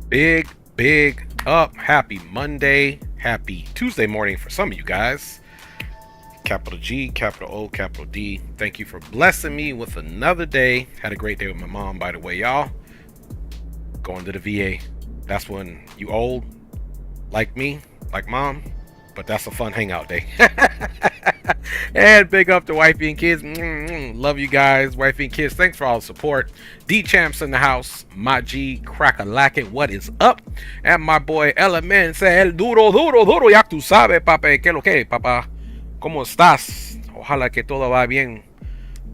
Big up. Happy Monday. Happy Tuesday morning for some of you guys. Capital G, capital O, capital D. Thank you for blessing me with another day. Had a great day with my mom, by the way, y'all. Going to the VA. That's when you old, like me, like mom. But that's a fun hangout day. And big up to wifey and kids. Love you guys, wifey and kids. Thanks for all the support. D Champs in the house. My G Crack-a-Lacket. What is up? And my boy Element say el duro. Ya tú sabes, papi. ¿Qué lo que, papá? ¿Cómo estás? Ojalá que todo va bien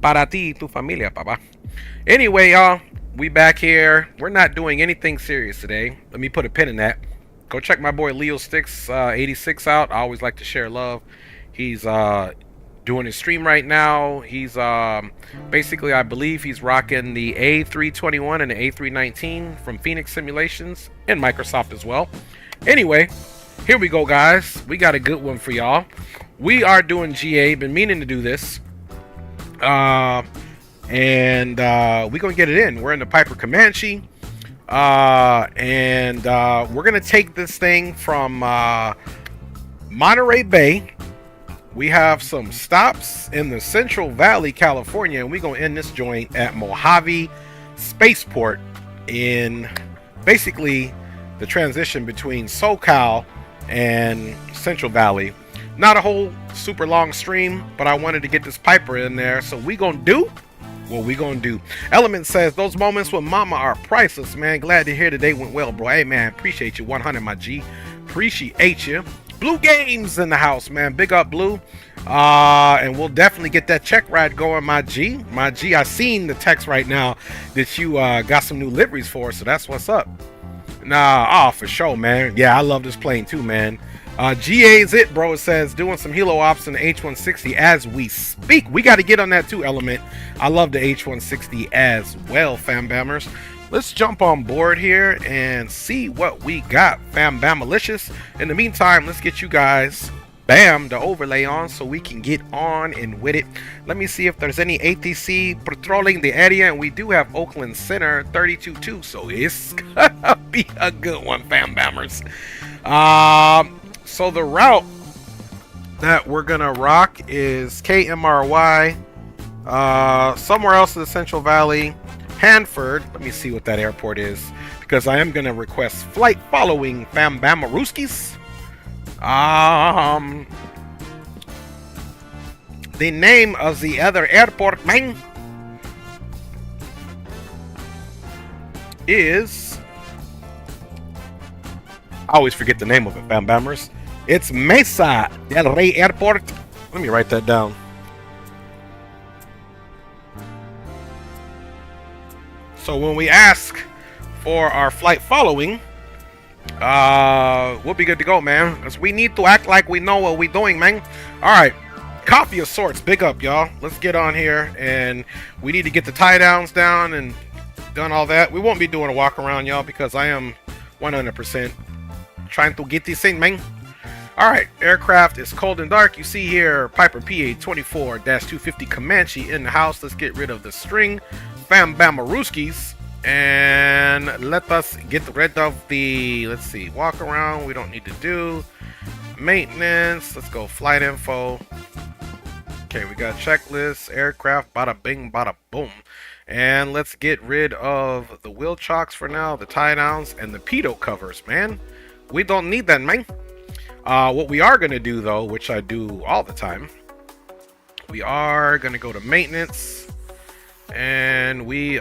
para ti y tu familia, papá. Anyway, y'all, we back here. We're not doing anything serious today. Let me put a pin in that. Go check my boy Leo Sticks 86 out. I always like to share love. He's doing his stream right now. He's basically, I believe he's rocking the A321 and the A319 from Phoenix Simulations and Microsoft as well. Anyway, here we go, guys. We got a good one for y'all. We are doing GA. Been meaning to do this. And we're going to get it in. We're in the Piper Comanche. We're gonna take this thing from Monterey Bay. We have some stops in the Central Valley, California, and we're gonna end this joint at Mojave Spaceport in basically the transition between SoCal and Central Valley. Not a whole super long stream, but I wanted to get this Piper in there, so we gonna do what we gonna do. Element says those moments with mama are priceless, man. Glad to hear today went well, bro. Hey, man, appreciate you 100, my G. Appreciate you. Blue Games in the house, man. Big up, Blue. And we'll definitely get that check ride going, my G. My G, I seen the text right now that you got some new liveries for, so that's what's up. Nah, for sure, man. Yeah, I love this plane too, man. GA's it, bro. It says doing some helo ops in the H160 as we speak. We got to get on that too, Element. I love the H160 as well, fam bammers. Let's jump on board here and see what we got, fam bam-malicious. In the meantime, let's get you guys bam the overlay on so we can get on and with it. Let me see if there's any ATC patrolling the area, and we do have Oakland Center 32-2, so it's gonna be a good one, fam bammers. So the route that we're gonna rock is KMRY, somewhere else in the Central Valley, Hanford. Let me see what that airport is, because I am gonna request flight following, fam bamaruskis. The name of the other airport, man, is, I always forget the name of it, fam bammers. It's Mesa del Rey Airport. Let me write that down. So when we ask for our flight following, we'll be good to go, man. Because we need to act like we know what we're doing, man. Alright. Coffee of sorts. Big up, y'all. Let's get on here. And we need to get the tie downs down and done all that. We won't be doing a walk around, y'all, because I am 100% trying to get this in, man. Alright, aircraft is cold and dark. You see here Piper PA-24-250 Comanche in the house. Let's get rid of the string, fam bamaruskis, and let us get rid of the, let's see, walk around we don't need to do. Maintenance, let's go flight info. Okay, we got checklist, aircraft, bada bing, bada boom. And let's get rid of the wheel chocks for now, the tie downs, and the pitot covers, man. We don't need that, man. What we are going to do, though, which I do all the time, we are going to go to maintenance, and we're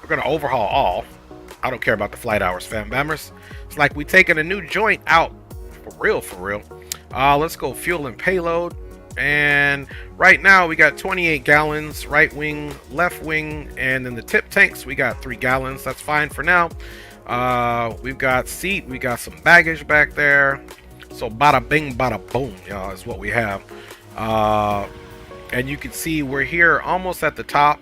going to overhaul all. I don't care about the flight hours, fam bammers. It's like we taking a new joint out, for real, for real. Let's go fuel and payload, and right now we got 28 gallons, right wing, left wing, and in the tip tanks we got 3 gallons. That's fine for now. We've got seat, we got some baggage back there, so bada bing bada boom, y'all, is what we have. And you can see we're here almost at the top.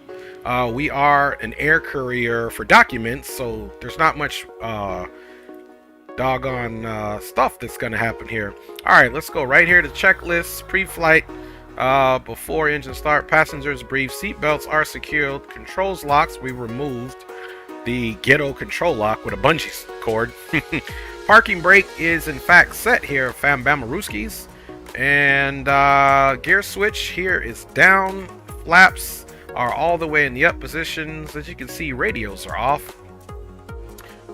We are an air courier for documents, so there's not much doggone stuff that's gonna happen here. All right, let's go right here to checklist, pre-flight, before engine start, passengers brief, seat belts are secured, controls locks we removed, the ghetto control lock with a bungee cord. Parking brake is in fact set here, fam bamaruskis. And gear switch here is down. Flaps are all the way in the up positions. As you can see, radios are off.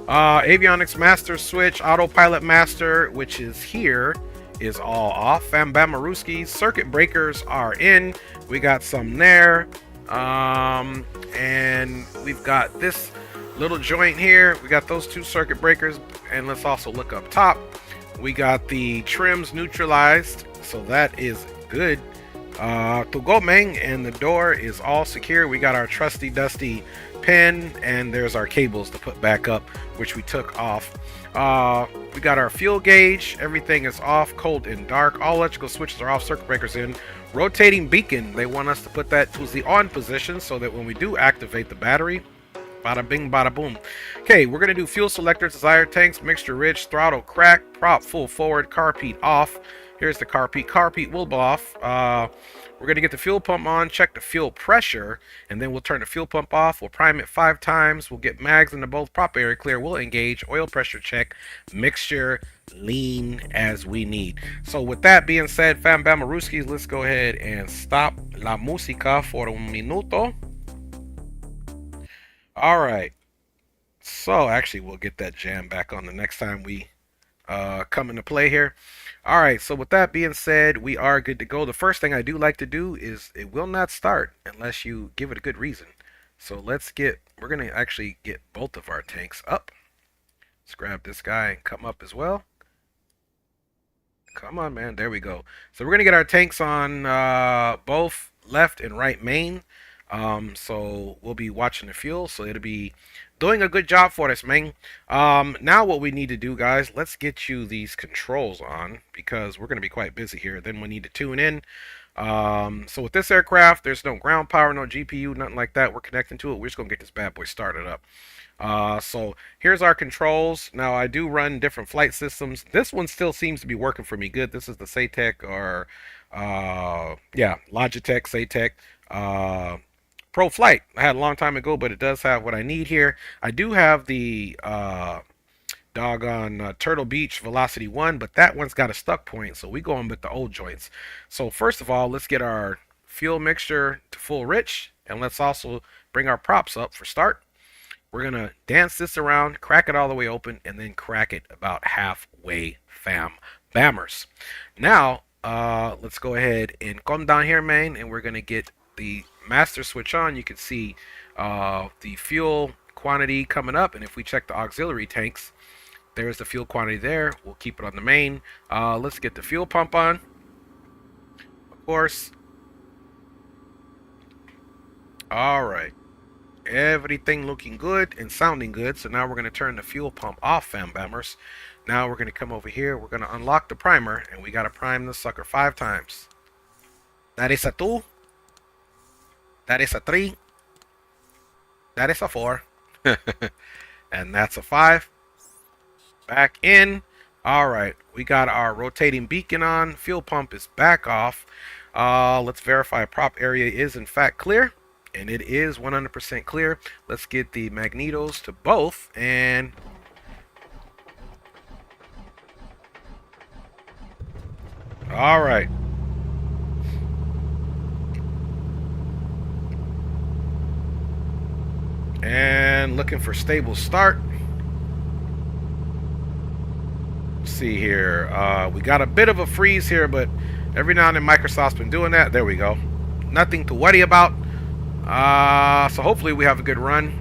Avionics master switch, autopilot master, which is here, is all off. Fam bamaruskis. Circuit breakers are in. We got some there. And we've got this little joint here. We got those two circuit breakers. And let's also look up top. We got the trims neutralized, so that is good to go, man. And the door is all secure. We got our trusty dusty pin, and there's our cables to put back up, which we took off. We got our fuel gauge. Everything is off, cold and dark. All electrical switches are off, circuit breakers in. Rotating beacon, they want us to put that to the on position so that when we do activate the battery, bada bing, bada boom. Okay, we're going to do fuel selectors, desired tanks, mixture rich, throttle crack, prop full forward, carpet off. Here's the carpet. Carpet will blow off. We're going to get the fuel pump on, check the fuel pressure, and then we'll turn the fuel pump off. We'll prime it 5 times. We'll get mags into both, prop area clear. We'll engage, oil pressure check, mixture, lean as we need. So with that being said, fam bamaruskis, let's go ahead and stop la música for un minuto. All right. So actually, we'll get that jam back on the next time we come into play here. All right, so with that being said, we are good to go. The first thing I do like to do is it will not start unless you give it a good reason. So we're going to actually get both of our tanks up. Let's grab this guy and come up as well. Come on, man. There we go. So we're going to get our tanks on both left and right main. So we'll be watching the fuel, so it'll be doing a good job for us, man. Now what we need to do, guys, let's get you these controls on, because we're going to be quite busy here. Then we need to tune in. So with this aircraft, there's no ground power, no GPU, nothing like that. We're connecting to it. We're just going to get this bad boy started up. So here's our controls. Now I do run different flight systems. This one still seems to be working for me good. This is the Saytech, or yeah, Logitech Saytech Pro Flight. I had a long time ago, but it does have what I need here. I do have the doggone Turtle Beach Velocity 1, but that one's got a stuck point, so we going with the old joints. So first of all, let's get our fuel mixture to full rich, and let's also bring our props up for start. We're gonna dance this around, crack it all the way open, and then crack it about halfway, fam bammers. Now let's go ahead and come down here, man, and we're gonna get the master switch on. You can see the fuel quantity coming up, and if we check the auxiliary tanks, there's the fuel quantity there. We'll keep it on the main. Let's get the fuel pump on, of course. All right, everything looking good and sounding good. So now we're going to turn the fuel pump off, fam bammers. Now we're going to come over here, we're going to unlock the primer, and we got to prime the sucker 5 times. That is a 2. That is a 3. That is a 4. And that's a 5. Back in. Alright, we got our rotating beacon on. Fuel pump is back off. Let's verify prop area is in fact clear. And it is 100% clear. Let's get the magnetos to both. And alright. And looking for stable start. Let's see here. We got a bit of a freeze here, but every now and then Microsoft's been doing that. There we go. Nothing to worry about. So hopefully we have a good run.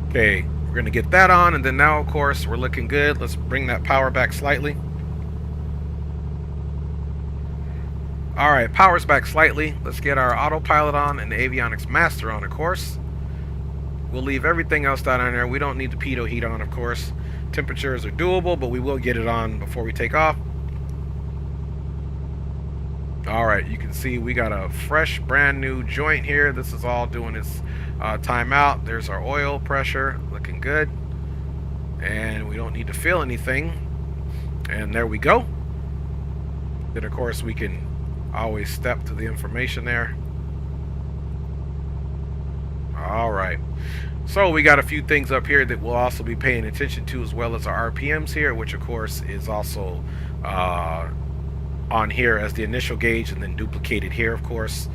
Okay, we're going to get that on, and then now, of course, we're looking good. Let's bring that power back slightly. Alright, power's back slightly. Let's get our autopilot on and the avionics master on, of course. We'll leave everything else down on there. We don't need the pitot heat on, of course. Temperatures are doable, but we will get it on before we take off. Alright, you can see we got a fresh, brand new joint here. This is all doing its timeout. There's our oil pressure, looking good. And we don't need to feel anything. And there we go. Then, of course, we can always step to the information there. All right. So we got a few things up here that we'll also be paying attention to, as well as our RPMs here, which of course is also on here as the initial gauge and then duplicated here, of course.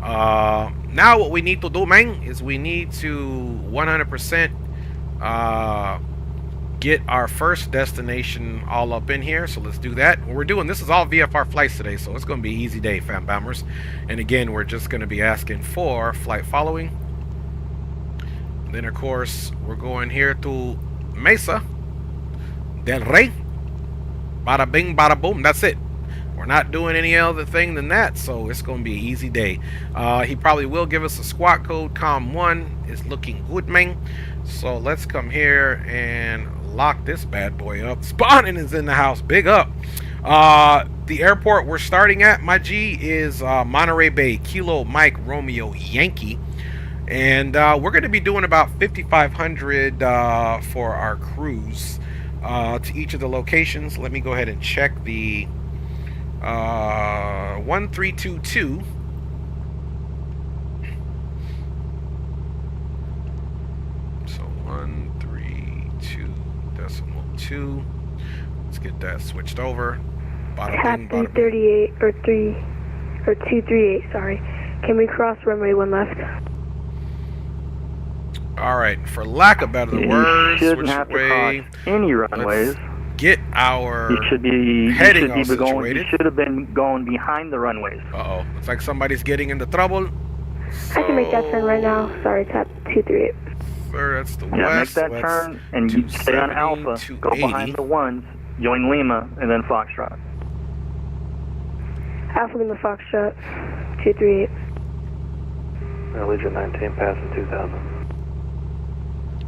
Now what we need to do, man, is we need to 100% get our first destination all up in here. So let's do that. What we're doing, this is all VFR flights today, so it's going to be an easy day, fam bombers. And again, we're just going to be asking for flight following. Then of course we're going here to Mesa Del Rey. Bada bing, bada boom. That's it. We're not doing any other thing than that, so it's going to be an easy day. He probably will give us a squawk code. COM1 is looking good, man. So let's come here and lock this bad boy up. Spawning is in the house. Big up. The airport we're starting at, my G, is Monterey Bay, Kilo Mike Romeo Yankee. And we're going to be doing about 5,500 for our cruise to each of the locations. Let me go ahead and check the 1322. So 132.2. Let's get that switched over. Cap 338 or 238. Sorry. Can we cross runway 1 left? All right, for lack of better words, shouldn't have to cross any runways. Get our heading all situated. You should have been going behind the runways. Uh-oh. Looks like somebody's getting into trouble. So, I can make that turn right now. Sorry, tap 238. Sir, that's the yeah, west. Make that turn and you stay on Alpha. Go behind the ones, join Lima, and then Foxtrot. Alpha Lima Foxtrot, 238. Allegiant 19 passing 2000.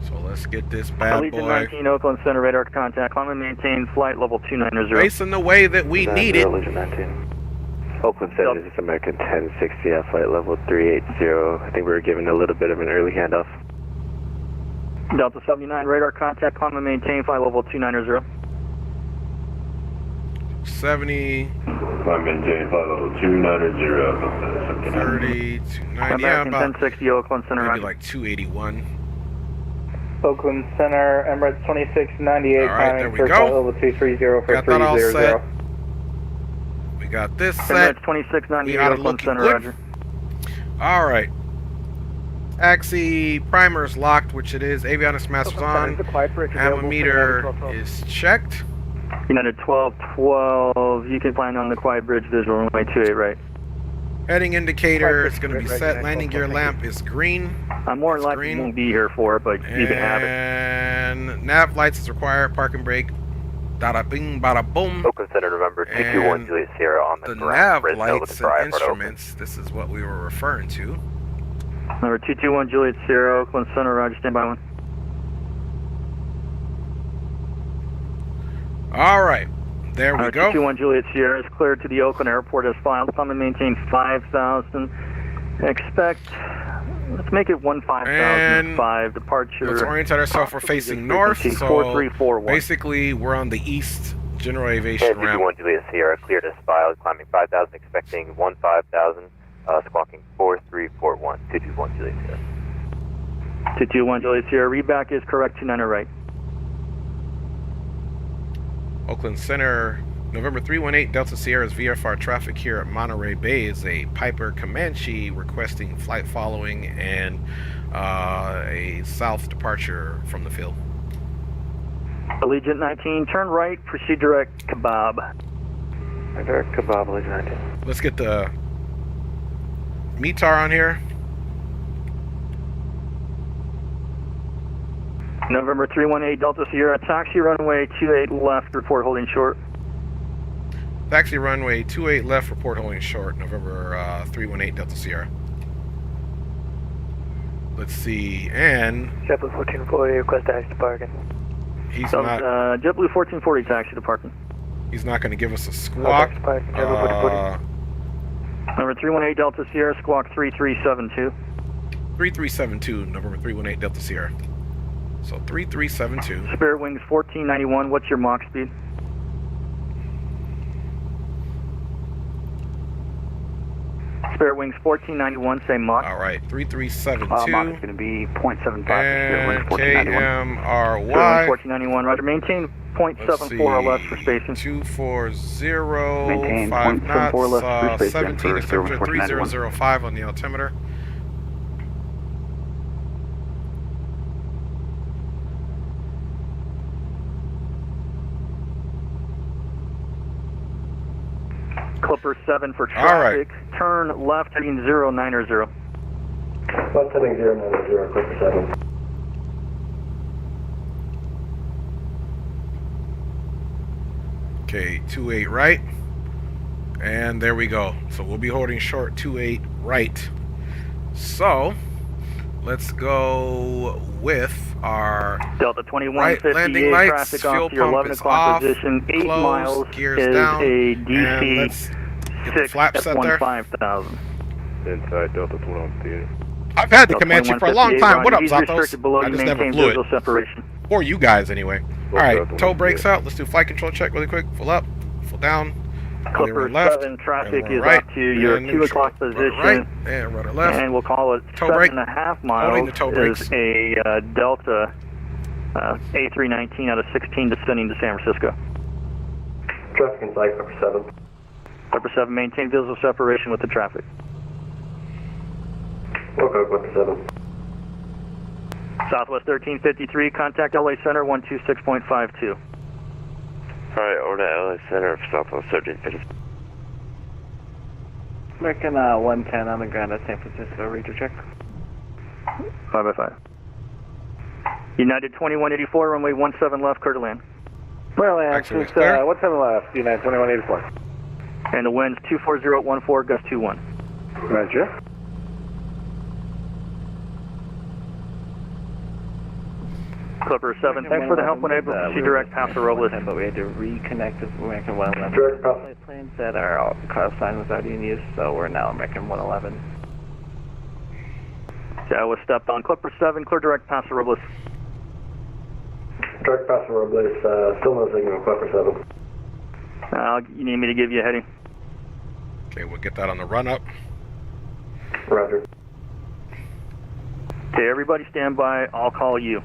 So let's get this bad Allegiant boy. 19 Oakland Center radar contact. Climb and maintain flight level 290. Facing the way that we need it. Allegiant 19. Oakland Center, this is American 1060 at flight level 380. I think we were given a little bit of an early handoff. Delta 79 radar contact. Climb and maintain flight level 290. 70. Climb and maintain flight level 290. 30, 290. Yeah, about 1060 Oakland Center. Maybe like 281. Oakland Center, Emirates 2698, all right, there we go. Level 230 for got that all 300. set. We got this set. Emirates 2698, we ought to Oakland Center, good. Roger. All right. Axie primer's locked, which it is. Avionics master's on. Ammometer is checked. United 1212, you can find on the quiet bridge visual runway 28 right. Heading indicator is going to be set. Landing gear lamp is green. I'm more than likely won't be here for it, but you can have it. And nav lights is required. Parking brake. Bada bing, bada boom. Oakland Center, November 221 Juliet Sierra on the nav lights and instruments. This is what we were referring to. Number 221 Juliet Sierra, Oakland Center, Roger. Stand by 1. All right. There we go. 221 Juliet Sierra is cleared to the Oakland Airport as filed. Come and maintain 5,000. Expect, let's make it 15,005 departure. Let's orientate ourselves. We're facing north, so 4341. basically we're on the east general aviation ramp. 221 Juliet Sierra cleared as filed, climbing 5,000, expecting 15,000, squawking 4341. 221 Juliet Sierra. 221 Juliet Sierra, readback is correct, 29 right. Oakland Center, November 318 Delta Sierra's VFR traffic here at Monterey Bay is a Piper Comanche requesting flight following and a south departure from the field. Allegiant 19, turn right, proceed direct Kebab. Direct Kebab, Allegiant 19. Let's get the METAR on here. November 318 Delta Sierra, taxi runway 28 left, report holding short. Taxi runway 28 left, report holding short, November 318 Delta Sierra. Let's see, and JetBlue 1440, request taxi to parking. He's so, not. JetBlue 1440, taxi to parking. He's not going to give us a squawk. Number 318 Delta Sierra, squawk 3372. 3372, November 318 Delta Sierra. So 3372. Spirit Wings 1491, what's your Mach speed? Spirit Wings 1491, same Mach. All right, 3372. Mach is going to be 0.75 for Spirit Wings And 1491. KMRY. Spirit Wings 1491, roger. Maintain 0.74 or less for spacing. 240, Maintain 5 0.74 or less knots, for spacing 17 for to Spirit Wings 3005 on the altimeter. Clipper 7 for All right. traffic. Turn left heading 090. Left heading 090, Clipper 7. Okay, 28 right. And there we go. So we'll be holding short 28 right. So let's go with our Delta right 2158 landing lights. traffic off Fuel to your pump 11 is o'clock off. position. 8 Close, miles gears is down, a and DC let's get the 6 flap set there. F-15,000. Inside Delta 21 I've had the Delta Comanche for a long 2158, time. What up, He's Zatos? restricted below I you, just never maintain flew visual it. separation. For you guys, anyway. All right, Delta toe 2158. brakes out. Let's do flight control check really quick. Full up, full down. Clipper Left, 7 traffic and is right, up to your and 2 neutral. o'clock Rudder position. right, and rudder left. And we'll call it Toe brake. 7.5 Holding miles the toe brakes. is a Delta A319 out of 16 descending to San Francisco. Traffic inside Clipper 7. Clipper 7, maintain visual separation with the traffic. Loco Clipper 7. Southwest 1353, contact LA Center 126.52. Alright, order LA Center for Southwest 1350. American 110 on the ground at San Francisco, reader check. 5x5. United 2184, runway 17 left, clear to land. Well, Actually, it's clear. what's on the left? United 2184. And the wind's 24014, gust 21. Roger. Clipper 7, thanks for the help when able to proceed direct past the Robles. But we had to reconnect with American 111. Direct past. Planes that our call sign was already in use, so we're now American 111. That was stepped on. Clipper 7, clear direct past the Robles. Direct past the Robles, still no signal, Clipper 7. You need me to give you a heading? Okay, we'll get that on the run up. Roger. Okay, everybody stand by. I'll call you.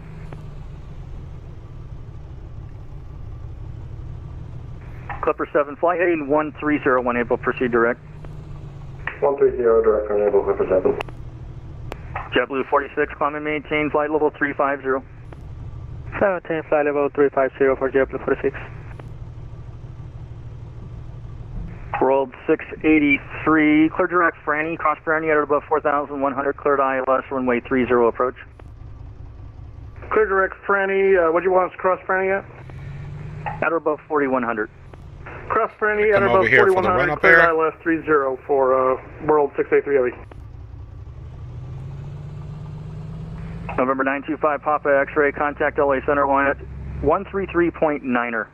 Clipper 7, flight heading 1301, able to proceed direct. 130, direct on able, Clipper 7. JetBlue 46, climb and maintain flight level 350. 17, flight level 350 for JetBlue 46. World 683, clear direct Franny, cross Franny at above 4,100, cleared ILS, runway 30 approach. Clear direct Franny, what do you want us to cross Franny at? At or above 4,100. Cross Franny at Come above over here for the 4,100, run-up cleared there. ILS 30 for World 683 Heavy. November 925, Papa X-ray, contact LA Center 133.9er.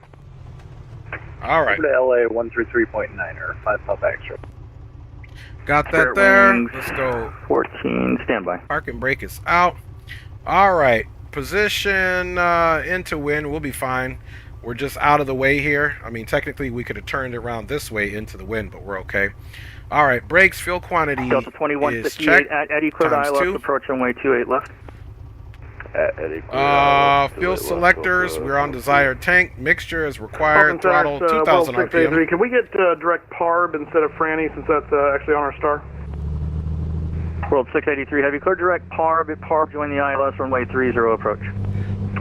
All right. To LA 133.9er, 5 Papa X-ray. Got that Spirit there. Wings. Let's go. 14, standby. Park and brake is out. All right. Position into wind. We'll be fine. We're just out of the way here. I mean, technically, we could have turned around this way into the wind, but we're okay. All right. Brakes, fuel quantity Delta is 2158 checked. at Eddie, cleared Times ILS, 2. approach runway 28 left. Fuel selectors. We're on desired tank. Mixture is required. Throttle 2,000 RPM. Can we get direct PARB instead of Franny since that's actually on our star? World 683 Heavy, clear direct PARB. At PARB, join the ILS, runway 30 approach.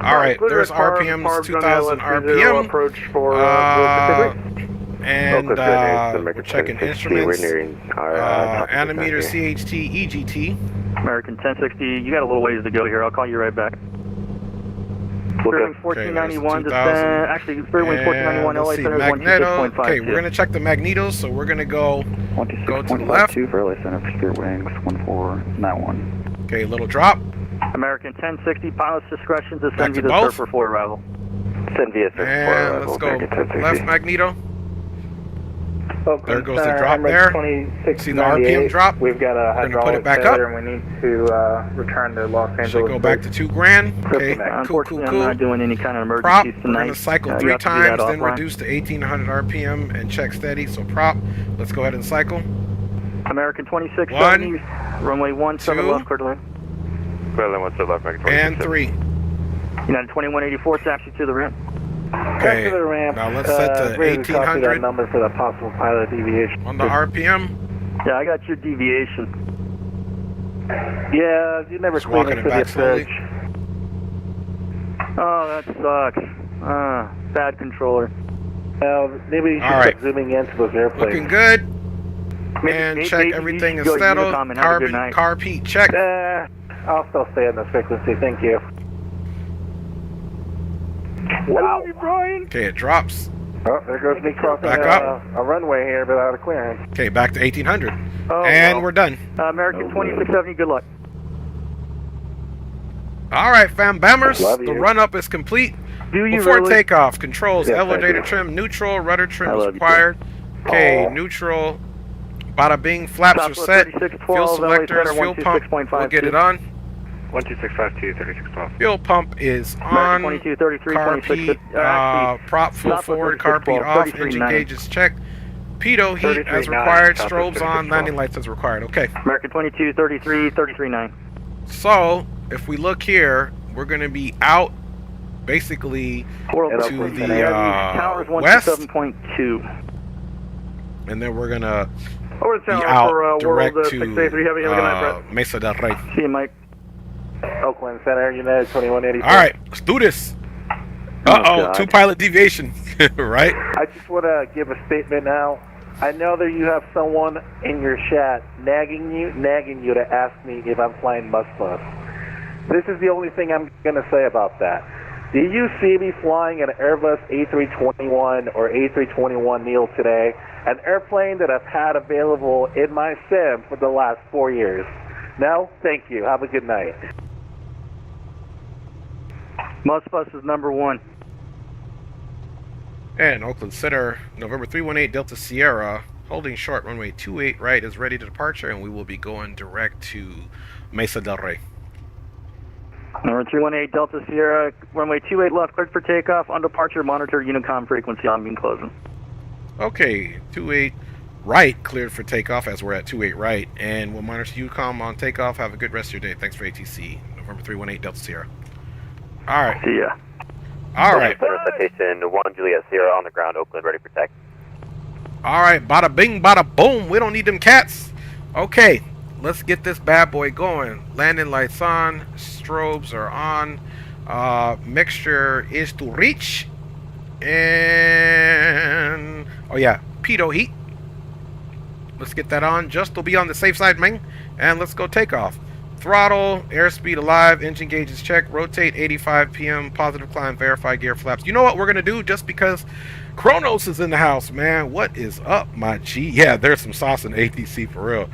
All right. Clear There's direct RPMs PARB, 2,000 join the ILS 30 RPM. approach for World 683. And we're checking instruments. Animeter, CHT, EGT. American 1060, you got a little ways to go here. I'll call you right back. Spirit Wings 1491, descend. Actually, Spirit Wings 1491, LA Center is Magneto. 126.52. Okay, we're going to check the magnetos, so we're going to go to the left. for LA Center for Spirit Wings 1491. Okay, little drop. American 1060, pilot's discretion, Back descend to via both. surf for arrival. Send via surf And let's go left magneto. There goes the drop there. See the RPM drop? We've got a We're gonna put it back up. and we need to return to Los Angeles. Should go back to 2 grand. Okay, cool, Unfortunately, cool, I'm not cool. doing any kind of Prop, emergencies we're tonight. going to cycle You 3 have to do that times, then offline. reduce to 1,800 RPM and check steady. So prop, let's go ahead and cycle. American 2670, runway 17 two, left, clear to land. Clear to land, 1 left, American 2670. and 3. United 2184, taxi to the ramp. Okay, Back to the ramp. now let's set to Ready to copy that 1800 number for the possible pilot deviation. on the RPM. Yeah, I got your deviation. Yeah, you never Just clean walking it it for the back slowly. approach. Oh, that sucks. Bad controller. Maybe you should All right. start zooming into those airplanes. Looking good. Maybe- And maybe check you everything should is go to settled. Unicom and have a good night. Carb heat check. I'll still stay on this frequency, thank you. Wow. Brian. Okay, it drops. Oh, there goes me crossing Back up. a runway here without a clearance. Okay, back to 1800. Oh, And well. we're done. American 2670, good luck. All right, fam bammers. Love The you. run up is complete. Do you Before really? takeoff, controls, Yes, I elevator do. trim, neutral, rudder I trim is love you, required. Okay, Aw. neutral. Bada bing, flaps are Southwest set. 3612, Fuel LA selectors, Center, fuel pump. We'll get it on. 12652, 3612. Fuel pump is American on. 2233, Carb 26. heat, prop full Southwest forward, 3612, carb heat off, 33.9. engine gauges checked. Pitot heat as 33.9, required, Southwest strobes on, 3612. landing lights as required. Okay, American 2233, 33.9. so if we look here, we're going to be out basically World Hello, to please, the Towers west, 127.2. and then we're going to Over the be tower out for direct World to 683 Heavy. Have a good night, Brett. Mesa del Rey. See you, Mike. Oakland Center, United 2184. All right, let's do this. Uh-oh, God. 2 pilot deviation, right? I just want to give a statement now. I know that you have someone in your chat nagging you to ask me if I'm flying Muslim. This is the only thing I'm going to say about that. Do you see me flying an Airbus A321 or A321neo today? An airplane that I've had available in my sim for the last 4 years. No? Thank you. Have a good night. MSFS is number 1. And Oakland Center, November 318 Delta Sierra, holding short runway 28 right is ready to departure, and we will be going direct to Mesa del Rey. Number 318 Delta Sierra, runway 28 left, cleared for takeoff. On departure, monitor Unicom frequency on being closing. Okay, 28 right cleared for takeoff as we're at 28 right, and we'll monitor UCOM on takeoff. Have a good rest of your day. Thanks for ATC, November 318 Delta Sierra. All right. See ya. All right. Center citation 1 Juliet Sierra on the ground, Oakland, ready for taxi. All right. Bada bing, bada boom. We don't need them cats. Okay. Let's get this bad boy going. Landing lights on. Strobes are on. Mixture is to reach. And oh yeah, pitot heat. Let's get that on just to be on the safe side, man. And let's go take off. Throttle, airspeed alive, engine gauges check, rotate 85 p.m., positive climb, verify gear flaps. You know what we're gonna do just because Kronos is in the house, man. What is up, my G? Yeah, there's some sauce in ATC for real.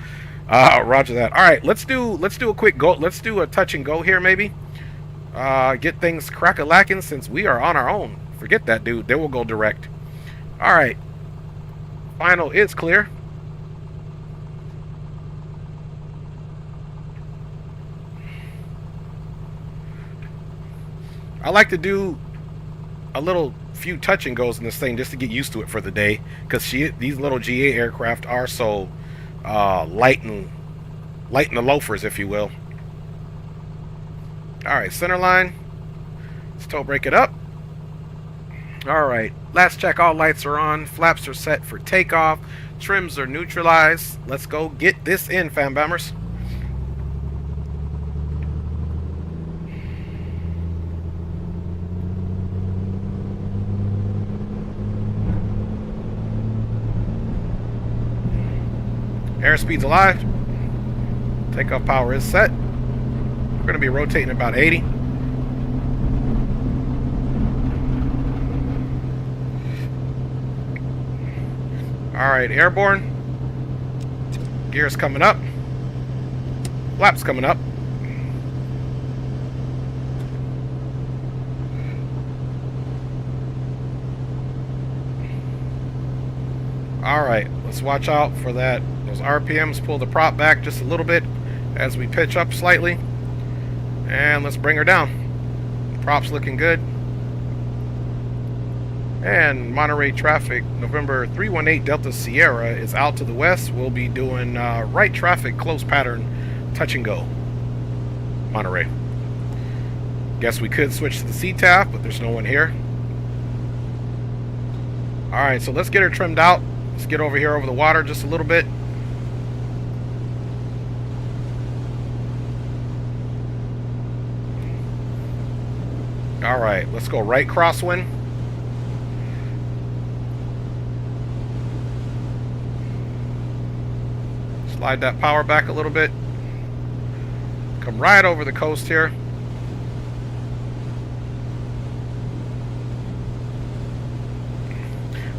Roger that. All right, let's do a quick go. Let's do a touch and go here, maybe. Get things crack-a-lacking since we are on our own. Forget that, dude. Then we'll go direct. All right. Final is clear. I like to do a little few touch and goes in this thing just to get used to it for the day, because these little GA aircraft are so light and the loafers, if you will. All right, center line. Let's toe brake it up. All right, last check. All lights are on. Flaps are set for takeoff. Trims are neutralized. Let's go get this in, fam bombers. Airspeed's alive. Takeoff power is set. We're going to be rotating about 80. Alright, airborne. Gears coming up. Flaps coming up. Alright, let's watch out for that. Those RPMs, pull the prop back just a little bit as we pitch up slightly. And let's bring her down. Prop's looking good. And Monterey traffic, November 318 Delta Sierra is out to the west. We'll be doing right traffic, close pattern, touch and go. Monterey. Guess we could switch to the CTAF, but there's no one here. Alright, so let's get her trimmed out. Let's get over here over the water just a little bit. Alright, let's go right crosswind. Slide that power back a little bit. Come right over the coast here.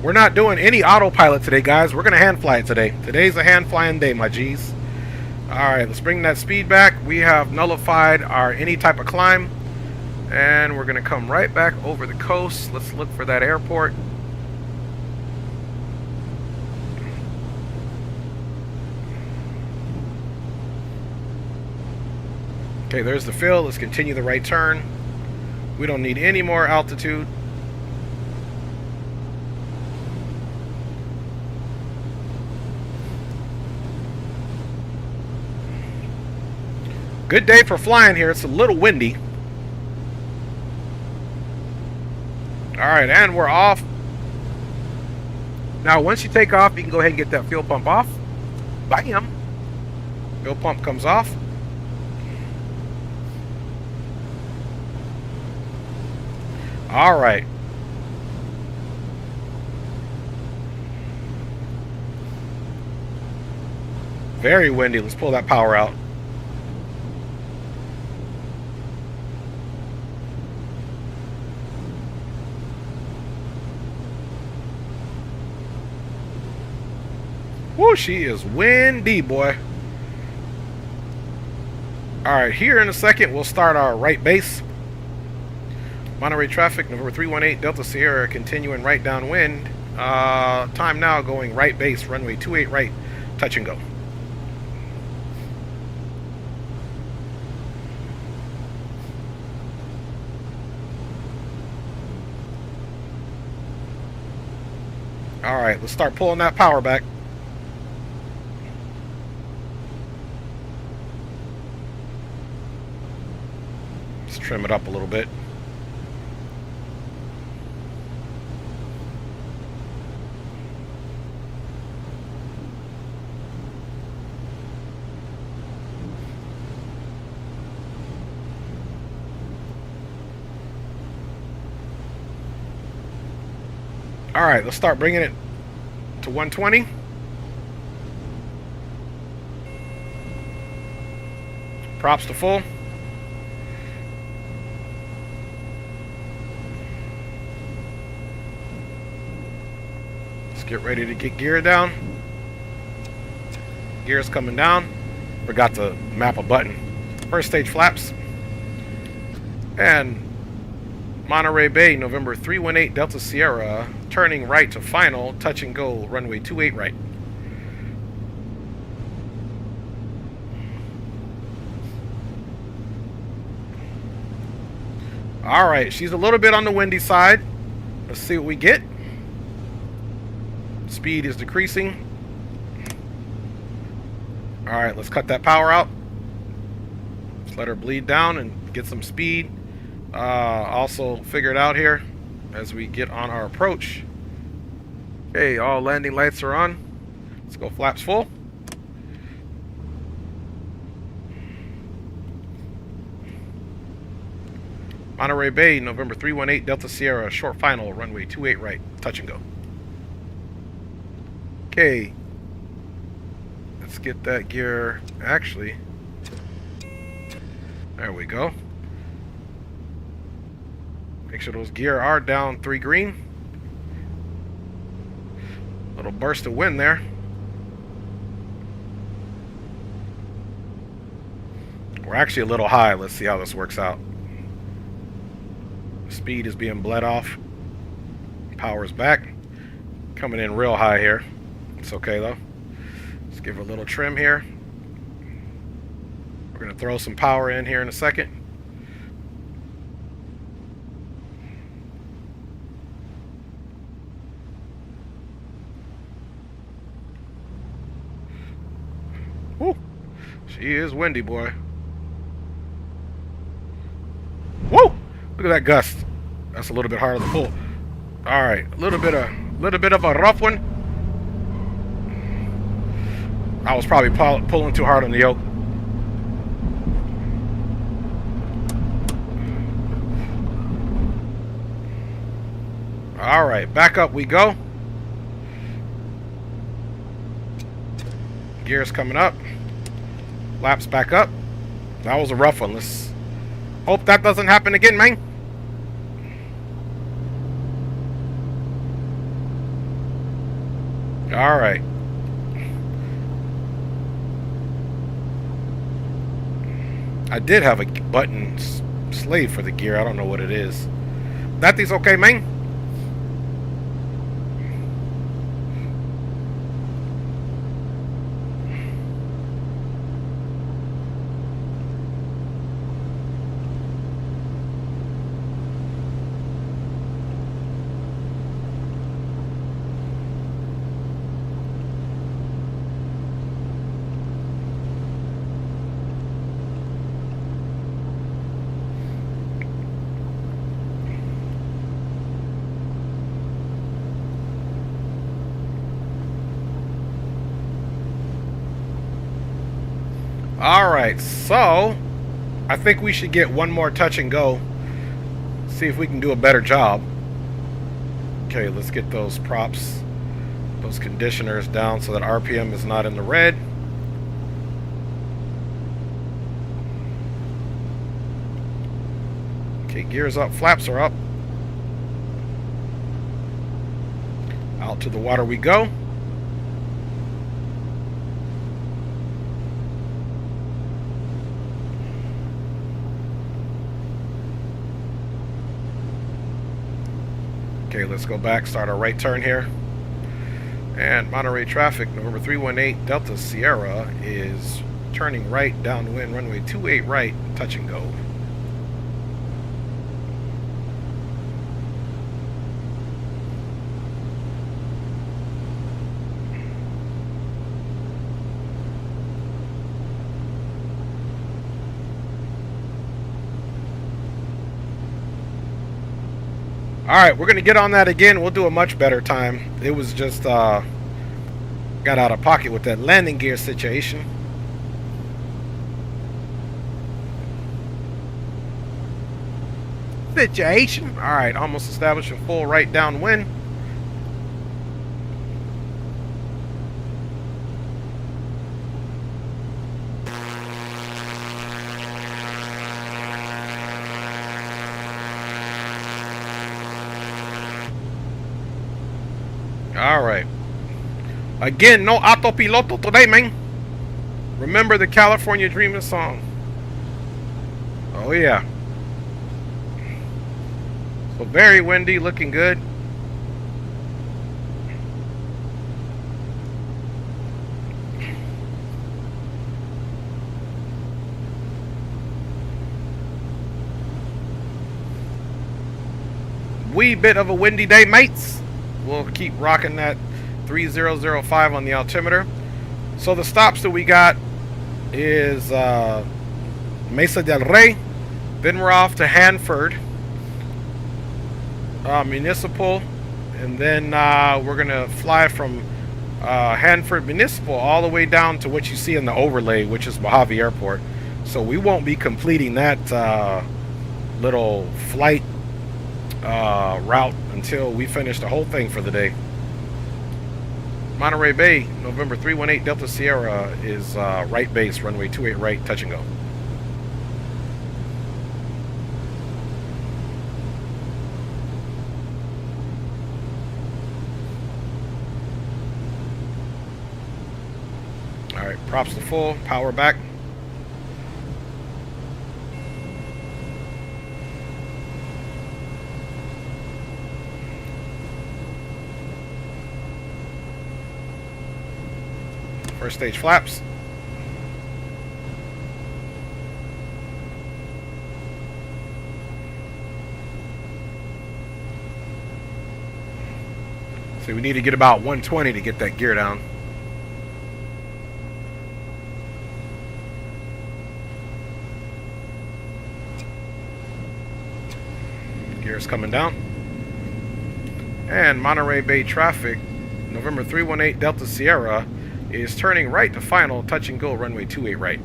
We're not doing any autopilot today, guys. We're going to hand fly it today. Today's a hand flying day, my G's. Alright, let's bring that speed back. We have nullified our any type of climb. And we're going to come right back over the coast. Let's look for that airport. Okay, there's the fill. Let's continue the right turn. We don't need any more altitude. Good day for flying here. It's a little windy. Alright, and we're off. Now, once you take off, you can go ahead and get that fuel pump off. Bam! Fuel pump comes off. Alright. Very windy. Let's pull that power out. Woo, she is windy, boy. Alright, here in a second, we'll start our right base. Monterey traffic, November 318, Delta Sierra, continuing right downwind. Time now going right base, runway 28 right, touch and go. Alright, let's start pulling that power back. Let's trim it up a little bit. Alright, let's start bringing it to 120. Props to full. Let's get ready to get gear down. Gear's coming down. Forgot to map a button. First stage flaps. And Monterey Bay, November 318 Delta Sierra, turning right to final, touch and go, runway 28 right. Alright, she's a little bit on the windy side. Let's see what we get. Speed is decreasing. Alright, let's cut that power out. Let's let her bleed down and get some speed. Also figure it out here as we get on our approach. Okay, all landing lights are on. Let's go flaps full. Monterey Bay, November 318 Delta Sierra, short final, runway 28 right, touch and go. Okay, let's get that gear. Actually, there we go. Make sure those gear are down 3 green. Little burst of wind there. We're actually a little high. Let's see how this works out. Speed is being bled off. Power's back. Coming in real high here. It's okay though. Let's give it a little trim here. We're going to throw some power in here in a second. Woo. She is windy, boy. Woo! Look at that gust. That's a little bit harder to pull. All right, a little bit of a rough one. I was probably pulling too hard on the yoke. All right, back up we go. Gears coming up. Flaps back up. That was a rough one. Let's hope that doesn't happen again, man. All right. I did have a button slave for the gear. I don't know what it is. That thing's okay, man. Alright, so I think we should get one more touch and go. See if we can do a better job. Okay, let's get those props, those conditioners down so that RPM is not in the red. Okay, gears up, flaps are up. Out to the water we go. Okay, let's go back, start our right turn here. And Monterey traffic, November 318 Delta Sierra is turning right downwind, runway 28 right, touch and go. Alright, we're going to get on that again. We'll do a much better time. It was just, got out of pocket with that landing gear situation. Alright, almost establishing full right downwind. Alright. Again, no autopiloto today, man. Remember the California Dreamin' song. Oh, yeah. So very windy, looking good. Wee bit of a windy day, mates. We'll keep rocking that 3005 on the altimeter. So the stops that we got is Mesa del Rey. Then we're off to Hanford Municipal. And then we're going to fly from Hanford Municipal all the way down to what you see in the overlay, which is Mojave Airport. So we won't be completing that little flight route until we finish the whole thing for the day. Monterey Bay, November 318 Delta Sierra is right base, runway 28 right, touch and go. Alright, props to full, power back. First stage flaps. So we need to get about 120 to get that gear down. Gears coming down. And Monterey Bay traffic, November 318 Delta Sierra, is turning right to final, touch and go, runway 28 right.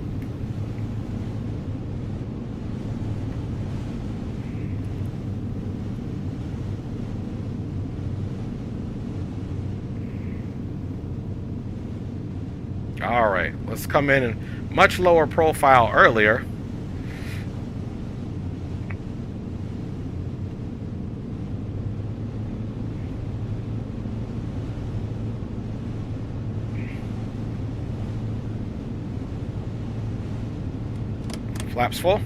All right, let's come in much lower profile earlier. Flaps full.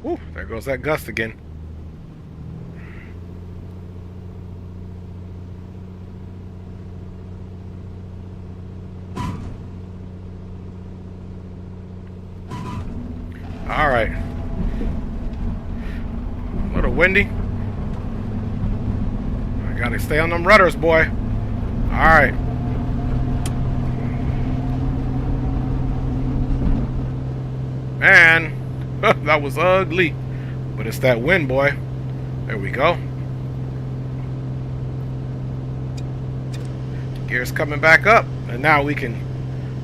Woo, there goes that gust again. All right. A little windy. I gotta stay on them rudders, boy. All right. Man. That was ugly, but it's that wind, boy. There we go. Gears coming back up, and now we can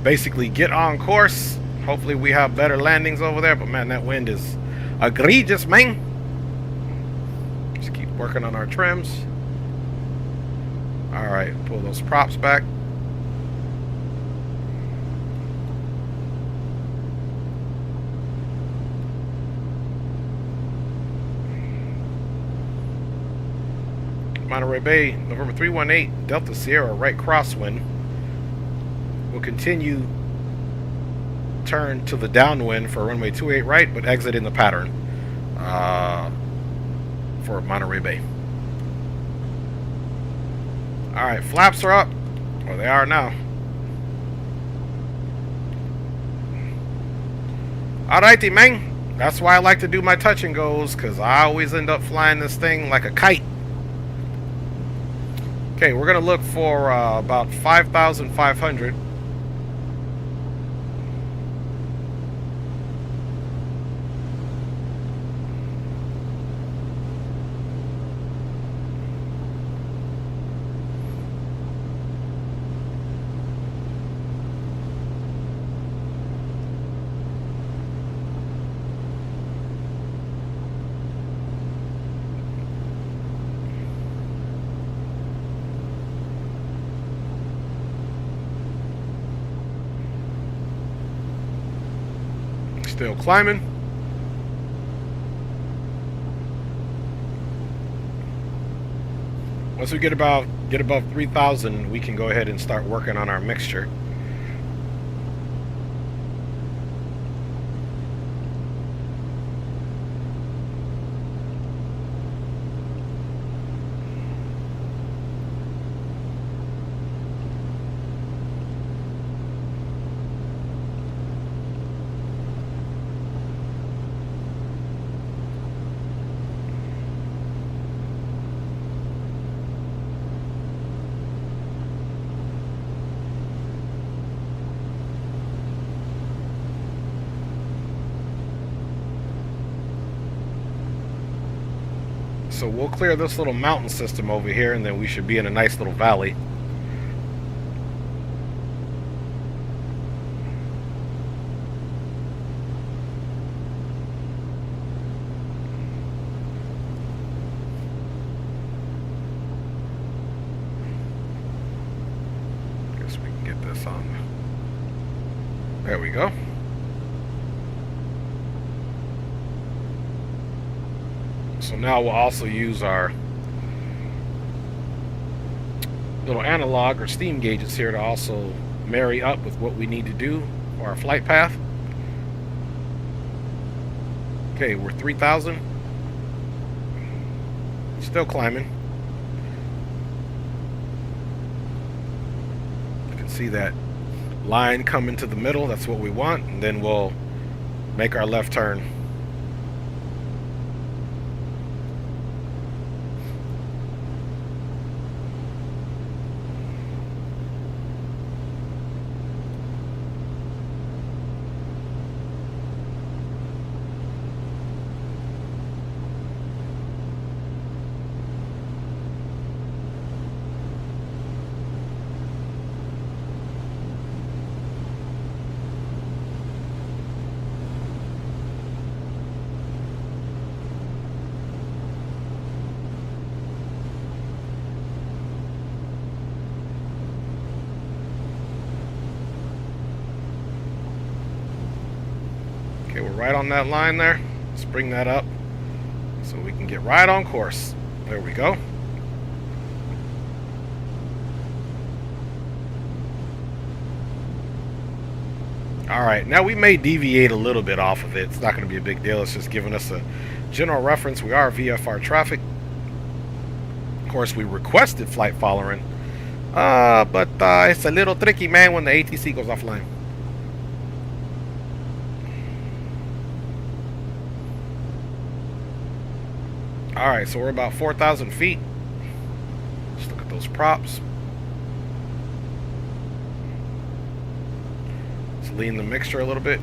basically get on course. Hopefully we have better landings over there, but man, that wind is egregious, man. Just keep working on our trims. All right, pull those props back. Monterey Bay, November 318, Delta Sierra, right crosswind. We'll continue turn to the downwind for runway 28 right, but exit in the pattern for Monterey Bay. Alright, flaps are up. Well, they are now. Alrighty, man. That's why I like to do my touch and goes, because I always end up flying this thing like a kite. Okay, we're going to look for about 5,500. Still climbing. Once we get above 3,000, we can go ahead and start working on our mixture. So we'll clear this little mountain system over here, and then we should be in a nice little valley. Guess we can get this on. There we go. So now we'll also use our little analog or steam gauges here to also marry up with what we need to do for our flight path. Okay, we're 3,000. Still climbing. You can see that line come into the middle. That's what we want. And then we'll make our left turn. Okay, we're right on that line there. Let's bring that up so we can get right on course. There we go. Alright, now we may deviate a little bit off of it. It's not going to be a big deal. It's just giving us a general reference. We are VFR traffic. Of course, we requested flight following. But it's a little tricky, man, when the ATC goes offline. Alright, so we're about 4,000 feet. Just look at those props. Let's lean the mixture a little bit.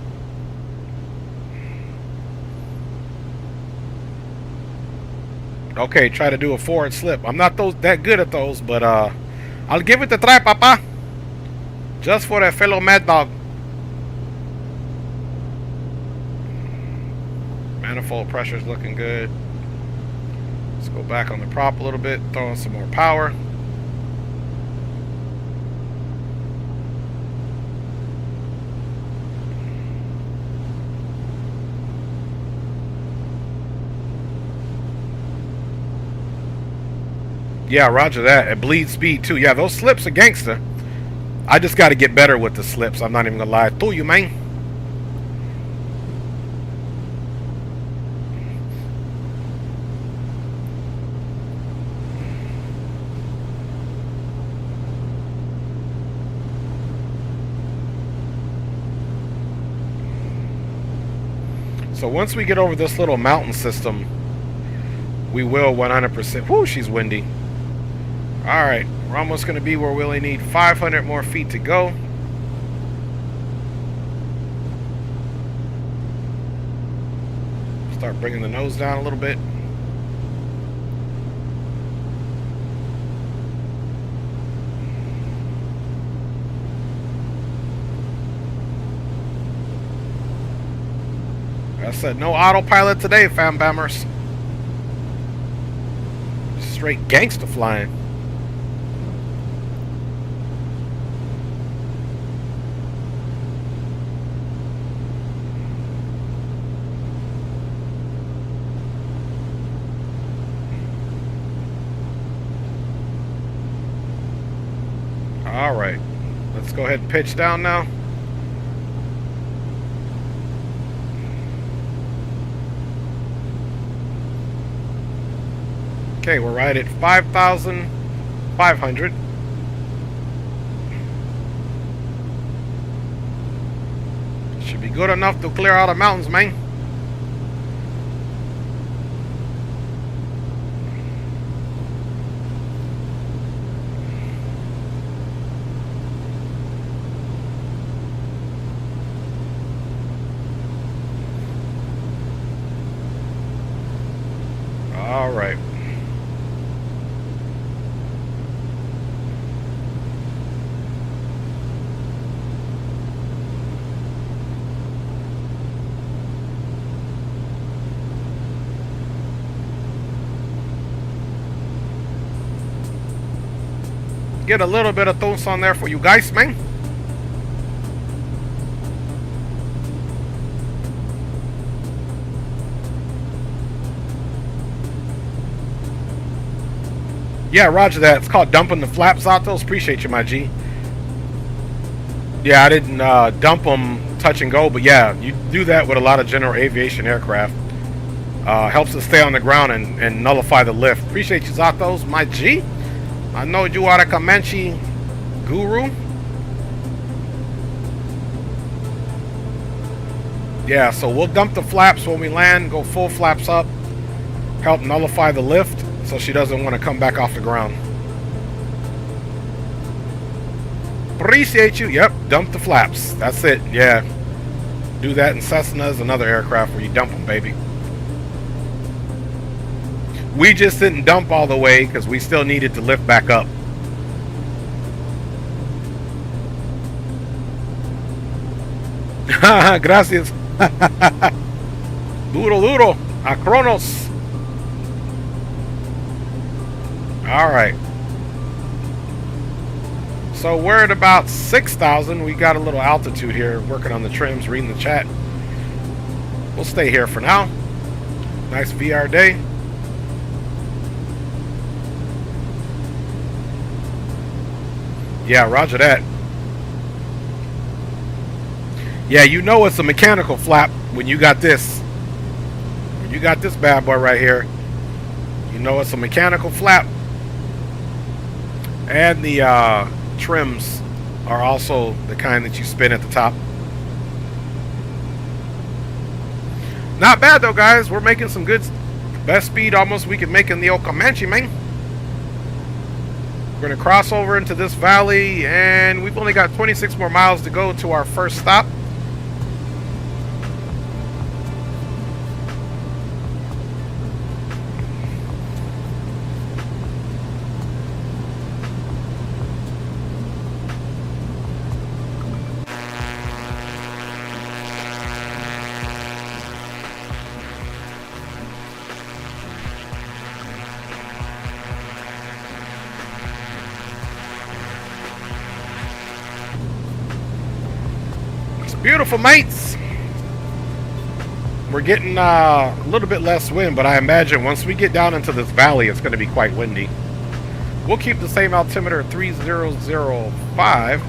Okay, try to do a forward slip. I'm not that good at those, but I'll give it a try, papa. Just for a fellow mad dog. Manifold pressure's looking good. Let's go back on the prop a little bit, throw in some more power. Yeah, roger that. At bleed speed too. Yeah, those slips are gangster. I just got to get better with the slips. I'm not even gonna lie to you, man. So once we get over this little mountain system, we will 100%. Whoo, she's windy. Alright, we're almost going to be where we only need 500 more feet to go. Start bringing the nose down a little bit. I said no autopilot today, fam bammers. Straight gangsta flying. All right, let's go ahead and pitch down now. Okay, we're right at 5,500. Should be good enough to clear out the mountains, man. All right. Get a little bit of toast on there for you guys, man. Yeah, roger that. It's called dumping the flaps out those. Appreciate you, my G. Yeah, I didn't dump them touch and go, but yeah, you do that with a lot of general aviation aircraft. Helps us stay on the ground and nullify the lift. Appreciate you, Zatos, my G. I know you are a Comanche guru. Yeah, so we'll dump the flaps when we land, go full flaps up, help nullify the lift so she doesn't want to come back off the ground. Appreciate you. Yep, dump the flaps. That's it. Yeah. Do that in Cessnas and other aircraft where you dump them, baby. We just didn't dump all the way because we still needed to lift back up. Gracias. Duro, duro. A Kronos. All right. So we're at about 6,000. We got a little altitude here, working on the trims, reading the chat. We'll stay here for now. Nice VR day. Yeah, roger that. Yeah, you know it's a mechanical flap when you got this. When you got this bad boy right here, you know it's a mechanical flap. And the trims are also the kind that you spin at the top. Not bad though, guys. We're making some good, best speed almost we can make in the old Comanche, man. We're gonna cross over into this valley, and we've only got 26 more miles to go to our first stop. Beautiful, mates. We're getting a little bit less wind, but I imagine once we get down into this valley, it's going to be quite windy. We'll keep the same altimeter, 3005.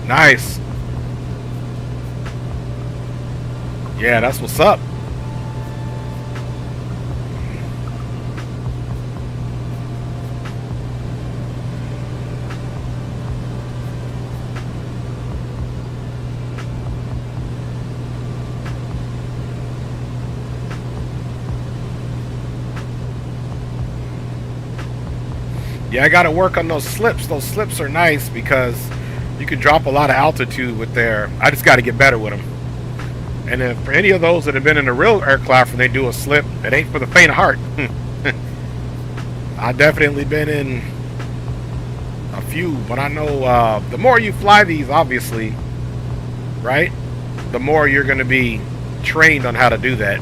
Nice. Yeah, that's what's up. Yeah, I got to work on those slips. Those slips are nice because you can drop a lot of altitude with there. I just got to get better with them. And then for any of those that have been in a real aircraft and they do a slip, it ain't for the faint of heart. I've definitely been in a few, but I know the more you fly these, obviously, right, the more you're going to be trained on how to do that.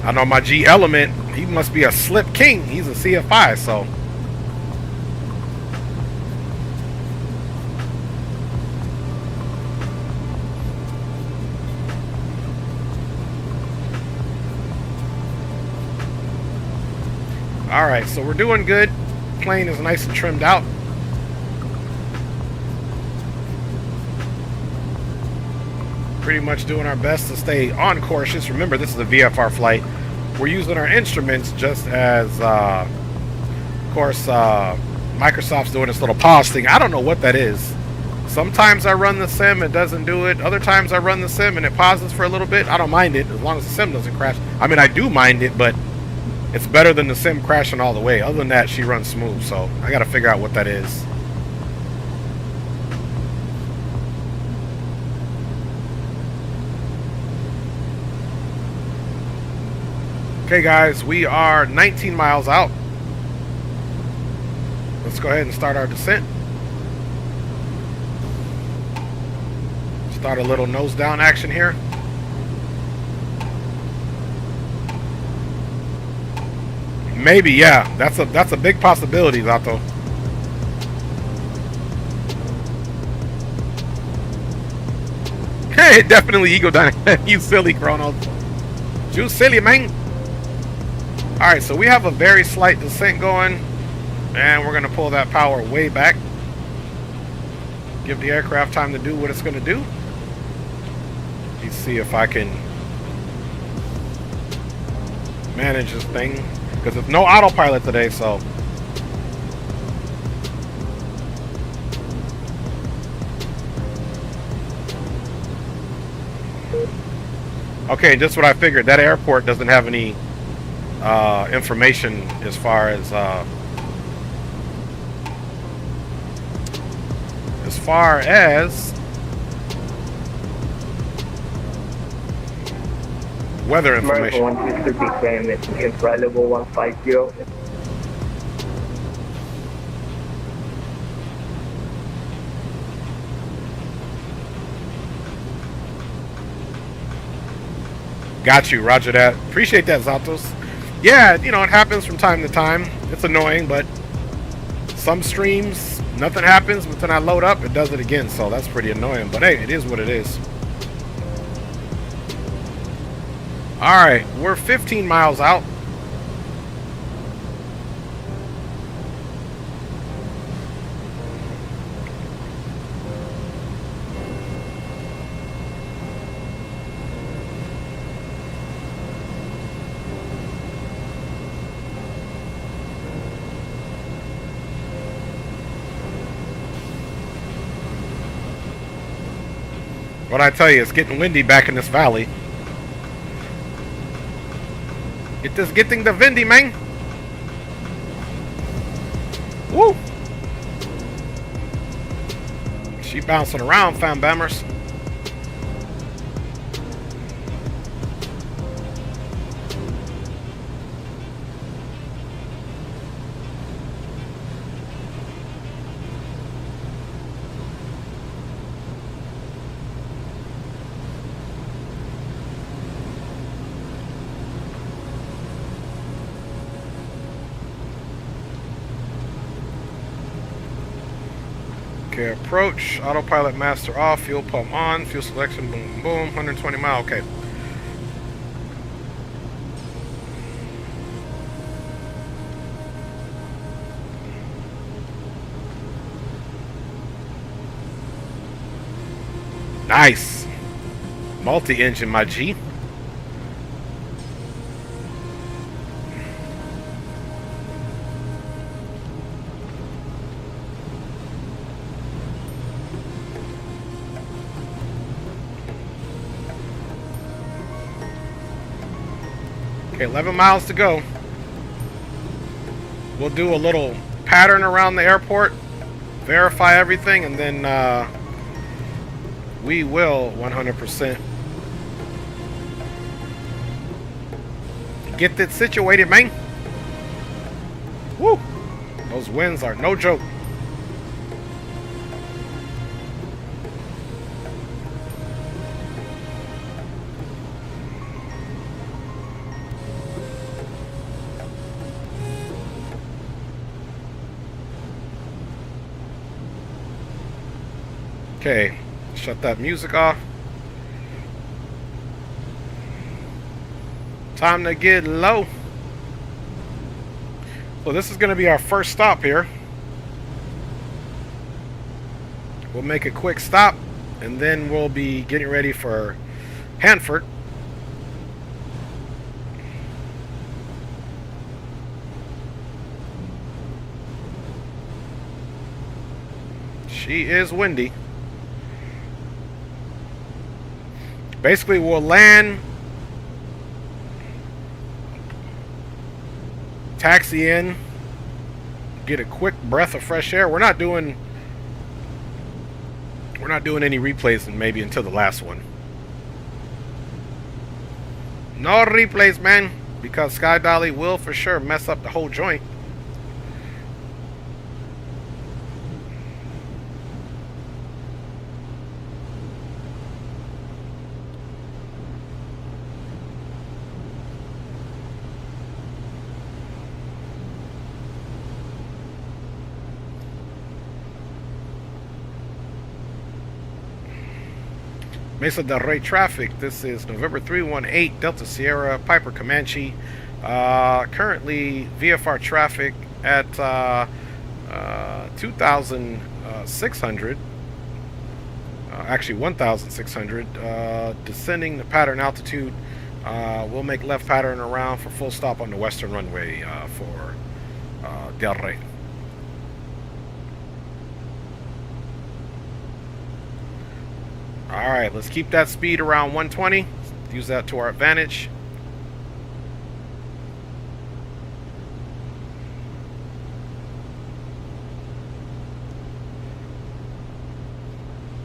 I know my G Element, he must be a slip king. He's a CFI, so. Alright, so we're doing good. Plane is nice and trimmed out. Pretty much doing our best to stay on course. Just remember, this is a VFR flight. We're using our instruments just as, of course, Microsoft's doing this little pause thing. I don't know what that is. Sometimes I run the sim, it doesn't do it. Other times I run the sim and it pauses for a little bit. I don't mind it as long as the sim doesn't crash. I mean, I do mind it, but it's better than the sim crashing all the way. Other than that, she runs smooth, so I got to figure out what that is. Okay, guys, we are 19 miles out. Let's go ahead and start our descent. Start a little nose down action here. Maybe, yeah. That's a big possibility, Zato. Hey, definitely ego dynamic. You silly, Chronos. You silly, man. Alright, so we have a very slight descent going, and we're going to pull that power way back. Give the aircraft time to do what it's going to do. Let's see if I can manage this thing, because there's no autopilot today, so... Okay, just what I figured. That airport doesn't have any information as far as weather information. Mark 1 to became in flight level 150. Got you, roger that. Appreciate that, Zatos. Yeah, you know, it happens from time to time. It's annoying, but some streams, nothing happens, but then I load up, it does it again, so that's pretty annoying. But hey, it is what it is. Alright, we're 15 miles out. What I tell you, it's getting windy back in this valley. Getting the windy, man. Woo! She bouncing around, fam bammers. Okay, approach, autopilot master off, fuel pump on, fuel selection, boom, boom, boom, 120 mile, okay. Nice. Multi-engine, my G. Okay, 11 miles to go. We'll do a little pattern around the airport, verify everything, and then we will 100% get this situated, man. Woo! Those winds are no joke. Okay, shut that music off. Time to get low. So this is going to be our first stop here. We'll make a quick stop, and then we'll be getting ready for Hanford. She is windy. Basically, we'll land, taxi in, get a quick breath of fresh air. We're not doing any replays, and maybe until the last one. No replays, man, because Sky Dolly will for sure mess up the whole joint. Mesa del Rey traffic. This is November 318 Delta Sierra Piper Comanche Currently, VFR traffic at 2,600. Actually, 1,600. Descending the pattern altitude. We'll make left pattern around for full stop on the western runway for Del Rey. Alright, let's keep that speed around 120. Use that to our advantage.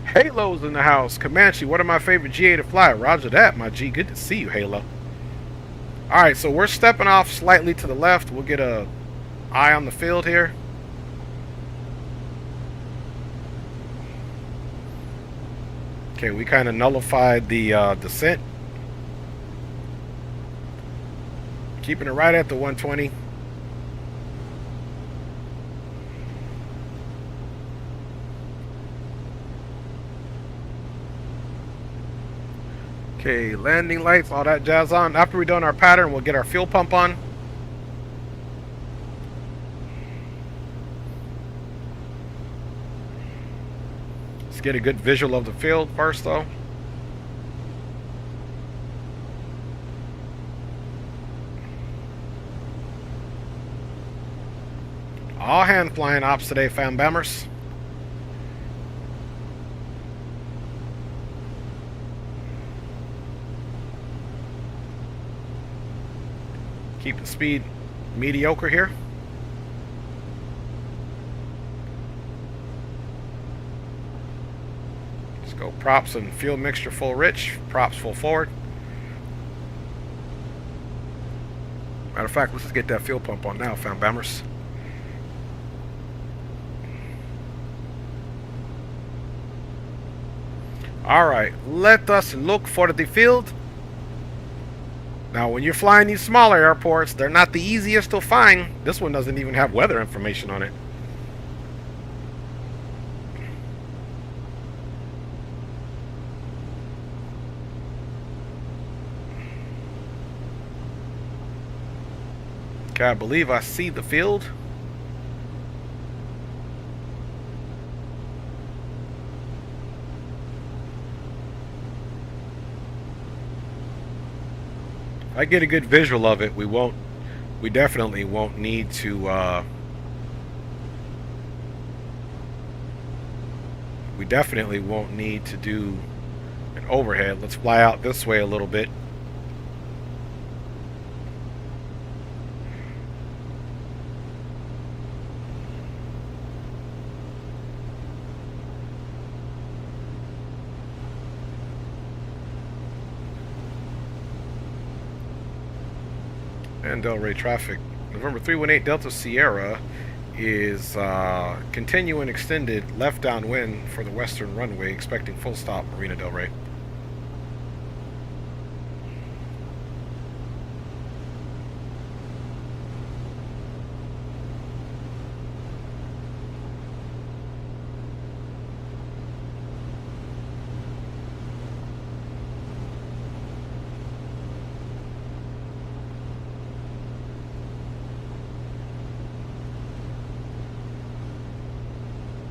Halo's in the house. Comanche, one of my favorite GA to fly. Roger that, my G. Good to see you, Halo. Alright, so we're stepping off slightly to the left. We'll get a eye on the field here. Okay, we kind of nullified the descent. Keeping it right at the 120. Okay, landing lights, all that jazz on. After we're done our pattern, we'll get our fuel pump on. Let's get a good visual of the field first, though. All hand flying ops today, fam bammers. Keep the speed mediocre here. Let's go props and fuel mixture full rich, props full forward. Matter of fact, let's just get that fuel pump on now, fam bammers. Alright, let us look for the field. Now, when you're flying these smaller airports, they're not the easiest to find. This one doesn't even have weather information on it. Okay, I believe I see the field. If I get a good visual of it, we definitely won't need to do an overhead. Let's fly out this way a little bit. And Del Rey traffic. November 318 Delta Sierra is continuing extended left downwind for the western runway, expecting full stop Marina Del Rey.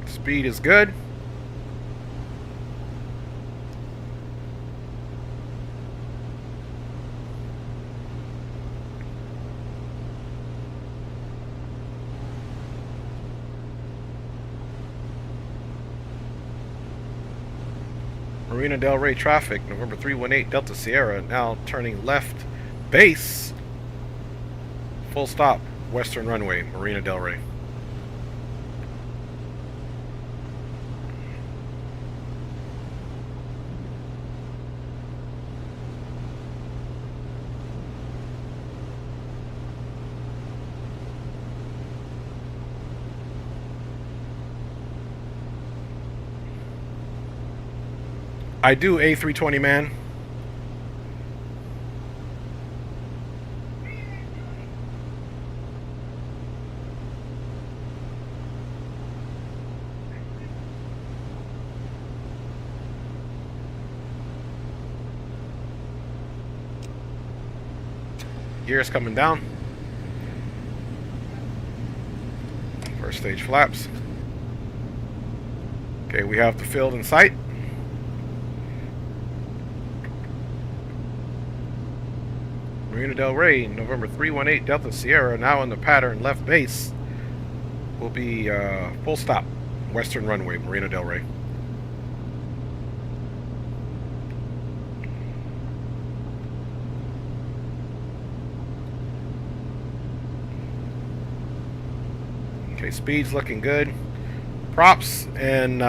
Speed is good. Marina Del Rey traffic, November 318 Delta Sierra, now turning left base. Full stop, western runway, Marina Del Rey. I do, A320 man. Gears coming down. First stage flaps. Okay, we have the field in sight. Marina Del Rey, November 318 Delta Sierra, now in the pattern left base. Will be full stop, western runway, Marina Del Rey. Okay, speed's looking good. Props and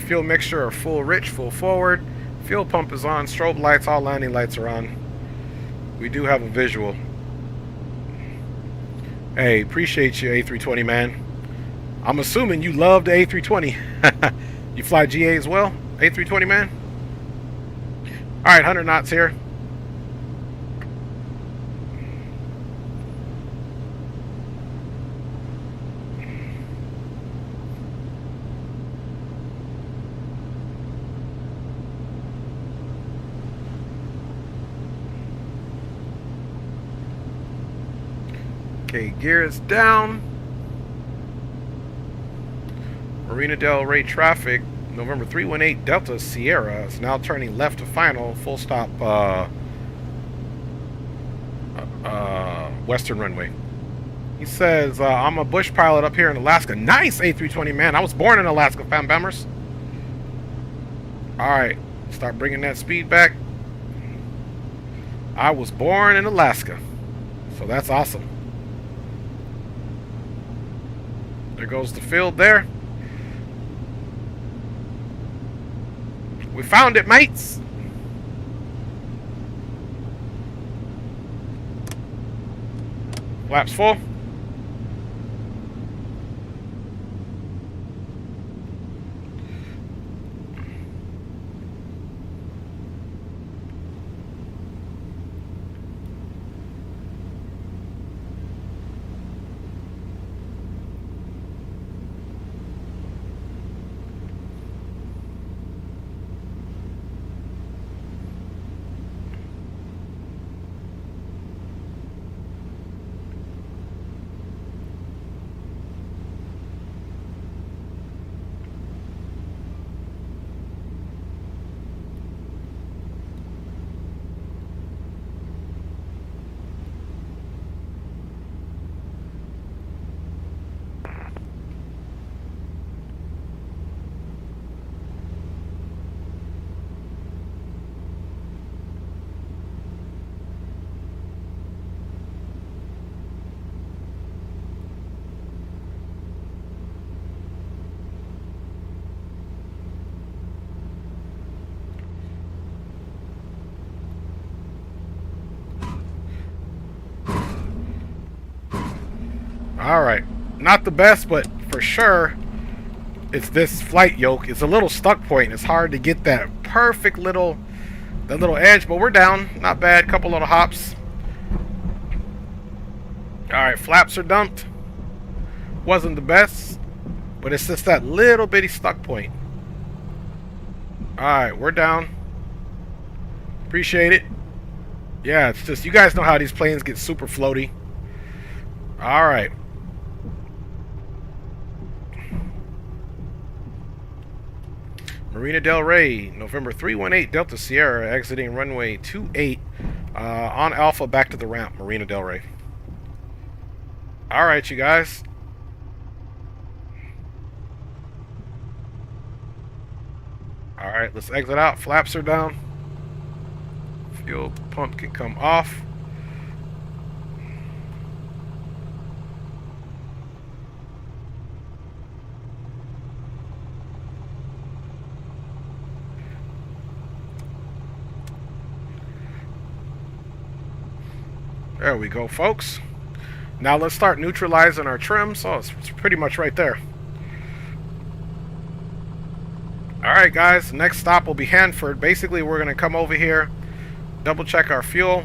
fuel mixture are full rich, full forward. Fuel pump is on, strobe lights, all landing lights are on. We do have a visual. Hey, appreciate you, A320 man. I'm assuming you love the A320. You fly GA as well, A320 man? Alright, 100 knots here. Okay, gear is down. Marina Del Rey traffic, November 318 Delta Sierra is now turning left to final, full stop, western runway. He says, I'm a bush pilot up here in Alaska. Nice, A320 man. I was born in Alaska, fam bammers. Alright, start bringing that speed back. I was born in Alaska, so that's awesome. There goes the field there. We found it, mates. Flaps full. Alright, not the best, but for sure it's this flight yoke. It's a little stuck point. It's hard to get that perfect little edge, but we're down. Not bad. Couple little hops. Alright, flaps are dumped. Wasn't the best, but it's just that little bitty stuck point. Alright, we're down. Appreciate it. Yeah, it's just, you guys know how these planes get super floaty. Alright. Marina Del Rey, November 318 Delta Sierra, exiting runway 28 on Alpha, back to the ramp, Marina Del Rey. Alright, you guys. Alright, let's exit out. Flaps are down. Fuel pump can come off. There we go, folks. Now let's start neutralizing our trim. So it's pretty much right there. Alright guys, next stop will be Hanford. Basically we're going to come over here, double check our fuel,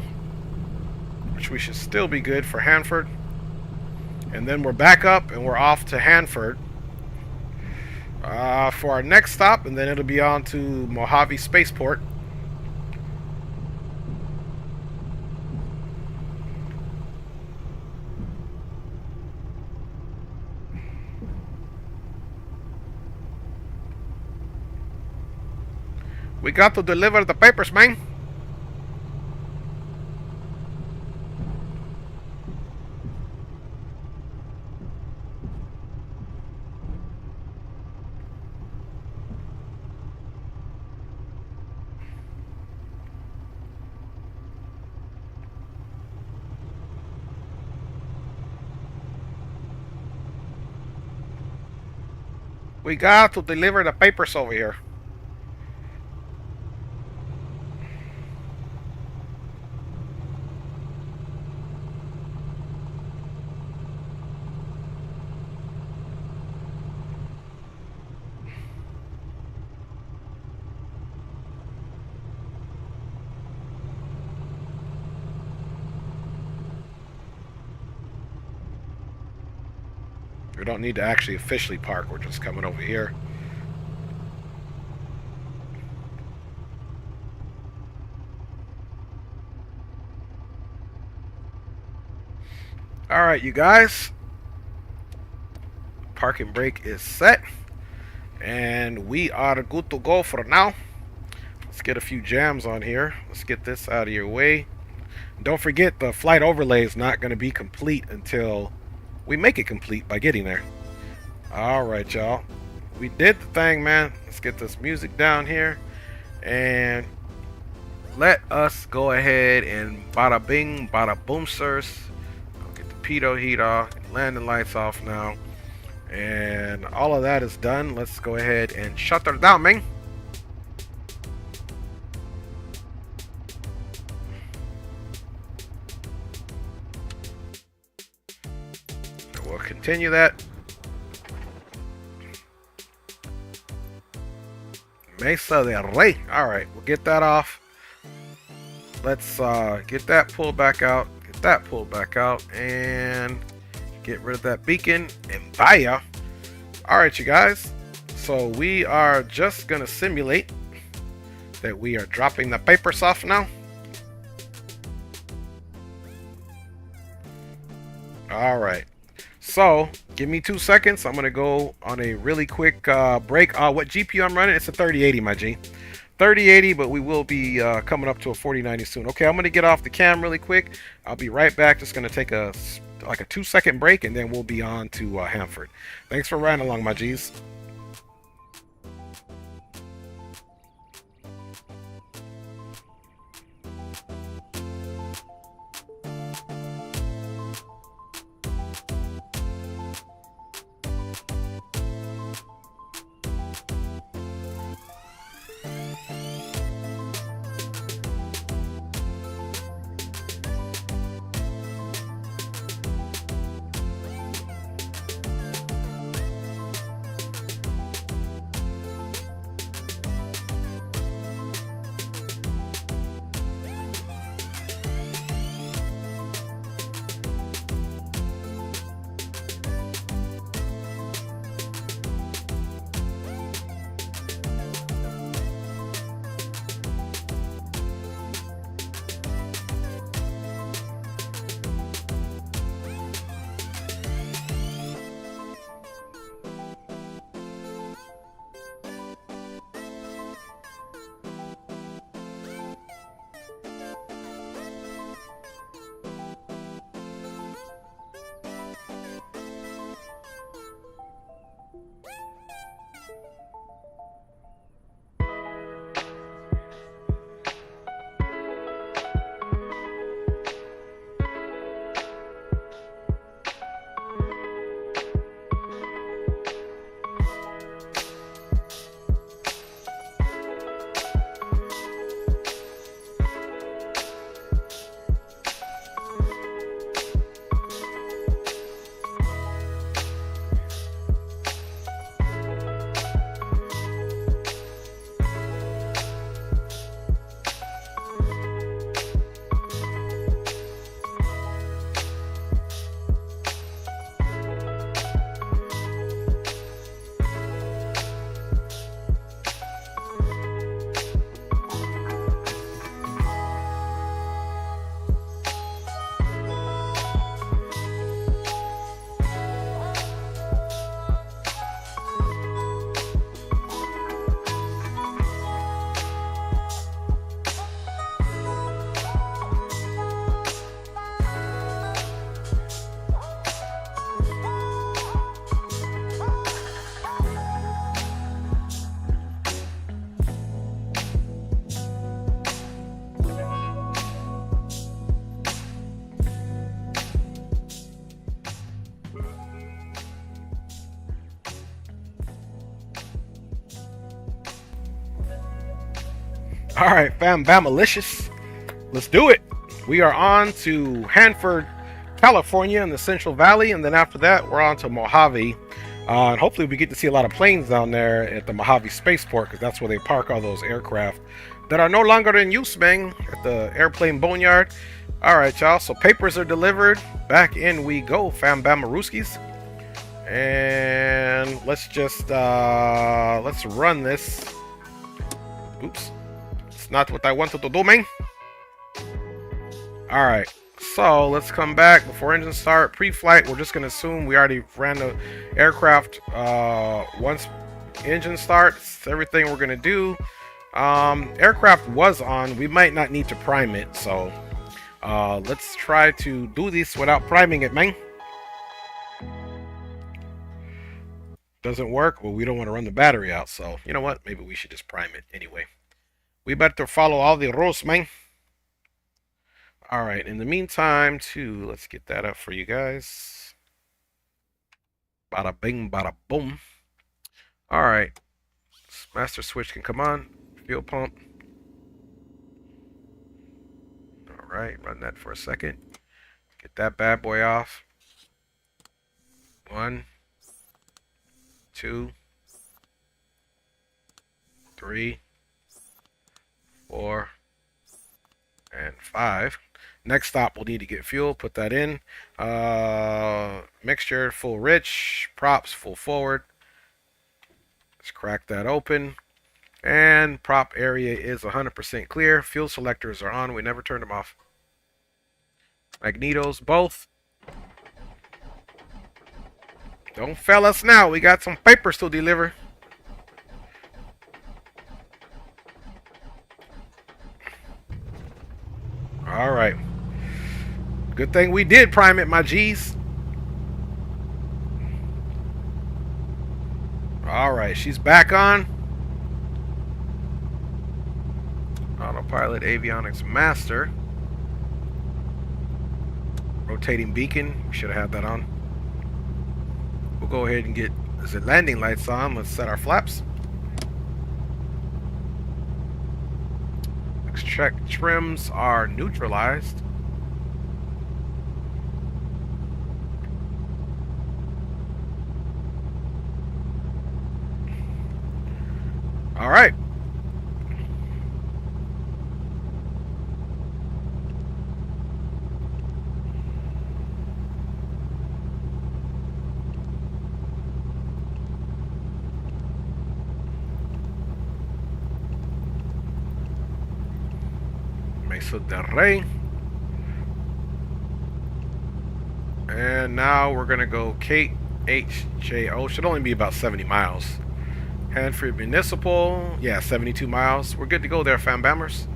which we should still be good for Hanford. And then we're back up and we're off to Hanford for our next stop, and then it'll be on to Mojave Spaceport. We got to deliver the papers, man. We got to deliver the papers over here. We don't need to actually officially park. We're just coming over here. All right, you guys. Parking brake is set. And we are good to go for now. Let's get a few jams on here. Let's get this out of your way. Don't forget, the flight overlay is not going to be complete until we make it complete by getting there. All right, y'all. We did the thing, man. Let's get this music down here. And let us go ahead and bada bing, bada boomsters. I'll get the pitot heat off. Landing lights off now. And all of that is done. Let's go ahead and shut her down, man. We'll continue that. Mesa del Rey. Alright, we'll get that off. Let's get that pulled back out. Get that pulled back out. And get rid of that beacon. And vaya. Alright, you guys. So we are just going to simulate that we are dropping the papers off now. Alright. So, give me 2 seconds. I'm going to go on a really quick break. What GPU I'm running? It's a 3080, my G. 3080, but we will be coming up to a 4090 soon. Okay, I'm going to get off the cam really quick. I'll be right back. Just going to take a 2-second break, and then we'll be on to Hanford. Thanks for riding along, my Gs. All right, fam, malicious. Let's do it. We are on to Hanford, California in the Central Valley, and then after that, we're on to Mojave. And hopefully we get to see a lot of planes down there at the Mojave Spaceport, because that's where they park all those aircraft that are no longer in use, man, at the airplane boneyard. All right, y'all. So papers are delivered. Back in we go, fam Rooskies. And let's just let's run this. Oops, it's not what I wanted to do, man. All right. So let's come back before engine start. Pre-flight, we're just gonna assume we already ran the aircraft. Once engine starts, everything we're gonna do. Aircraft was on. We might not need to prime it, so let's try to do this without priming it, man. Doesn't work. Well, we don't want to run the battery out, so you know what? Maybe we should just prime it anyway. We better follow all the rules, man. All right, in the meantime, too, let's get that up for you guys. Bada bing, bada boom. All right, master switch can come on. Fuel pump. All right, run that for a second. Get that bad boy off. 1, 2, 3, 4, and 5. Next stop, we'll need to get fuel. Put that in. Mixture full rich. Props full forward. Let's crack that open. And prop area is 100% clear. Fuel selectors are on. We never turned them off. Magnetos both. Don't fail us now. We got some papers to deliver. All right. Good thing we did prime it, my G's. All right, she's back on. Autopilot avionics master. Rotating beacon. We should have had that on. We'll go ahead and get the landing lights on. Let's set our flaps. Check trims are neutralized. All right. Del Rey. And now we're gonna go KHJO. Should only be about 70 miles. Hanford Municipal, yeah, 72 miles. We're good to go there, fam bammers.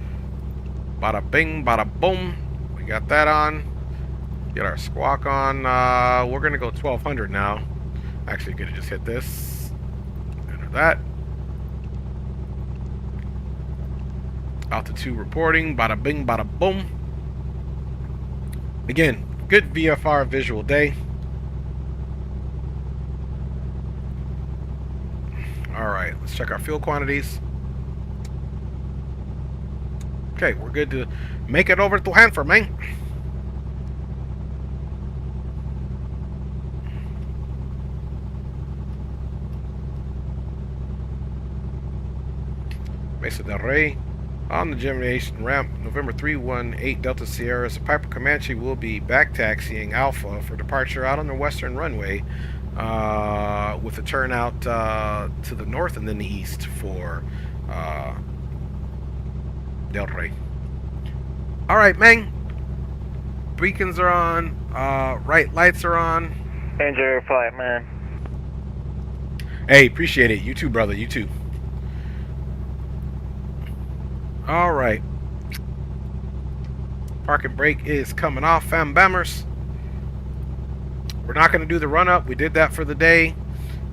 Bada bing, bada boom. We got that on. Get our squawk on. We're gonna go 1200 now. Actually, gonna just hit this. Enter that. Altitude reporting, bada bing, bada boom. Again, good VFR visual day. All right, let's check our fuel quantities. Okay, we're good to make it over to Hanford, man. Mesa del Rey. On the Gemini ramp, November 318 Delta Sierra, the Piper Comanche will be back taxiing Alpha for departure out on the western runway with a turnout to the north and then the east for Del Rey. All right, man. Beacons are on. Right lights are on. Enjoy your flight, man. Hey, appreciate it. You too, brother. You too. All right. Park and brake is coming off, fam bammers. We're not going to do the run up. We did that for the day.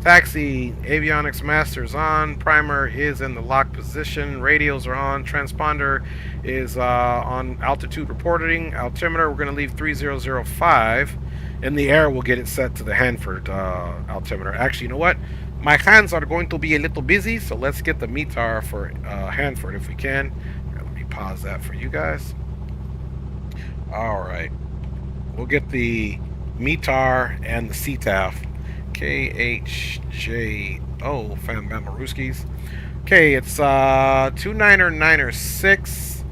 Taxi, avionics master's on. Primer is in the lock position. Radios are on. Transponder is on altitude reporting. Altimeter, we're going to leave 3005. In the air, we'll get it set to the Hanford altimeter. Actually, you know what? My hands are going to be a little busy, so let's get the METAR for Hanford if we can. pause that for you guys. Alright. We'll get the METAR and the CTAF. KHJO, Fam Bamaruskis. Okay, it's 29906.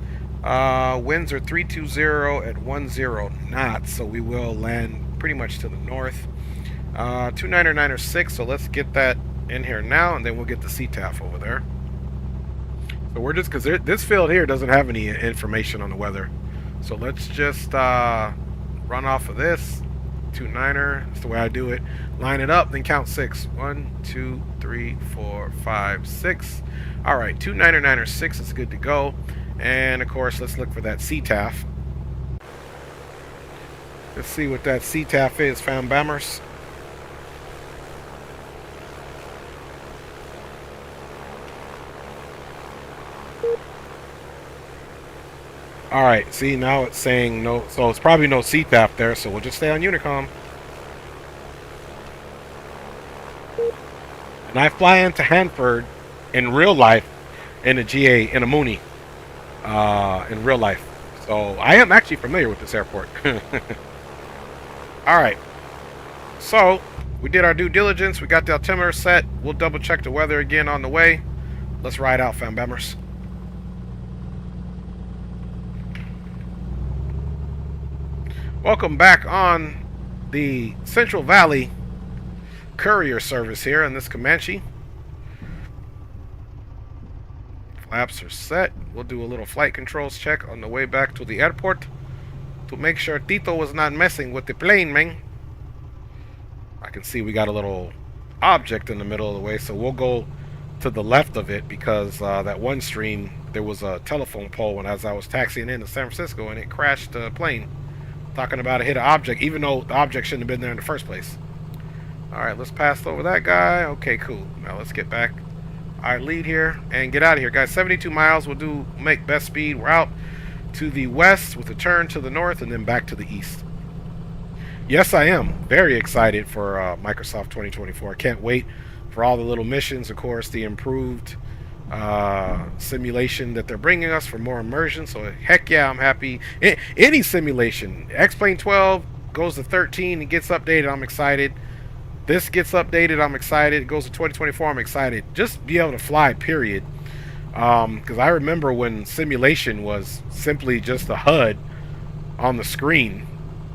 Winds are 320 at 10 knots, so we will land pretty much to the north. 29906, so let's get that in here now, and then we'll get the CTAF over there. So we're just, because this field here doesn't have any information on the weather, so let's just run off of this 29er. That's the way I do it. Line it up, then count 6. 1, 2, 3, 4, 5, 6. All right, 29906 is good to go. And of course, let's look for that CTAF. Let's see what that CTAF is, fam bammers. All right, see, now it's saying no, so it's probably no CTAF there, so we'll just stay on Unicom. And I fly into Hanford in real life in a GA, in a Mooney, in real life. So I am actually familiar with this airport. All right, so we did our due diligence. We got the altimeter set. We'll double check the weather again on the way. Let's ride out, fam bammers. Welcome back on the Central Valley Courier service here in this Comanche. Flaps are set. We'll do a little flight controls check on the way back to the airport to make sure Tito was not messing with the plane, man. I can see we got a little object in the middle of the way, so we'll go to the left of it because that one stream, there was a telephone pole when as I was taxiing into San Francisco and it crashed the plane. Talking about it hit an object, even though the object shouldn't have been there in the first place. Alright, let's pass over that guy. Okay, cool. Now let's get back our lead here and get out of here, guys. 72 miles. We'll make best speed. We're out to the west with a turn to the north and then back to the east. Yes, I am very excited for Microsoft 2024. I can't wait for all the little missions. Of course, the improved simulation that they're bringing us for more immersion. So heck yeah, I'm happy. Any simulation, X-Plane 12 goes to 13 and gets updated, I'm excited. This gets updated, I'm excited. It goes to 2024, I'm excited. Just be able to fly, period. Because I remember when simulation was simply just a HUD on the screen,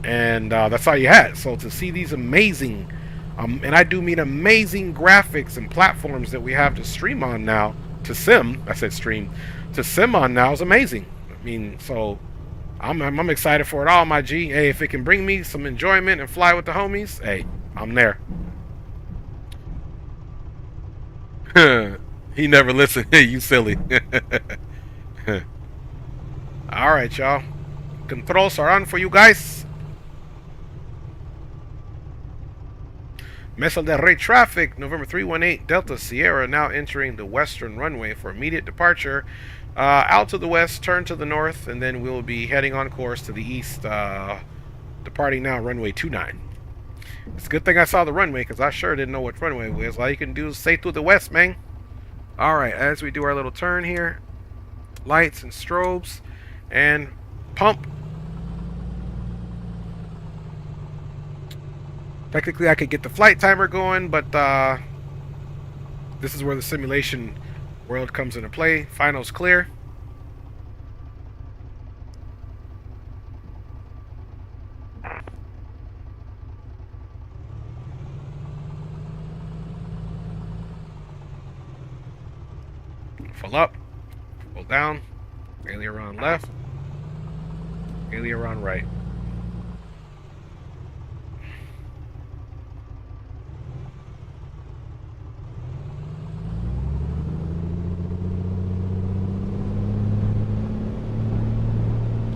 and that's all you had. So to see these amazing and I do mean amazing graphics and platforms that we have to stream on now, to sim, I said stream, to sim on now is amazing. I mean, so I'm excited for it all, my G. Hey, if it can bring me some enjoyment and fly with the homies, hey, I'm there. He never listened. Hey, you silly. Alright, y'all. Controls are on for you guys. Mesa del Rey traffic, November 318 Delta Sierra, now entering the western runway for immediate departure. Out to the west, turn to the north, and then we'll be heading on course to the east, departing now runway 29. It's a good thing I saw the runway, because I sure didn't know what runway was. All you can do is say to the west, man. Alright, as we do our little turn here, lights and strobes, and pump. Technically, I could get the flight timer going, but this is where the simulation world comes into play. Finals clear. Full up, full down, aileron left, aileron right.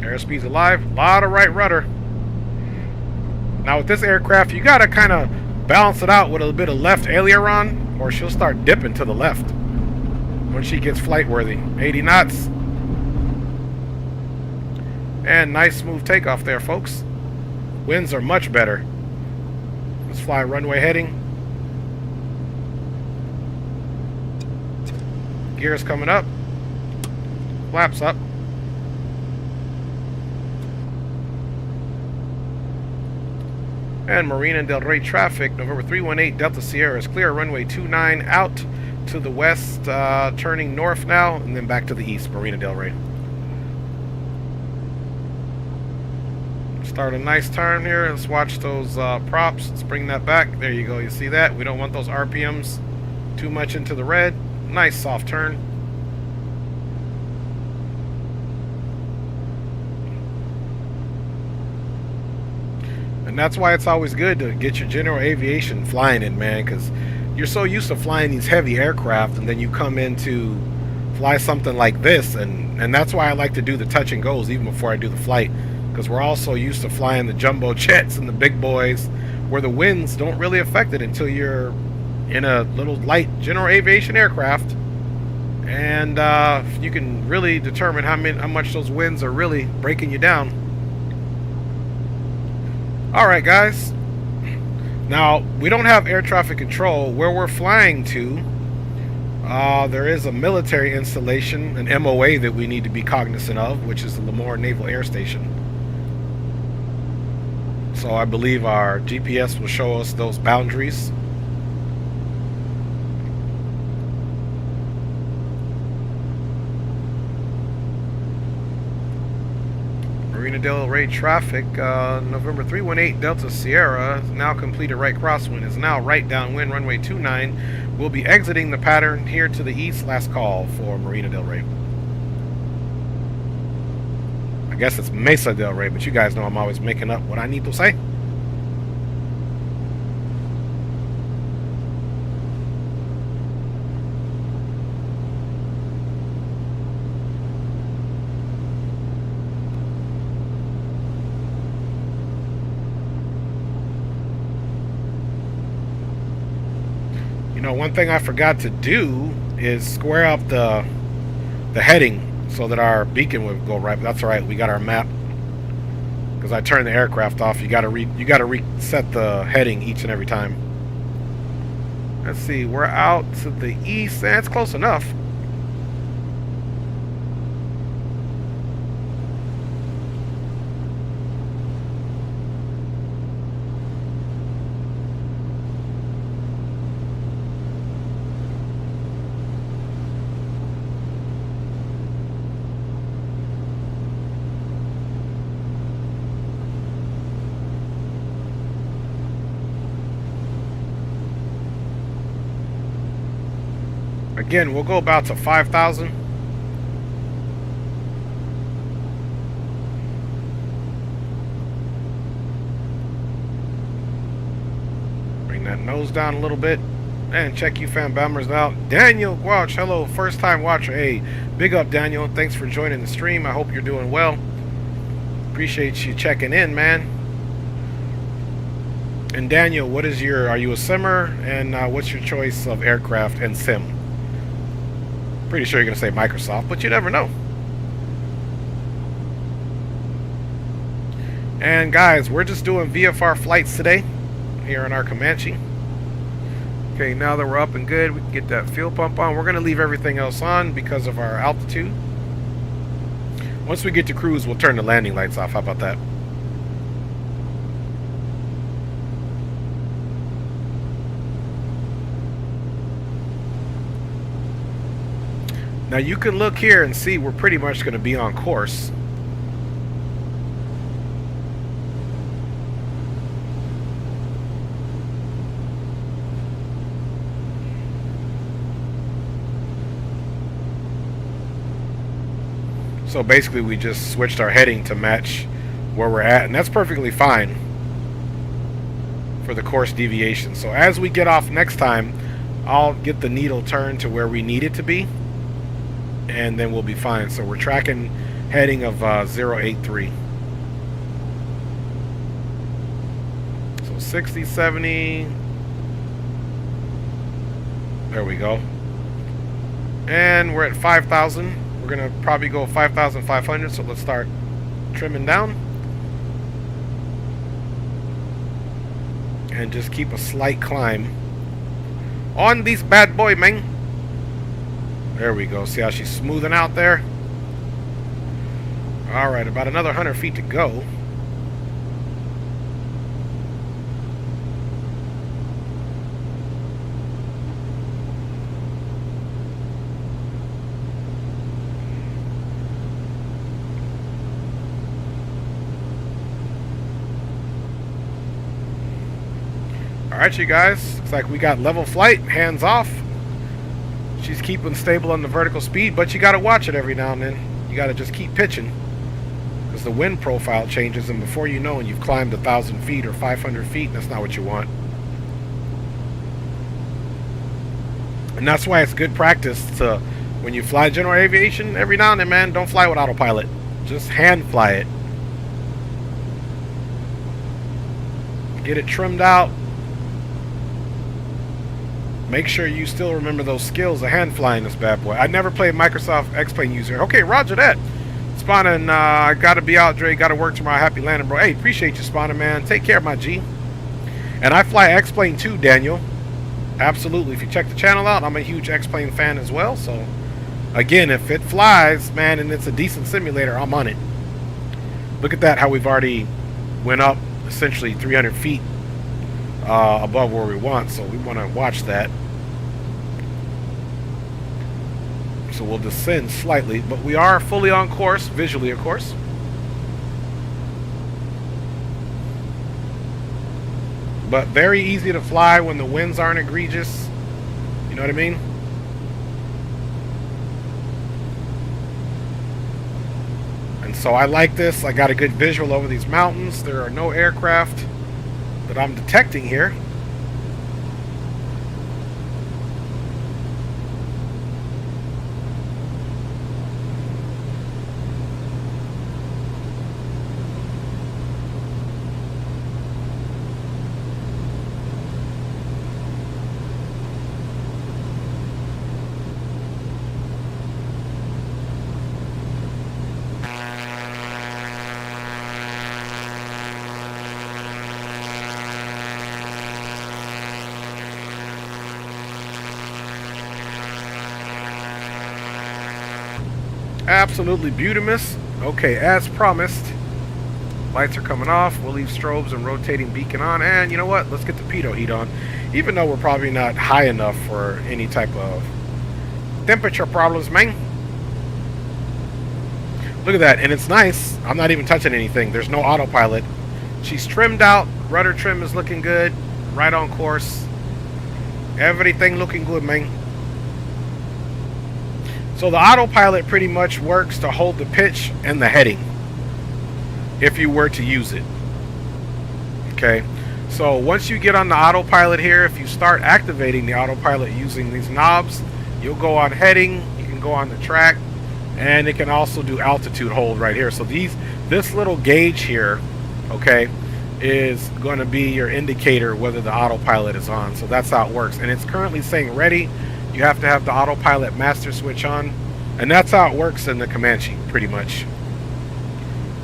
Airspeed's alive, a lot of right rudder. Now with this aircraft, you gotta kind of balance it out with a bit of left aileron, or she'll start dipping to the left when she gets flight worthy. 80 knots. And nice smooth takeoff there, folks. Winds are much better. Let's fly runway heading. Gears coming up. Flaps up. And Marina Del Rey traffic, November 318 Delta Sierra is clear. Runway 29 out to the west, turning north now, and then back to the east, Marina Del Rey. Start a nice turn here. Let's watch those props. Let's bring that back. There you go. You see that? We don't want those RPMs too much into the red. Nice soft turn. And that's why it's always good to get your general aviation flying in, man, because you're so used to flying these heavy aircraft, and then you come in to fly something like this, and that's why I like to do the touch and goes even before I do the flight, because we're all so used to flying the jumbo jets and the big boys where the winds don't really affect it until you're in a little light general aviation aircraft, and you can really determine how much those winds are really breaking you down. Alright guys, now we don't have air traffic control where we're flying to. There is a military installation, an MOA, that we need to be cognizant of, which is the Lemoore Naval Air Station. So I believe our GPS will show us those boundaries. Marina Del Rey traffic, November 318 Delta Sierra is now completed right crosswind, is now right downwind, runway 29. We'll be exiting the pattern here to the east. Last call for Marina Del Rey. I guess it's Mesa Del Rey, but you guys know I'm always making up what I need to say. You know, one thing I forgot to do is square up the heading so that our beacon would go right. That's all right. We got our map because I turned the aircraft off. You got to reset the heading each and every time. Let's see. We're out to the east. That's close enough. Again, we'll go about to 5,000. Bring that nose down a little bit. And check you fan bombers out. Daniel Guach, hello, first time watcher. Hey, big up Daniel. Thanks for joining the stream. I hope you're doing well. Appreciate you checking in, man. And Daniel, what is are you a simmer? And what's your choice of aircraft and sim? Pretty sure you're going to say Microsoft, but you never know. And guys, we're just doing VFR flights today here in our Comanche. Okay, now that we're up and good, we can get that fuel pump on. We're going to leave everything else on because of our altitude. Once we get to cruise, we'll turn the landing lights off. How about that? Now you can look here and see we're pretty much going to be on course. So basically we just switched our heading to match where we're at, and that's perfectly fine for the course deviation. So as we get off next time, I'll get the needle turned to where we need it to be, and then we'll be fine. So we're tracking heading of 083. So 60, 70. There we go. And we're at 5,000. We're going to probably go 5,500. So let's start trimming down. And just keep a slight climb on these bad boy, man. There we go. See how she's smoothing out there? Alright, about another 100 feet to go. Alright, you guys. Looks like we got level flight, hands off. She's keeping stable on the vertical speed, but you gotta watch it every now and then. You gotta just keep pitching, because the wind profile changes, and before you know it, you've climbed 1,000 feet or 500 feet, and that's not what you want. And that's why it's good practice to, when you fly general aviation, every now and then, man, don't fly with autopilot. Just hand fly it. Get it trimmed out. Make sure you still remember those skills of hand flying this bad boy. I never played Microsoft X-Plane user. Okay, roger that. Spawning, I gotta be out, Dre. Gotta work tomorrow. Happy landing, bro. Hey, appreciate you, Spawning, man. Take care, my G. And I fly X-Plane too, Daniel. Absolutely. If you check the channel out, I'm a huge X-Plane fan as well. So, again, if it flies, man, and it's a decent simulator, I'm on it. Look at that, how we've already went up essentially 300 feet above where we want. So we want to watch that. So we'll descend slightly, but we are fully on course, visually, of course. But very easy to fly when the winds aren't egregious. You know what I mean? And so I like this. I got a good visual over these mountains. There are no aircraft that I'm detecting here. Absolutely beautimous. Okay, as promised, lights are coming off. We'll leave strobes and rotating beacon on. And you know what? Let's get the pitot heat on. Even though we're probably not high enough for any type of temperature problems, man. Look at that. And it's nice. I'm not even touching anything. There's no autopilot. She's trimmed out. Rudder trim is looking good. Right on course. Everything looking good, man. So the autopilot pretty much works to hold the pitch and the heading if you were to use it. Okay, so once you get on the autopilot here, if you start activating the autopilot using these knobs, you'll go on heading, you can go on the track, and it can also do altitude hold right here. So this little gauge here, okay, is going to be your indicator whether the autopilot is on. So that's how it works, and it's currently saying ready. You have to have the autopilot master switch on, and that's how it works in the Comanche, pretty much.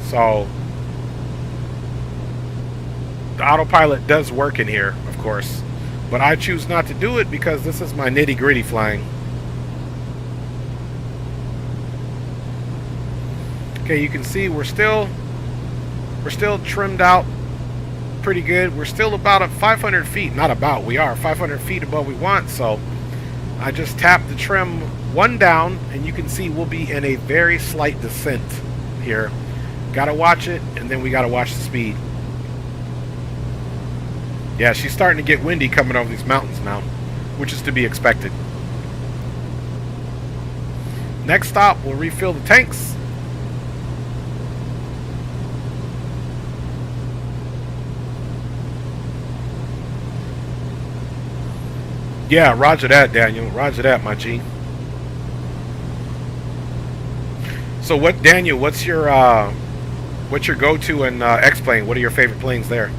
So the autopilot does work in here, of course, but I choose not to do it because this is my nitty-gritty flying. Okay, you can see we're still trimmed out pretty good. We're still about at 500 feet, not about, we are 500 feet above we want. So I just tapped the trim one down, and you can see we'll be in a very slight descent here. Gotta watch it, and then we gotta watch the speed. Yeah, she's starting to get windy coming over these mountains now, which is to be expected. Next stop, we'll refill the tanks. Yeah, roger that, Daniel. Roger that, my G. So what, Daniel, what's your go-to in X-Plane? What are your favorite planes there?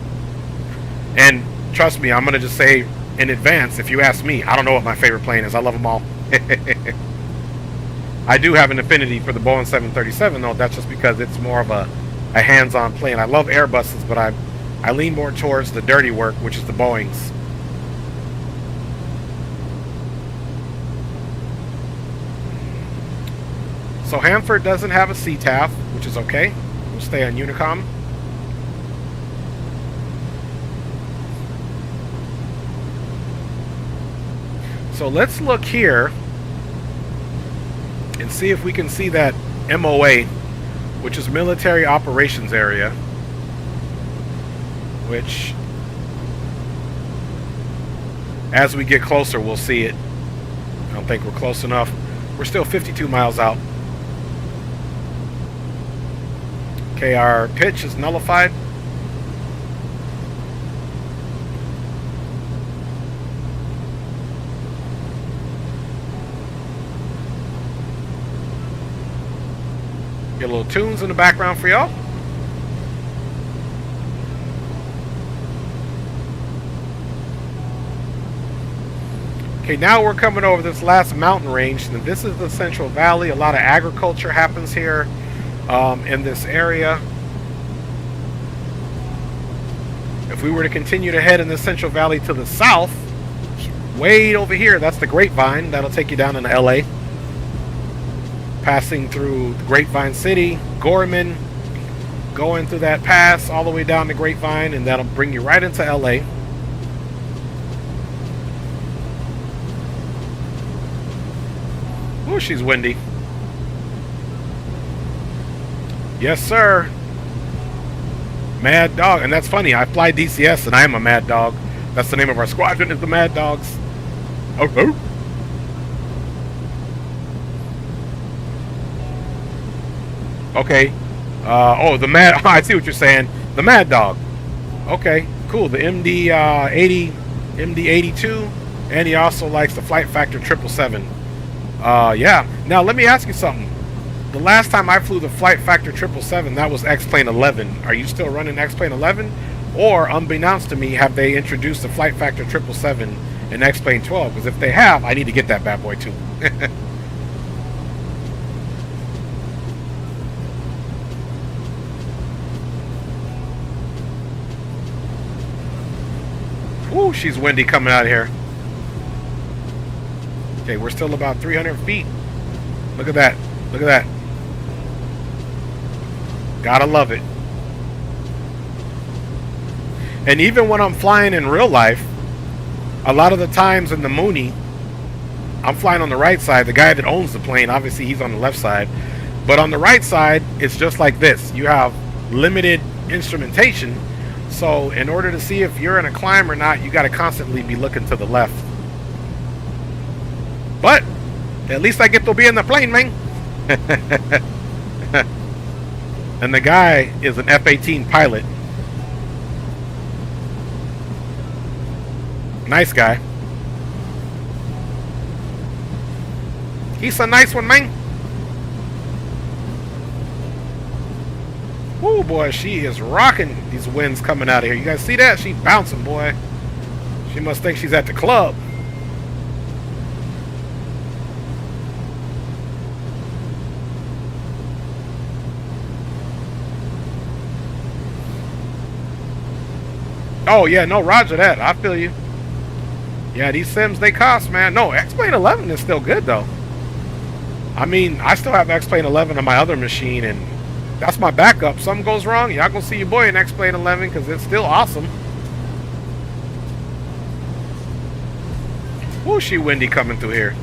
And trust me, I'm going to just say in advance, if you ask me, I don't know what my favorite plane is. I love them all. I do have an affinity for the Boeing 737, though. That's just because it's more of a hands-on plane. I love Airbuses, but I lean more towards the dirty work, which is the Boeings. So Hanford doesn't have a CTAF, which is okay. We'll stay on Unicom. So let's look here and see if we can see that MOA, which is Military Operations Area, which As we get closer, we'll see it. I don't think we're close enough. We're still 52 miles out. Okay, our pitch is nullified. Get a little tunes in the background for y'all. Okay, now we're coming over this last mountain range. And this is the Central Valley. A lot of agriculture happens here in this area. If we were to continue to head in the Central Valley to the south, way over here, that's the Grapevine. That'll take you down into LA. Passing through Grapevine City, Gorman, going through that pass all the way down to Grapevine, and that'll bring you right into LA. Ooh, she's windy. Yes, sir. Mad Dog. And that's funny, I fly DCS and I am a Mad Dog. That's the name of our squadron, is the Mad Dogs. Oh, oh. Okay. Oh, the Mad... I see what you're saying. The Mad Dog. Okay, cool. The MD-80, MD-82, and he also likes the Flight Factor 777. Yeah. Now, let me ask you something. The last time I flew the Flight Factor 777, that was X-Plane 11. Are you still running X-Plane 11? Or, unbeknownst to me, have they introduced the Flight Factor 777 in X-Plane 12? Because if they have, I need to get that bad boy too. Ooh, she's windy coming out of here. Okay, we're still about 300 feet. Look at that. Look at that. Gotta love it. And even when I'm flying in real life, a lot of the times in the Mooney, I'm flying on the right side. The guy that owns the plane, obviously he's on the left side. But on the right side, it's just like this. You have limited instrumentation. So in order to see if you're in a climb or not, you got to constantly be looking to the left. But at least I get to be in the plane, man. And the guy is an F-18 pilot. Nice guy. He's a nice one, man. Woo, boy, she is rocking these winds coming out of here. You guys see that? She bouncing, boy. She must think she's at the club. Oh, yeah, no, roger that. I feel you. Yeah, these sims, they cost, man. No, X-Plane 11 is still good, though. I mean, I still have X-Plane 11 on my other machine, and that's my backup. Something goes wrong, y'all gonna see your boy in X-Plane 11, because it's still awesome. Woo, she windy coming through here.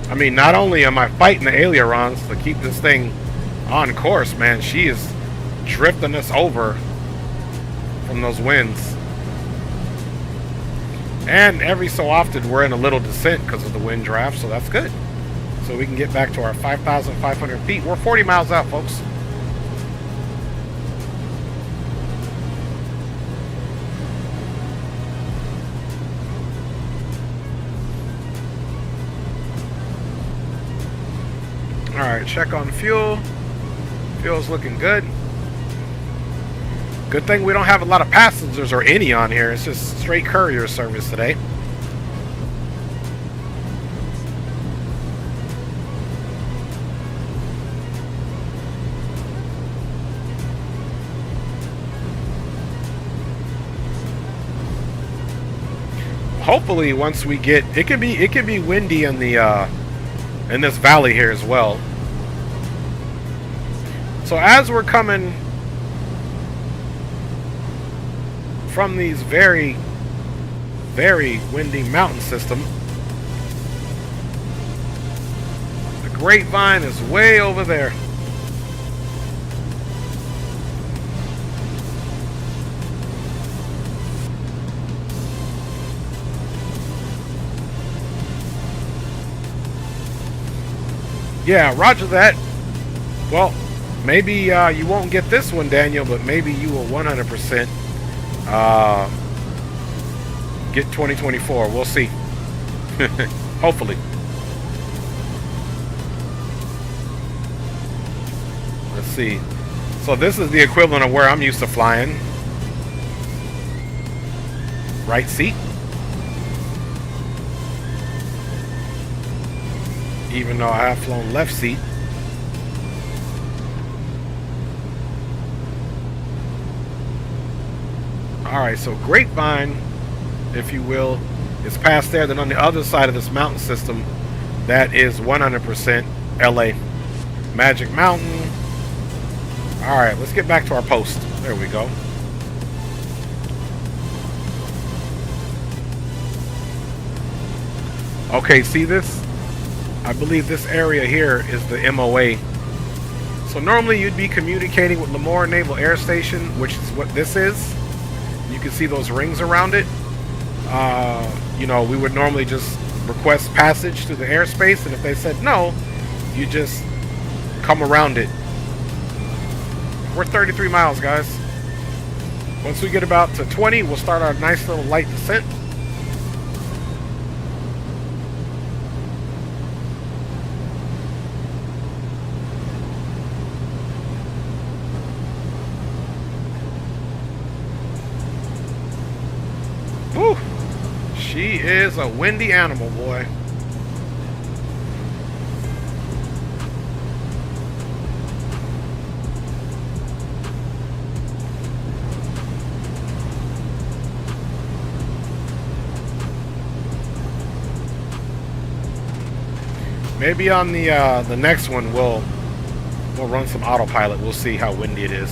I mean, not only am I fighting the ailerons to keep this thing on course, man, she is drifting us over from those winds. And every so often we're in a little descent because of the wind draft, so that's good. So we can get back to our 5,500 feet. We're 40 miles out, folks. Alright, check on fuel. Fuel's looking good. Good thing we don't have a lot of passengers or any on here. It's just straight courier service today. hopefully once we get, it can be windy in the in this valley here as well. So as we're coming from these very, very windy mountain system, the Grapevine is way over there. Yeah, roger that. Well, maybe you won't get this one, Daniel, but maybe you will 100% get 2024. We'll see. Hopefully. Let's see. So this is the equivalent of where I'm used to flying. Right seat. Even though I have flown left seat. Alright, so Grapevine, if you will, is past there. Then on the other side of this mountain system, that is 100% LA. Magic Mountain. Alright, let's get back to our post. There we go. Okay, see this? I believe this area here is the MOA. So normally you'd be communicating with Lemoore Naval Air Station, which is what this is. You can see those rings around it. You know, we would normally just request passage to the airspace, and if they said no, you just come around it. We're 33 miles, guys. Once we get about to 20, we'll start our nice little light descent. She is a windy animal, boy. Maybe on the next one we'll run some autopilot. We'll see how windy it is.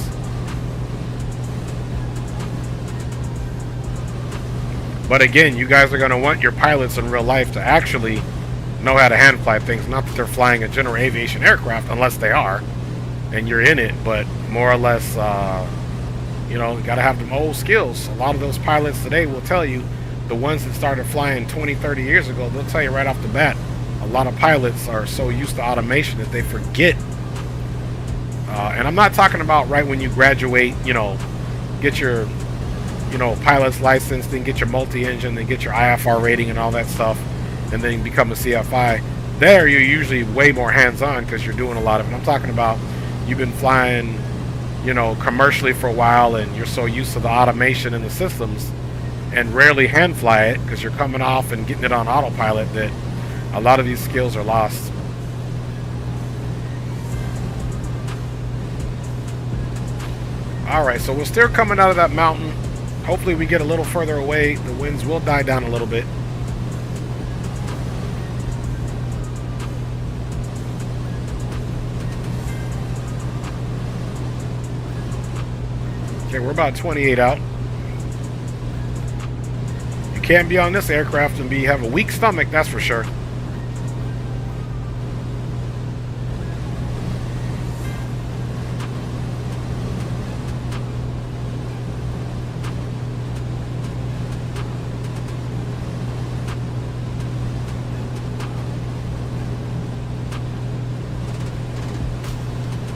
But again, you guys are going to want your pilots in real life to actually know how to hand fly things. Not that they're flying a general aviation aircraft, unless they are, and you're in it. But more or less, you know, you got to have them old skills. A lot of those pilots today will tell you, the ones that started flying 20, 30 years ago, they'll tell you right off the bat, a lot of pilots are so used to automation that they forget. And I'm not talking about right when you graduate, you know, get your pilot's license, then get your multi-engine, then get your IFR rating and all that stuff, and then become a CFI. There, you're usually way more hands-on because you're doing a lot of it. I'm talking about you've been flying, you know, commercially for a while, and you're so used to the automation and the systems, and rarely hand fly it because you're coming off and getting it on autopilot, that a lot of these skills are lost. Alright, so we're still coming out of that mountain. Hopefully we get a little further away. The winds will die down a little bit. Okay, we're about 28 out. You can't be on this aircraft and have a weak stomach, that's for sure.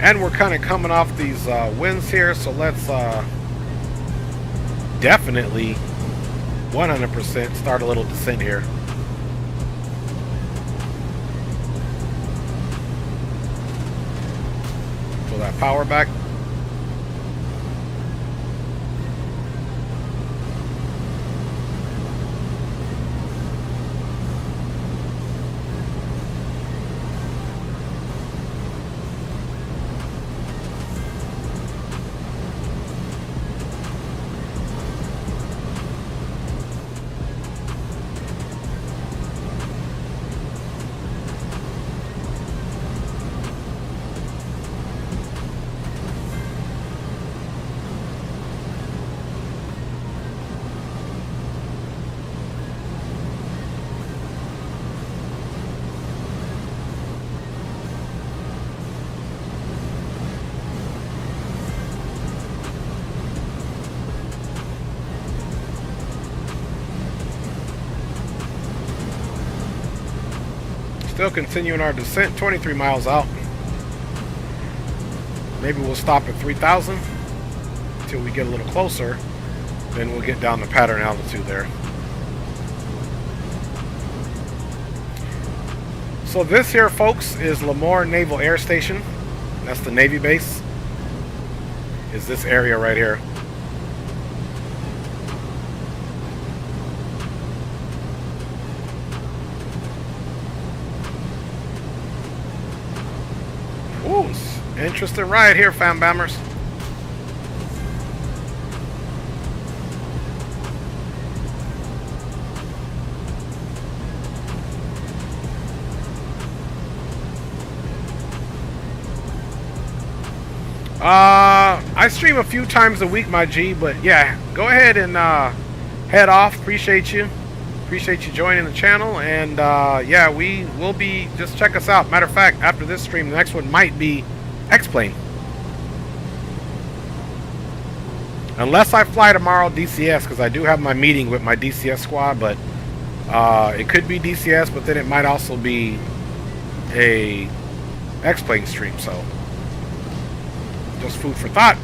And we're kind of coming off these winds here, so let's definitely 100% start a little descent here. Pull that power back. Still continuing our descent, 23 miles out. Maybe we'll stop at 3,000 until we get a little closer. Then we'll get down to pattern altitude there. So this here, folks, is Lemoore Naval Air Station. That's the Navy base. Is this area right here. Ooh, interesting ride here, fam bammers. I stream a few times a week, my G, but yeah, go ahead and head off. Appreciate you joining the channel, and yeah, we will be, just check us out. Matter of fact, after this stream, the next one might be X-Plane, unless I fly tomorrow DCS, because I do have my meeting with my DCS squad. But it could be DCS, but then it might also be a X-Plane stream, so just food for thought.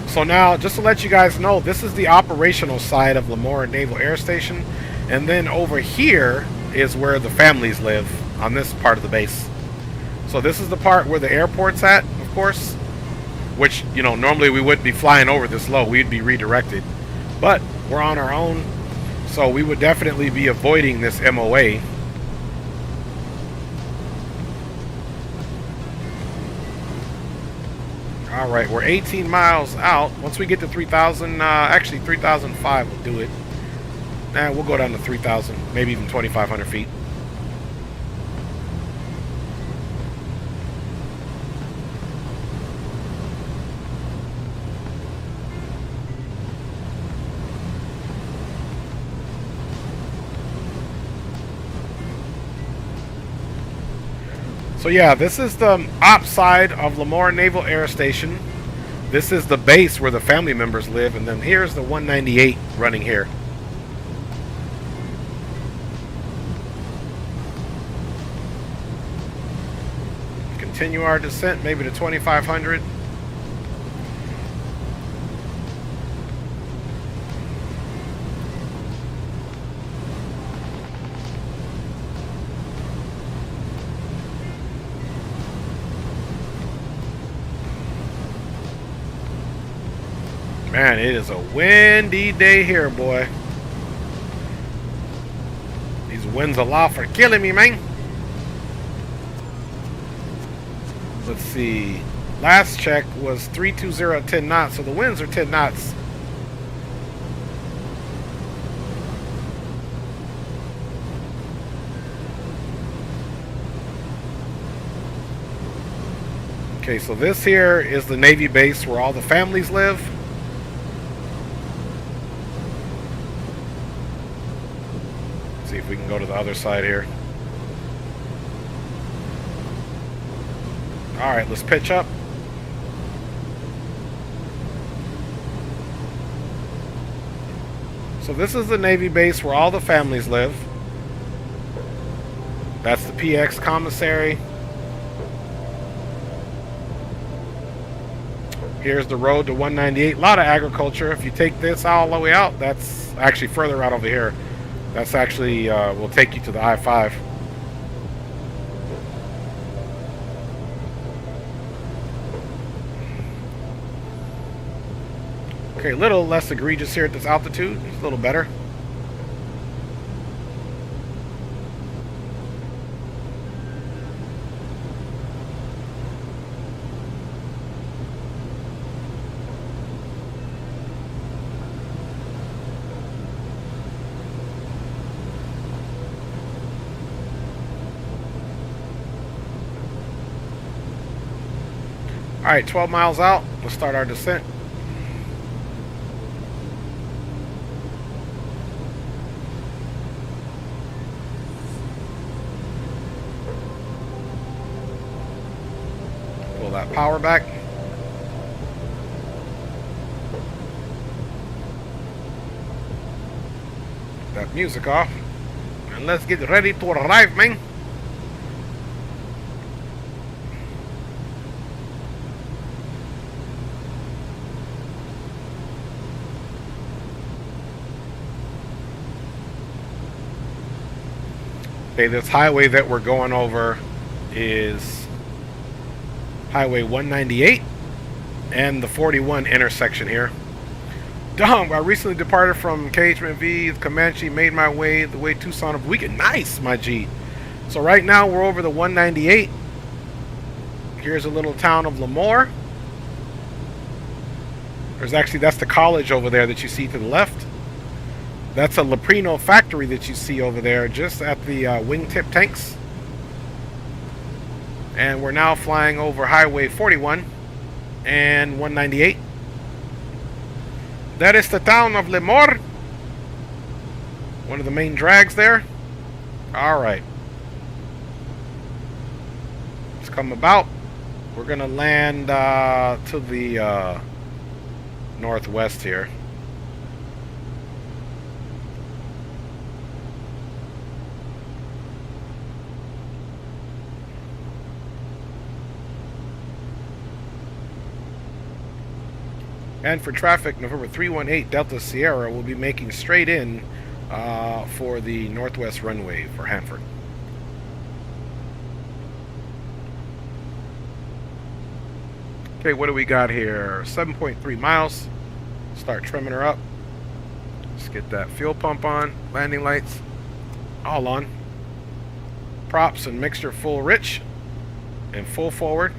So now, just to let you guys know, this is the operational side of Lemoore Naval Air Station. And then over here is where the families live, on this part of the base. So this is the part where the airport's at, of course. Which, you know, normally we wouldn't be flying over this low. We'd be redirected. But we're on our own. So we would definitely be avoiding this MOA. Alright, we're 18 miles out. Once we get to 3,000, actually 3,005 will do it. We'll go down to 3,000, maybe even 2,500 feet. So yeah, this is the op side of Lemoore Naval Air Station. This is the base where the family members live, and then here's the 198 running here. Continue our descent, maybe to 2,500. Man, it is a windy day here, boy. These winds aloft are killing me, man. Let's see. Last check was 320 at 10 knots, so the winds are 10 knots. Okay, so this here is the Navy base where all the families live. See if we can go to the other side here. Alright, let's pitch up. So this is the Navy base where all the families live. That's the PX commissary. Here's the road to 198. A lot of agriculture. If you take this all the way out, that's actually further out over here. That's actually, will take you to the I-5. Okay, a little less egregious here at this altitude. It's a little better. Alright, 12 miles out. Let's start our descent. Pull that power back. music off. And let's get ready to arrive, man. Okay, this highway that we're going over is Highway 198 and the 41 intersection here. I recently departed from KHMV, Comanche, made my way the way Tucson of the weekend. Nice, my G. So right now we're over the 198. Here's a little town of Lemoore. That's the college over there that you see to the left. That's a Leprino factory that you see over there just at the wingtip tanks. And we're now flying over Highway 41 and 198. That is the town of Lemoore. One of the main drags there. Alright. Let's come about. We're going to land to the northwest here. And for traffic, November 318 Delta Sierra will be making straight in for the northwest runway for Hanford. Okay, what do we got here? 7.3 miles. Start trimming her up. Let's get that fuel pump on. Landing lights all on. Props and mixture full rich and full forward.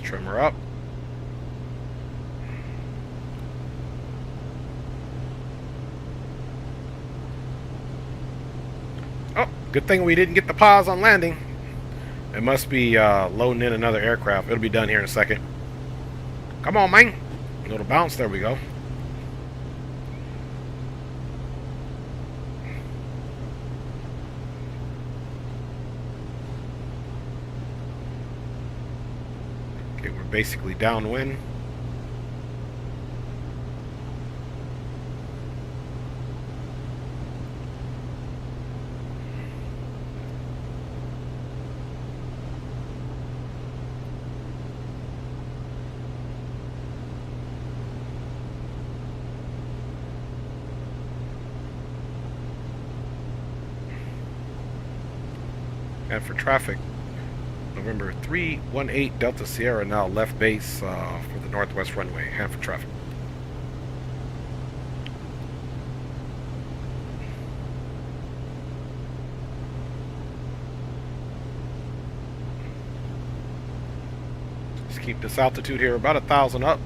Trim her up. Oh, good thing we didn't get the pause on landing. It must be loading in another aircraft. It'll be done here in a second. Come on, man. A little bounce. There we go. Basically downwind. And for traffic, November 318 Delta Sierra, now left base for the northwest runway, Hanford traffic. Just keep this altitude here about 1,000 up.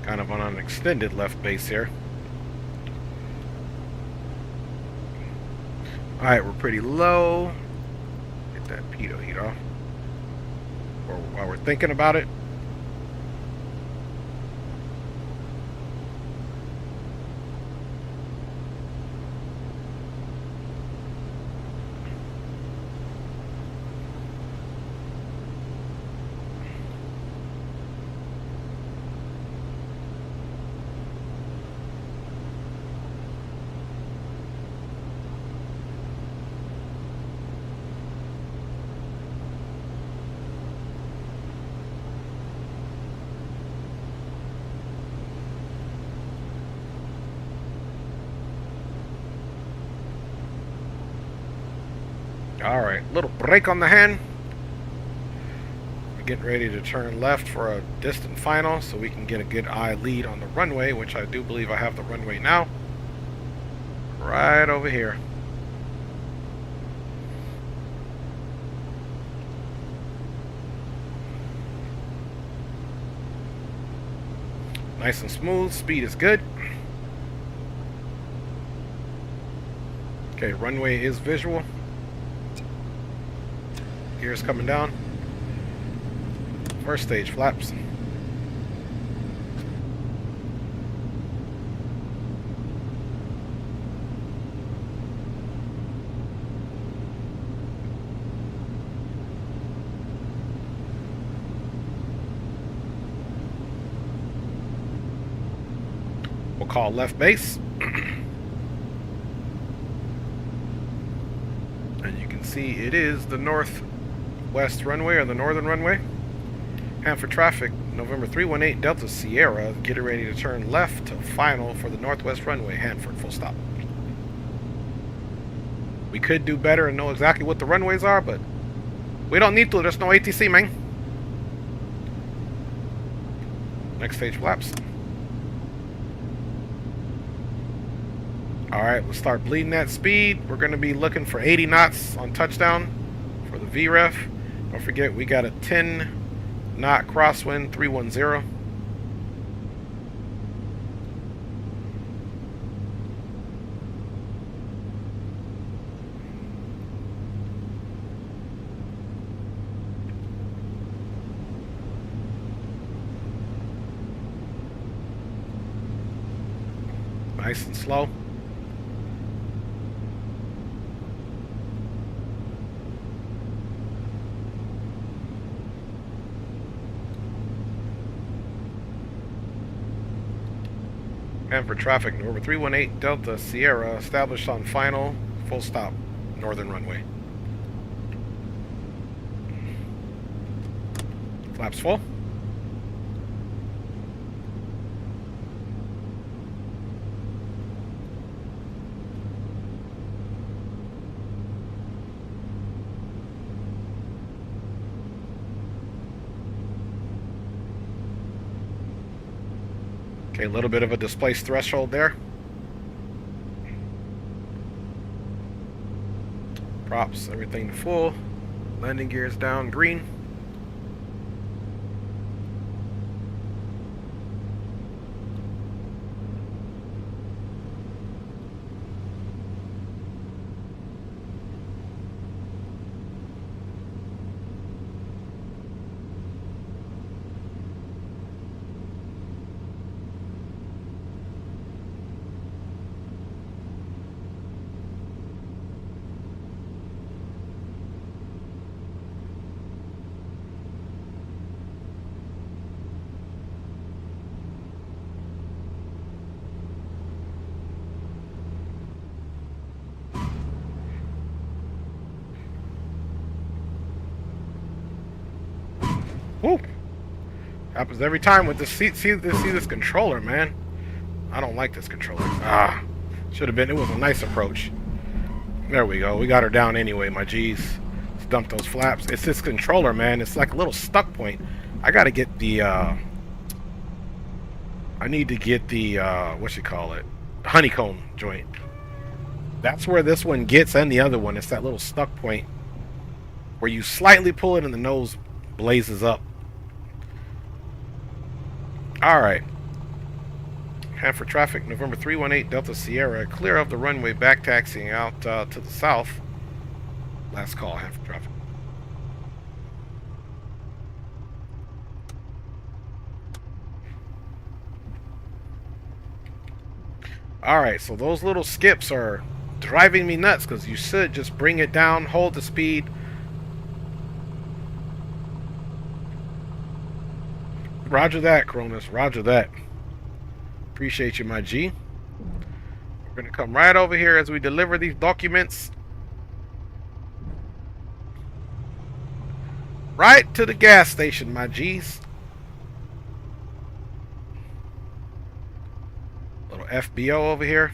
Kind of on an extended left base here. Alright, we're pretty low. Get that pitot heat off. Or while we're thinking about it. Alright, little brake on the hand. We're getting ready to turn left for a distant final so we can get a good eye lead on the runway, which I do believe I have the runway now. Right over here. Nice and smooth, speed is good. Okay, runway is visual. Gears coming down. First stage flaps. We'll call left base. And you can see it is the northwest runway or the northern runway. And for traffic, November 318 Delta Sierra, getting ready to turn left to final for the northwest runway, Hanford, full stop. We could do better and know exactly what the runways are, but we don't need to. There's no ATC, man. Next stage flaps. Alright, let's start bleeding that speed. We're going to be looking for 80 knots on touchdown for the VREF. Don't forget, we got a 10 knot crosswind 310. Nice and slow. And for traffic, November 318 Delta Sierra, established on final, full stop, northern runway. Flaps full. Okay, a little bit of a displaced threshold there. Props, everything to full. Landing gears down, green. Woo! Happens every time with the seat. See this controller, man. I don't like this controller. Should have been. It was a nice approach. There we go. We got her down anyway, my G's. Let's dump those flaps. It's this controller, man. It's like a little stuck point. I gotta get the. I need to get the what you call it, honeycomb joint. That's where this one gets, and the other one. It's that little stuck point where you slightly pull it and the nose blazes up. Alright. Hanford traffic, November 318 Delta Sierra, clear of the runway, back taxiing out to the south. Last call, Hanford traffic. Alright, so those little skips are driving me nuts because you should just bring it down, hold the speed. Roger that, Cronus. Roger that. Appreciate you, my G. We're going to come right over here as we deliver these documents. Right to the gas station, my G's. Little FBO over here.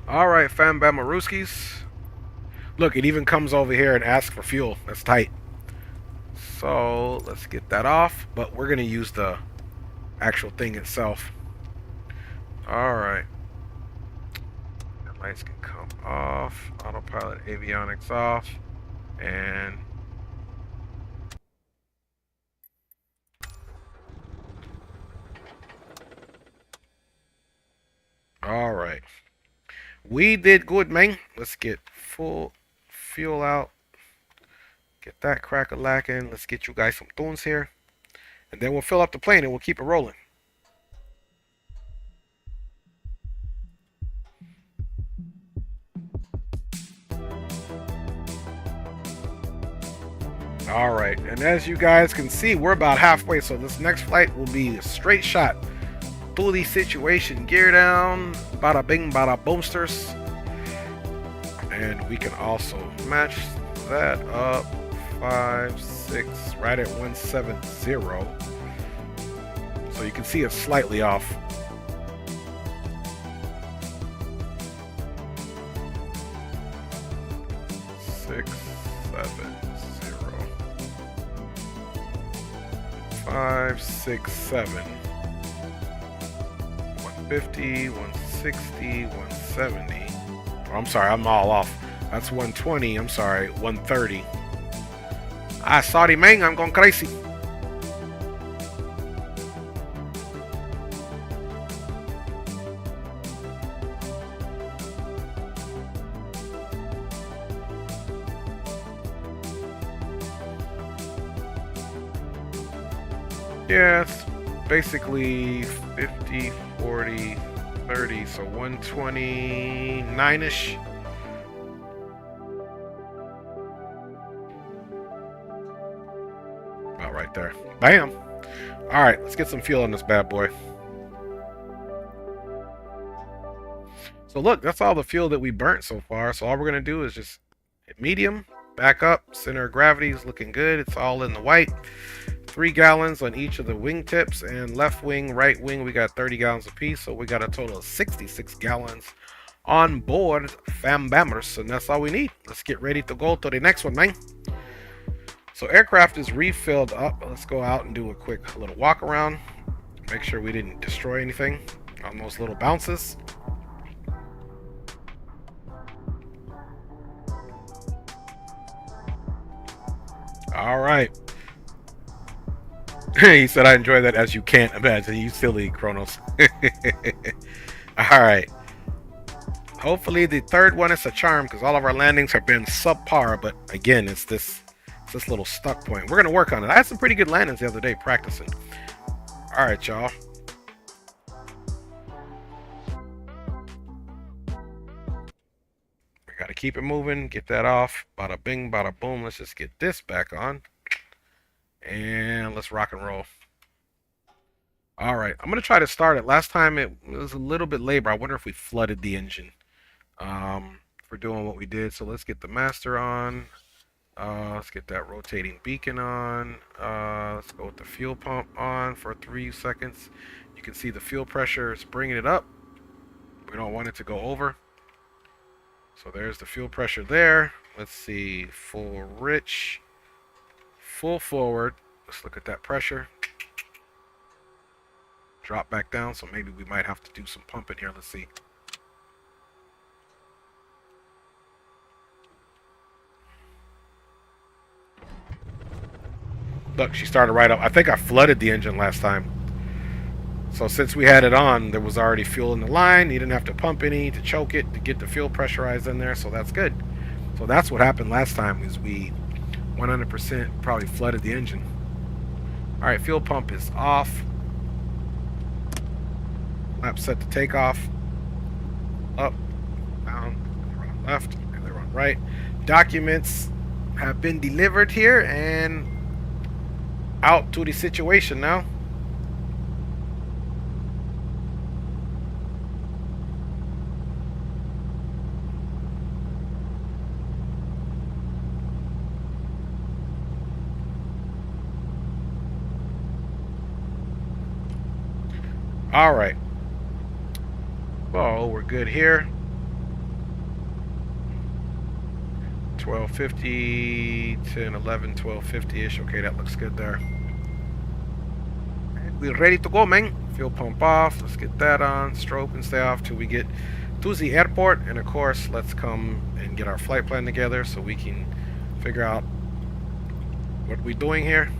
Alright, Fambamaruskis. Look, it even comes over here and asks for fuel. That's tight. So, let's get that off. But we're going to use the actual thing itself. Alright. The lights can come off. Autopilot avionics off. And... Alright. We did good, man. Let's get full fuel out. Get that crack-a-lacking. Let's get you guys some tunes here. And then we'll fill up the plane and we'll keep it rolling. Alright, and as you guys can see, we're about halfway. So this next flight will be a straight shot. Fully situation, gear down, bada bing, bada boomsters. And we can also match that up. 5, 6, right at 170. So you can see it's slightly off. Six, 7, 0. 5, 6, 7. 150, 160, 170. Oh, I'm sorry, I'm all off. That's 120. I'm sorry, 130. Ah, sorry, man, I'm going crazy. Yeah, it's basically 50, 40, 30, so 129-ish. About right there. Bam! Alright, let's get some fuel on this bad boy. So look, that's all the fuel that we burnt so far. So all we're going to do is just hit medium, back up, center of gravity is looking good. It's all in the white. 3 gallons on each of the wingtips, and left wing, right wing, we got 30 gallons apiece, so we got a total of 66 gallons on board Fambammers, and that's all we need. Let's get ready to go to the next one, man. So aircraft is refilled up. Let's go out and do a quick little walk around. Make sure we didn't destroy anything on those little bounces. All right. He said, I enjoy that as you can't imagine. You silly, Kronos. Alright. Hopefully the third one is a charm, because all of our landings have been subpar. But again, it's this little stuck point. We're going to work on it. I had some pretty good landings the other day practicing. Alright, y'all. We got to keep it moving. Get that off. Bada bing, bada boom. Let's just get this back on. And let's rock and roll. Alright, I'm going to try to start it. Last time it was a little bit labor. I wonder if we flooded the engine for doing what we did. So let's get the master on. Let's get that rotating beacon on. Let's go with the fuel pump on for 3 seconds. You can see the fuel pressure is bringing it up. We don't want it to go over. So there's the fuel pressure there. Let's see, full rich. Full forward. Let's look at that pressure. Drop back down, so maybe we might have to do some pumping here. Let's see. Look, she started right up. I think I flooded the engine last time. So since we had it on, there was already fuel in the line. You didn't have to pump any to choke it to get the fuel pressurized in there, so that's good. So that's what happened last time, is we 100% probably flooded the engine. Alright, fuel pump is off. Lap set to takeoff. Up, down, they're on left, and they're on right. Documents have been delivered here, and out to the situation now. All right. Oh, we're good here. 1250, 10, 11, 1250-ish. Okay, that looks good there. We're ready to go, man. Fuel pump off. Let's get that on. Strobe and stay off till we get to the airport. And of course, let's come and get our flight plan together so we can figure out what we're doing here.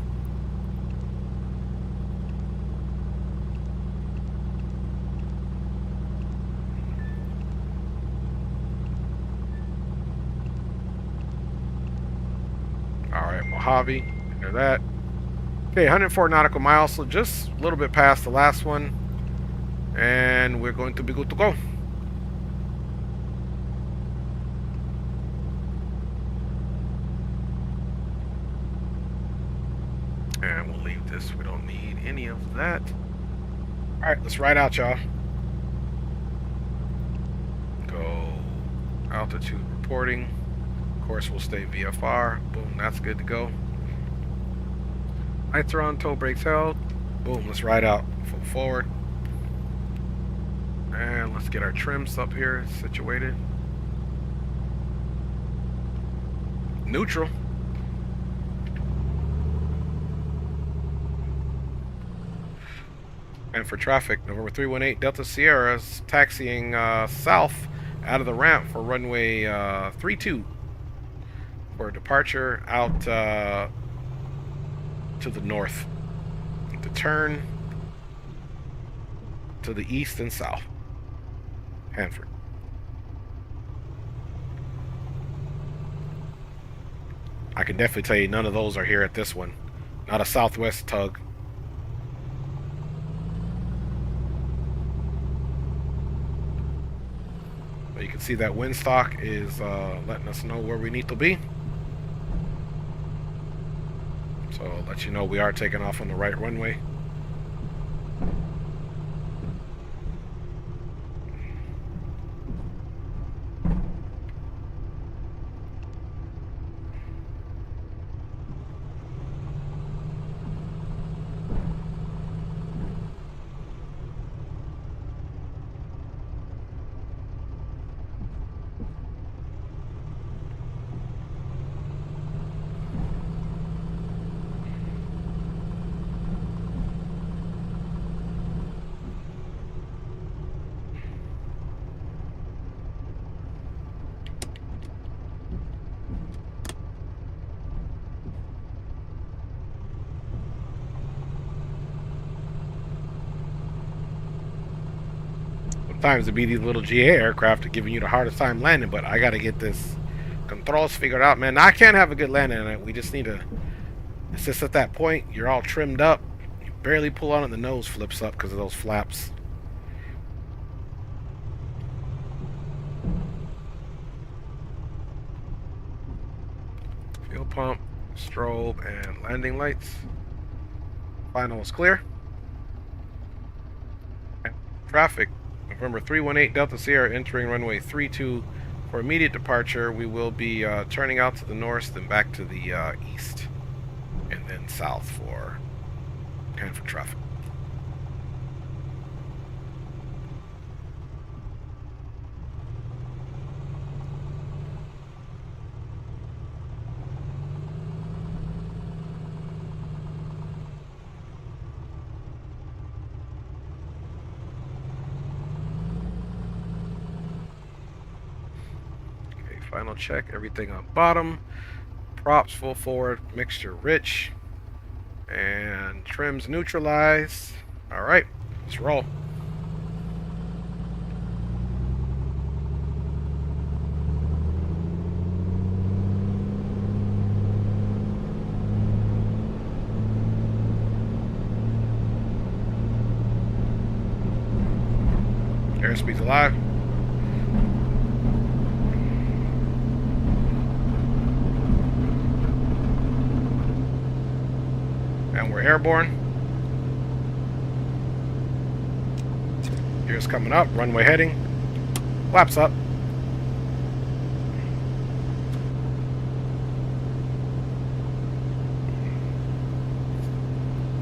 Alright, Mojave. Enter that. Okay, 104 nautical miles, so just a little bit past the last one. And we're going to be good to go. And we'll leave this. We don't need any of that. Alright, let's ride out, y'all. Go altitude reporting. Of course, we'll stay VFR. Boom, that's good to go. Lights are on, toe brakes held. Boom, let's ride out. Full forward. And let's get our trims up here situated. Neutral. And for traffic, November 318 Delta Sierra is taxiing south out of the ramp for runway 32 for departure out to the north, to turn to the east and south. Hanford. I can definitely tell you none of those are here at this one. Not a Southwest tug. But you can see that windstock is letting us know where we need to be. So I'll let you know we are taking off on the right runway. Sometimes it be these little GA aircraft are giving you the hardest time landing, but I gotta get this controls figured out, man. Now, I can't have a good landing on it. We just need to. It's just at that point you're all trimmed up, you barely pull on it, and the nose flips up because of those flaps. Fuel pump, strobe, and landing lights. Final is clear. Traffic. November 318 Delta Sierra entering runway 32 for immediate departure. We will be turning out to the north, then back to the east, and then south for Hanford traffic. Final check, everything on bottom, props full forward, mixture rich, and trims neutralized. All right, let's roll. Airspeed's alive. And we're airborne. Gears coming up, runway heading. Flaps up.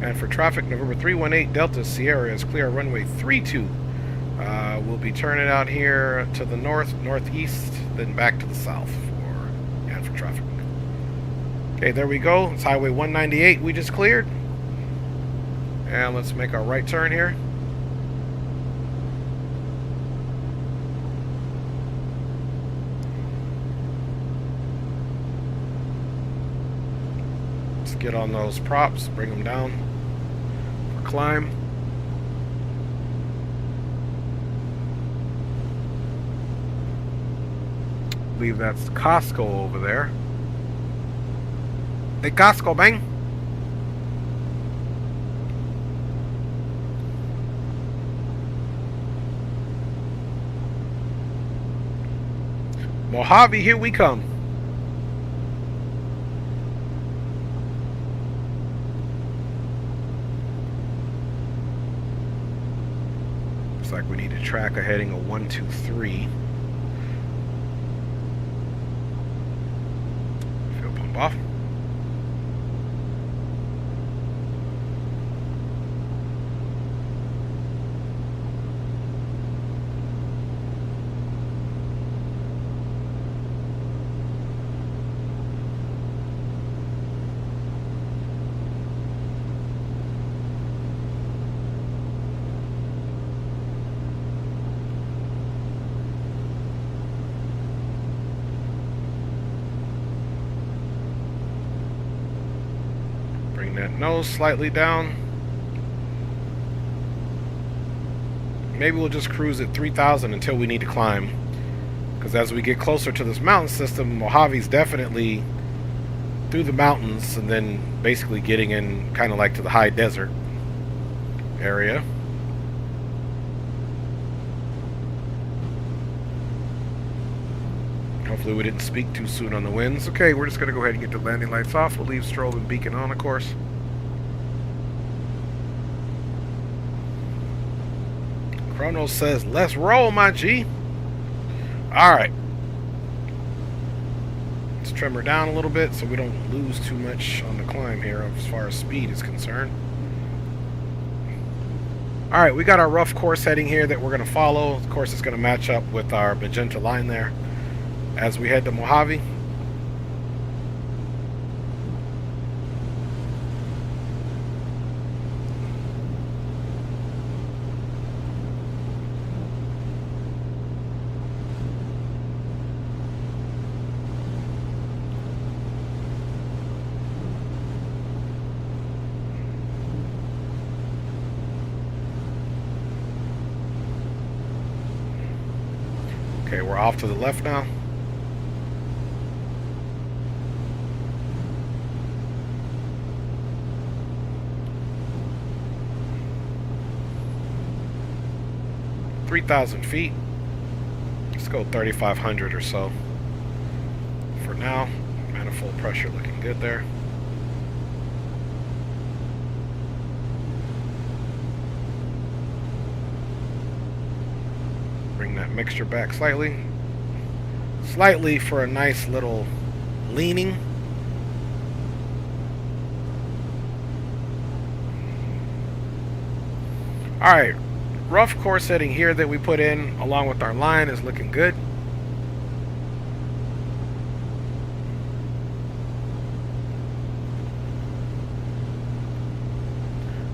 And for traffic, November 318 Delta Sierra is clear runway 32. We'll be turning out here to the north, northeast, then back to the south for bad for traffic. Okay, there we go. It's Highway 198 we just cleared. And let's make our right turn here. Let's get on those props, bring them down for climb. I believe that's Costco over there. Hey, Costco, bang. Mojave, here we come. Looks like we need to track a heading of 123. Fuel pump off. That nose slightly down. Maybe we'll just cruise at 3,000 until we need to climb, because as we get closer to this mountain system, Mojave's definitely through the mountains and then basically getting in kind of like to the high desert area. Hopefully we didn't speak too soon on the winds. Okay, we're just going to go ahead and get the landing lights off. We'll leave strobe and beacon on, of course. Chrono says, let's roll, my G. Alright. Let's trim her down a little bit so we don't lose too much on the climb here as far as speed is concerned. Alright, we got our rough course heading here that we're going to follow. Of course, it's going to match up with our magenta line there as we head to Mojave. Okay, we're off to the left now. .3,000 feet. Let's go 3,500 or so. For now, manifold pressure looking good there. Bring that mixture back slightly. Slightly for a nice little leaning. Alright. Rough course heading here that we put in along with our line is looking good.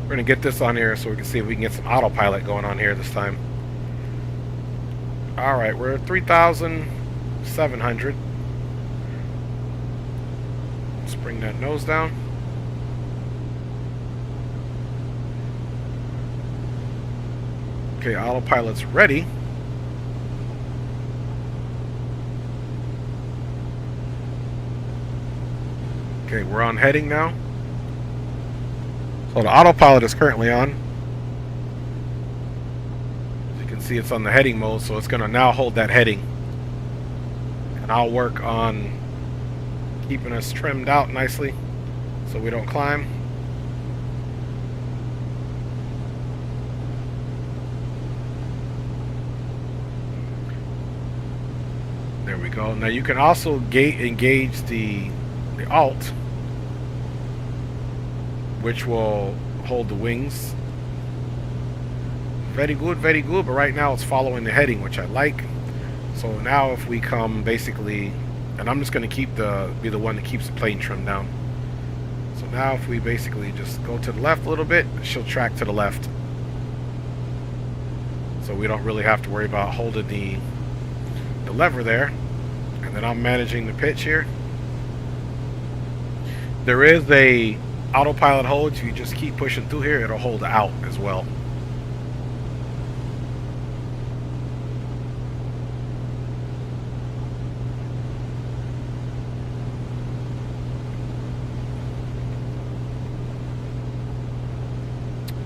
We're going to get this on here so we can see if we can get some autopilot going on here this time. Alright, we're at 3,700. Let's bring that nose down. Okay, autopilot's ready. Okay, we're on heading now. So the autopilot is currently on. As you can see, it's on the heading mode, so it's going to now hold that heading. And I'll work on keeping us trimmed out nicely so we don't climb. There we go. Now you can also engage the alt, which will hold the wings. Very good, very good. But right now it's following the heading, which I like. So now if we come basically And I'm just going to be the one that keeps the plane trimmed down. So now if we basically just go to the left a little bit, she'll track to the left. So we don't really have to worry about holding the lever there. And then I'm managing the pitch here. There is a autopilot hold, so you just keep pushing through here, it'll hold out as well.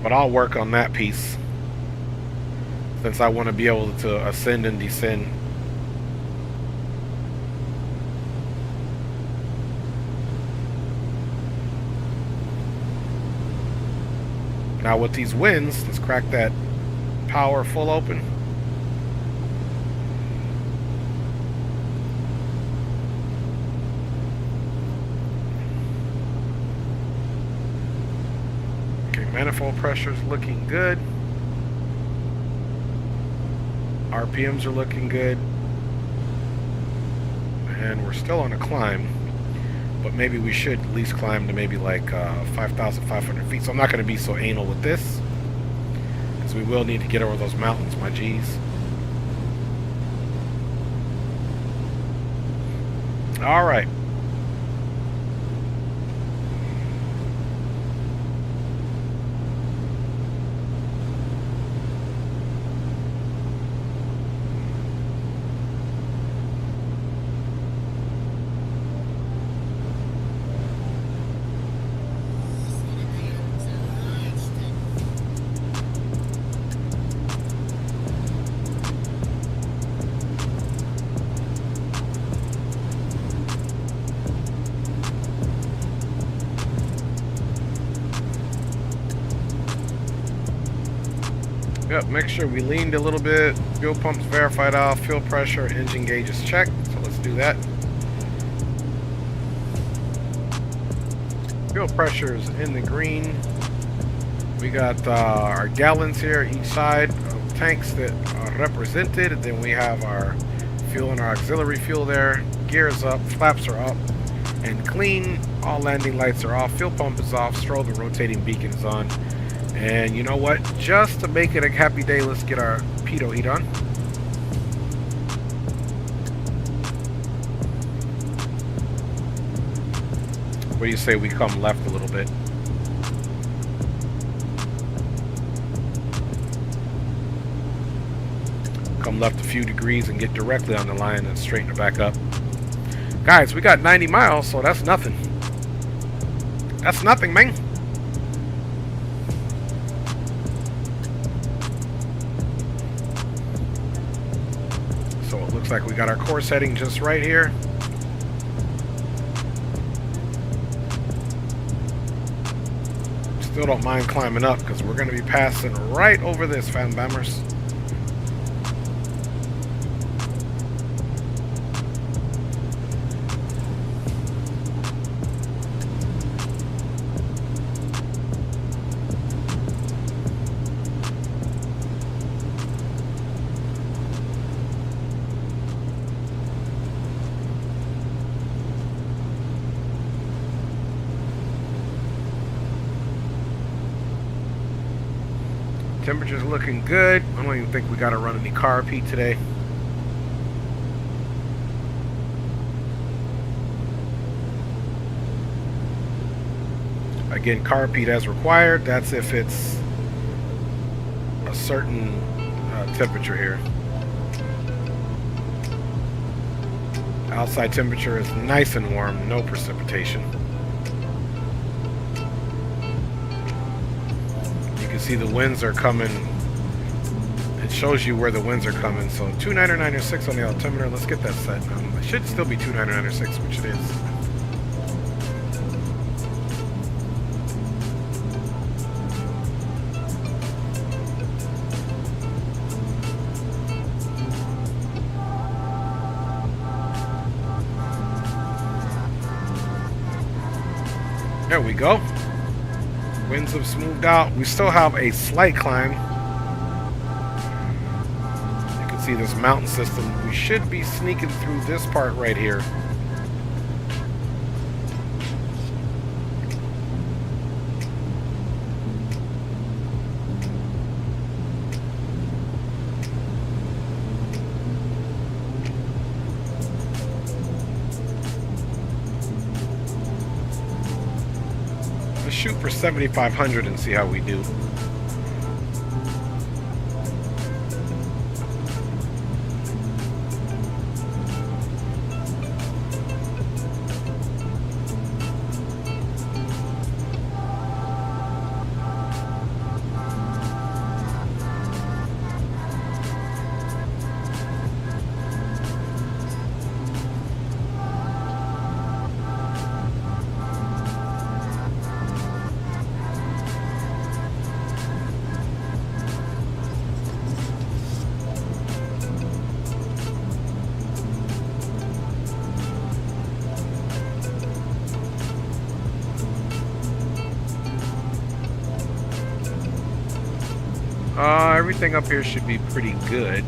But I'll work on that piece since I want to be able to ascend and descend. Now with these winds, let's crack that power full open. Okay, manifold pressure is looking good. RPMs are looking good. And we're still on a climb. But maybe we should at least climb to maybe like 5,500 feet. So I'm not going to be so anal with this, because we will need to get over those mountains, my G's. All right. Yep, make sure we leaned a little bit. Fuel pumps verified off. Fuel pressure, engine gauge is checked. So let's do that. Fuel pressure is in the green. We got our gallons here each side of tanks that are represented. And then we have our fuel and our auxiliary fuel there. Gears up, flaps are up and clean. All landing lights are off. Fuel pump is off. Strobe and rotating beacon is on. And you know what? Just to make it a happy day, let's get our pitot heat on. What do you say we come left a little bit? Come left a few degrees and get directly on the line and straighten it back up. Guys, we got 90 miles, so that's nothing. That's nothing, man. So it looks like we got our core setting just right here. Still don't mind climbing up because we're going to be passing right over this, fan bammers. Temperature's looking good. I don't even think we got to run any carb heat today. Again, carb heat as required. That's if it's a certain temperature here. Outside temperature is nice and warm, no precipitation. See the winds are coming. It shows you where the winds are coming. So 299.6 on the altimeter. Let's get that set. It should still be 299.6, which it is. There we go. Winds have smoothed out. We still have a slight climb. You can see this mountain system. We should be sneaking through this part right here. shoot for 7,500 and see how we do. Everything up here should be pretty good.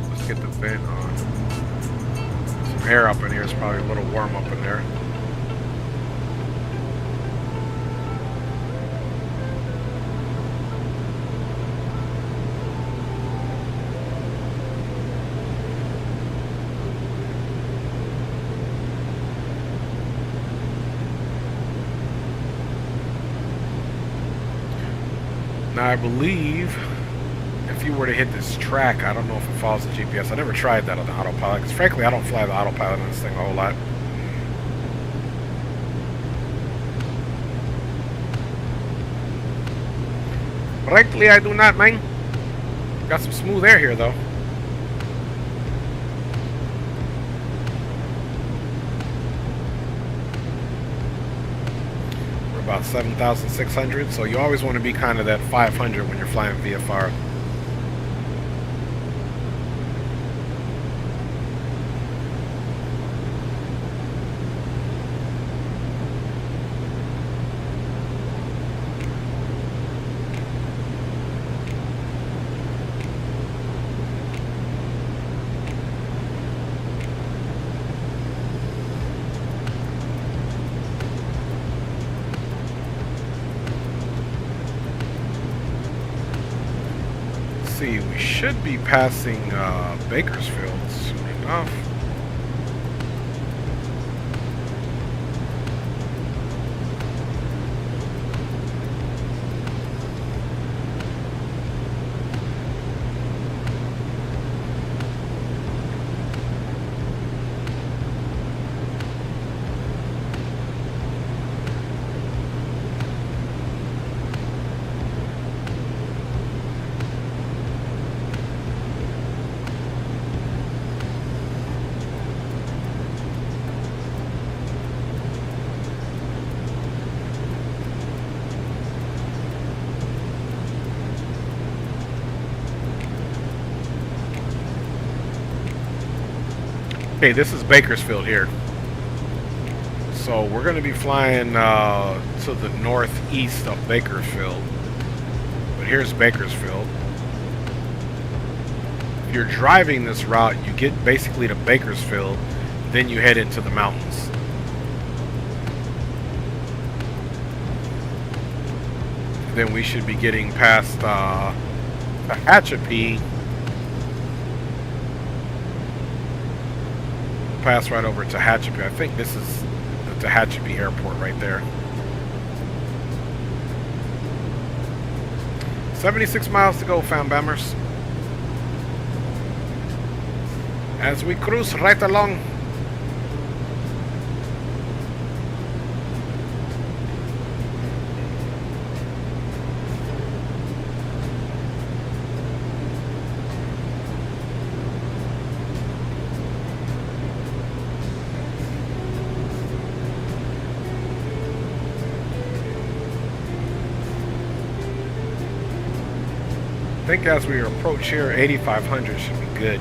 Let's get the vent on. Some air up in here. It's probably a little warm up in there. Now I believe if you were to hit this track, I don't know if it follows the GPS. I never tried that on the autopilot because frankly I don't fly the autopilot on this thing a whole lot. Frankly I do not, man. Got some smooth air here though. About 7,600, so you always want to be kind of that 500 when you're flying VFR. We should be passing Bakersfield soon enough. Okay, this is Bakersfield here. So we're going to be flying to the northeast of Bakersfield. But here's Bakersfield. If you're driving this route, you get basically to Bakersfield, then you head into the mountains. Then we should be getting past Tehachapi. Pass right over to Tehachapi. I think this is the Tehachapi airport right there. 76 miles to go, fam bammers. As we cruise right along. I think as we approach here, 8,500 should be good.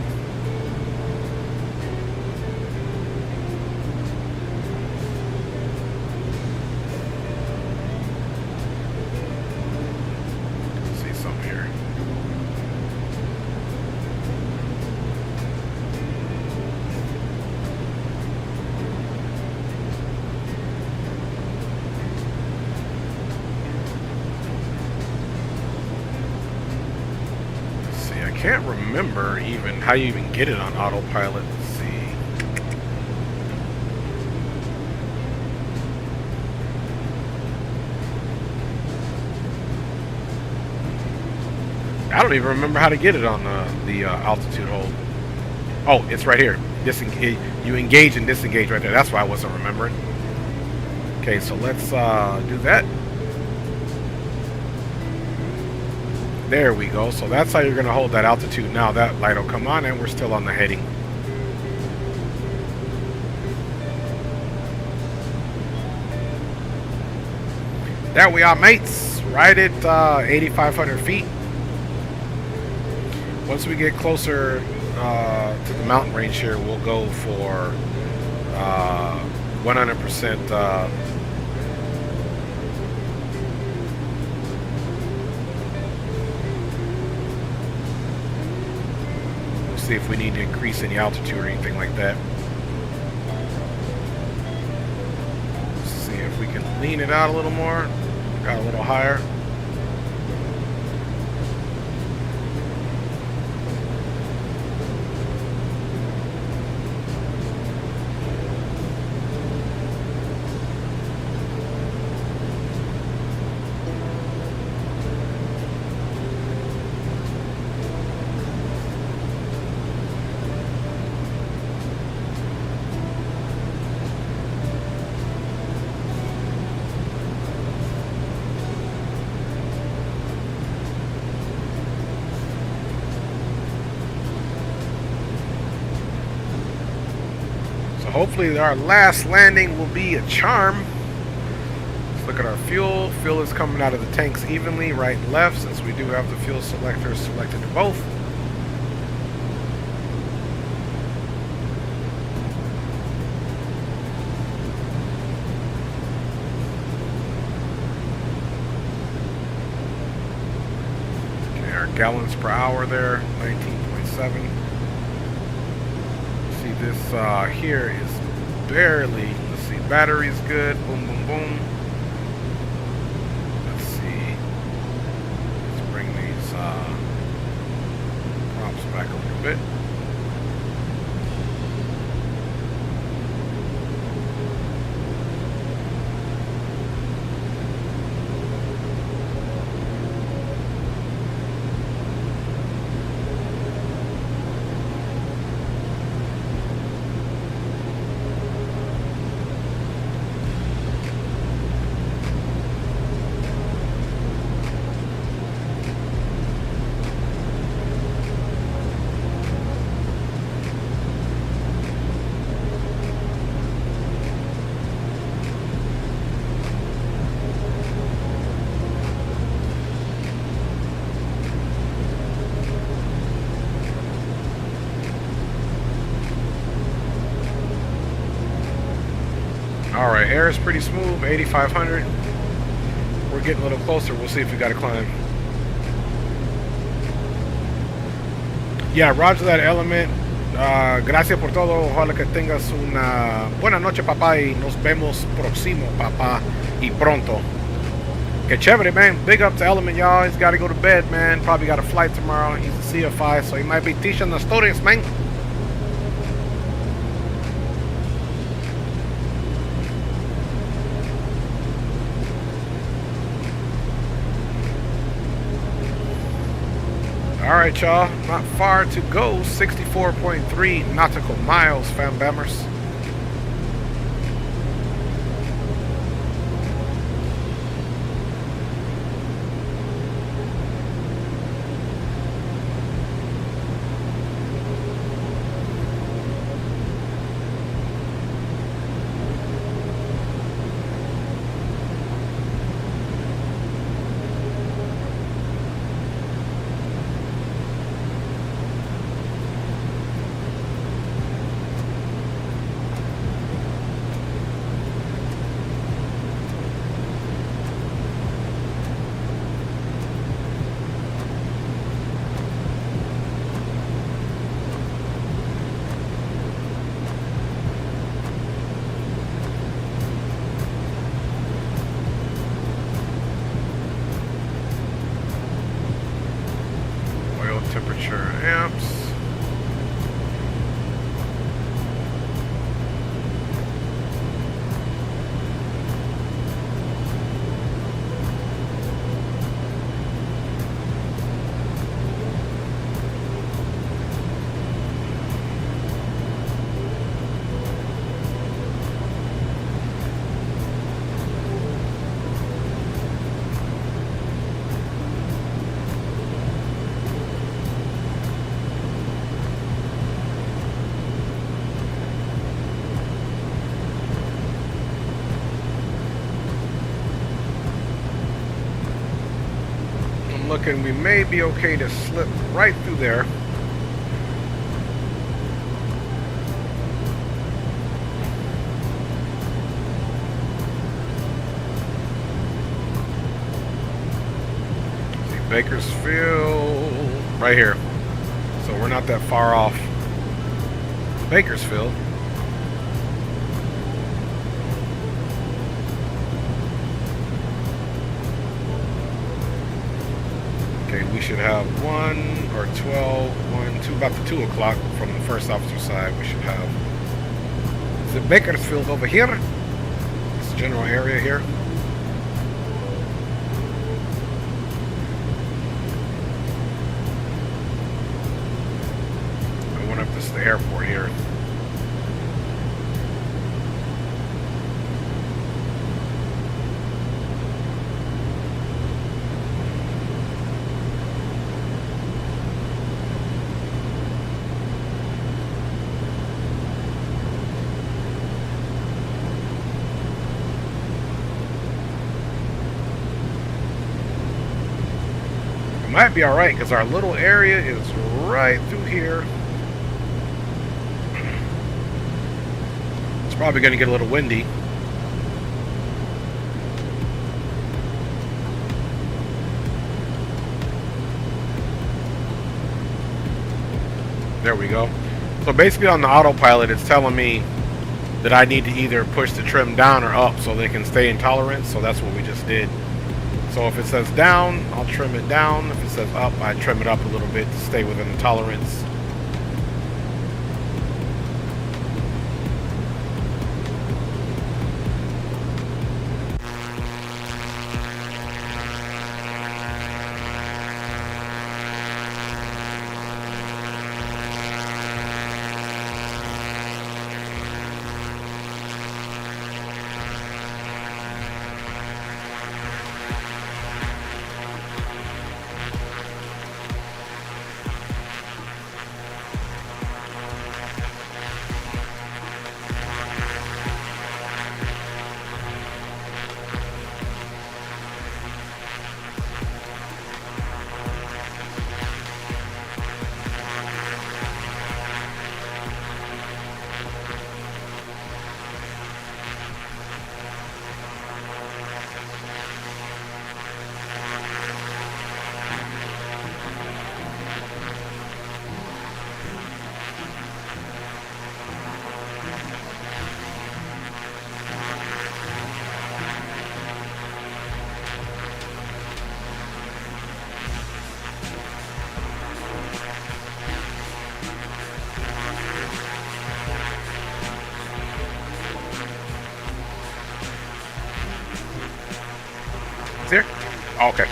Let's see something here. Can't remember even how you even get it on autopilot. Let's see. I don't even remember how to get it on the altitude hold. Oh, it's right here. You engage and disengage right there. That's why I wasn't remembering. Okay, so let's do that. There we go. So that's how you're going to hold that altitude. Now that light will come on and we're still on the heading. There we are, mates. Right at 8,500 feet. Once we get closer to the mountain range here, we'll go for 100%. We'll see if we need to increase any altitude or anything like that. See if we can lean it out a little more. Got a little higher. Hopefully our last landing will be a charm. Let's look at our fuel. Fuel is coming out of the tanks evenly, right and left, since we do have the fuel selector selected to both. Okay, our gallons per hour there, 19.7. This here is barely, let's see, battery's good, boom, boom, boom. Let's see, let's bring these props back a little bit. Alright, air is pretty smooth, 8,500. We're getting a little closer. We'll see if we got to climb. Yeah, roger that, Element. Gracias por todo. Ojalá que tengas una buena noche, papá. Y nos vemos próximo, papá. Y pronto. Que chévere, man. Big up to Element, y'all. He's got to go to bed, man. Probably got a flight tomorrow. He's a CFI, so he might be teaching the students, man. Alright, y'all, not far to go. 64.3 nautical miles, fam bammers. Temperature amps. thinking we may be okay to slip right through there. See, Bakersfield, right here. So we're not that far off Bakersfield. Okay, we should have 1 or 12, 1, 2, about the 2 o'clock from the first officer side. We should have the Bakersfield over here. This general area here. I wonder if this is the airport here. Might be alright because our little area is right through here. It's probably going to get a little windy. There we go. So basically on the autopilot it's telling me that I need to either push the trim down or up so they can stay in tolerance. So that's what we just did. So if it says down, I'll trim it down. If it says up, I trim it up a little bit to stay within the tolerance. There? Oh, okay.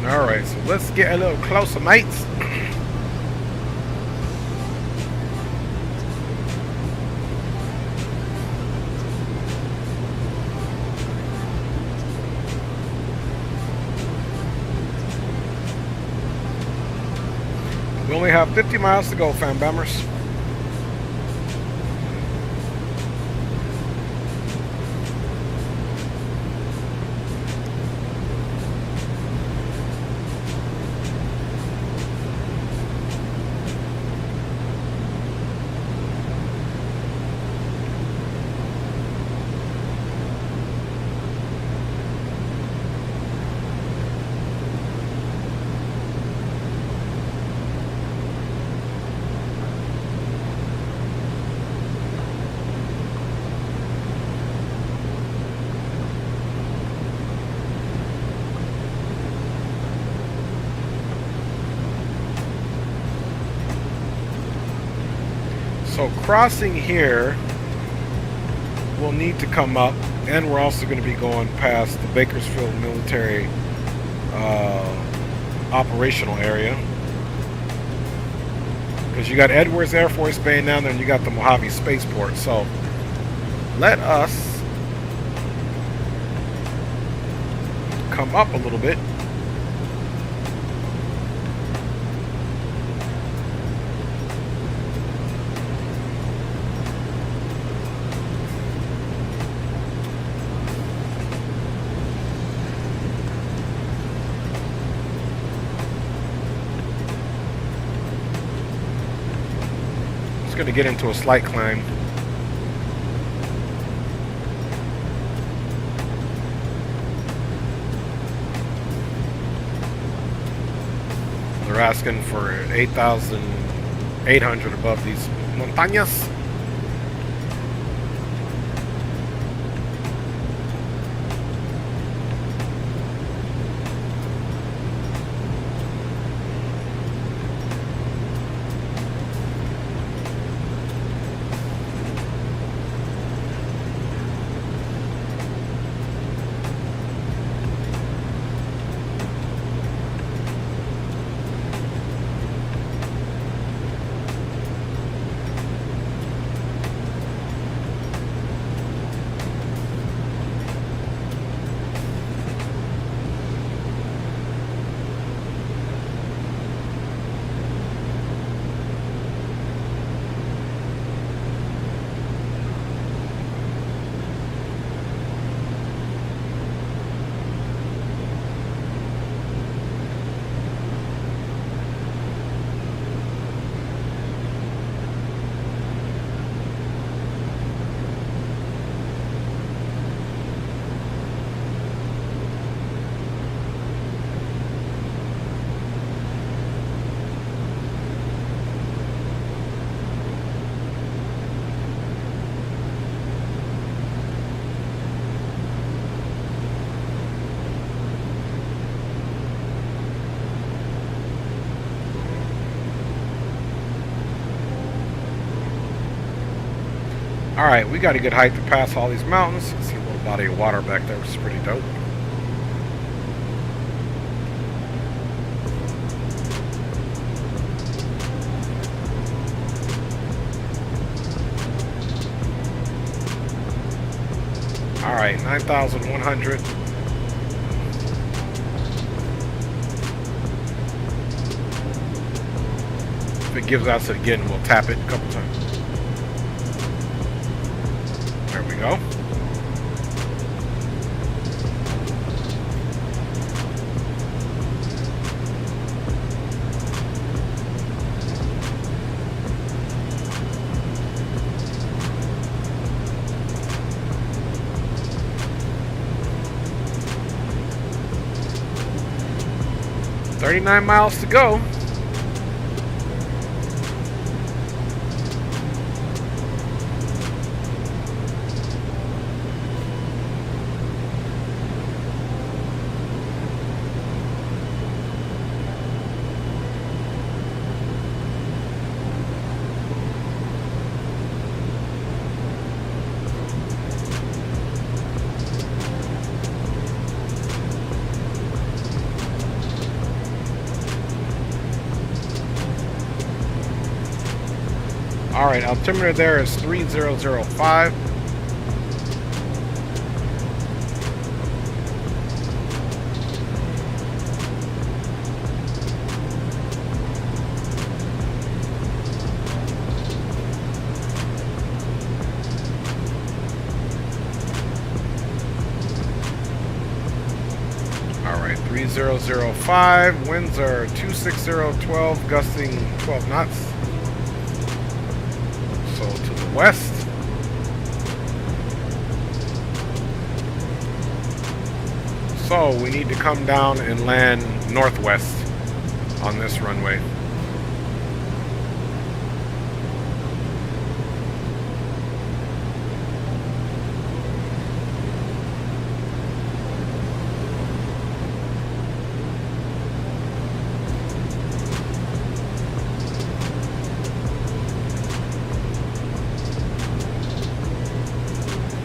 Alright, so let's get a little closer, mates. We only have 50 miles to go, fam bammers. So crossing here will need to come up, and we're also going to be going past the Bakersfield military operational area, because you got Edwards Air Force Base down there and you got the Mojave Spaceport. So let us come up a little bit. going to get into a slight climb. They're asking for 8,800 above these montañas. Alright, we got a good height to pass all these mountains. See a little body of water back there, which is pretty dope. Alright, 9,100. If it gives us it again, we'll tap it a couple times. There we go. $39 miles to go. Alright, altimeter there is 3005. Alright, 3005. Winds are 26012, gusting 12 knots. So to the west. So we need to come down and land northwest on this runway.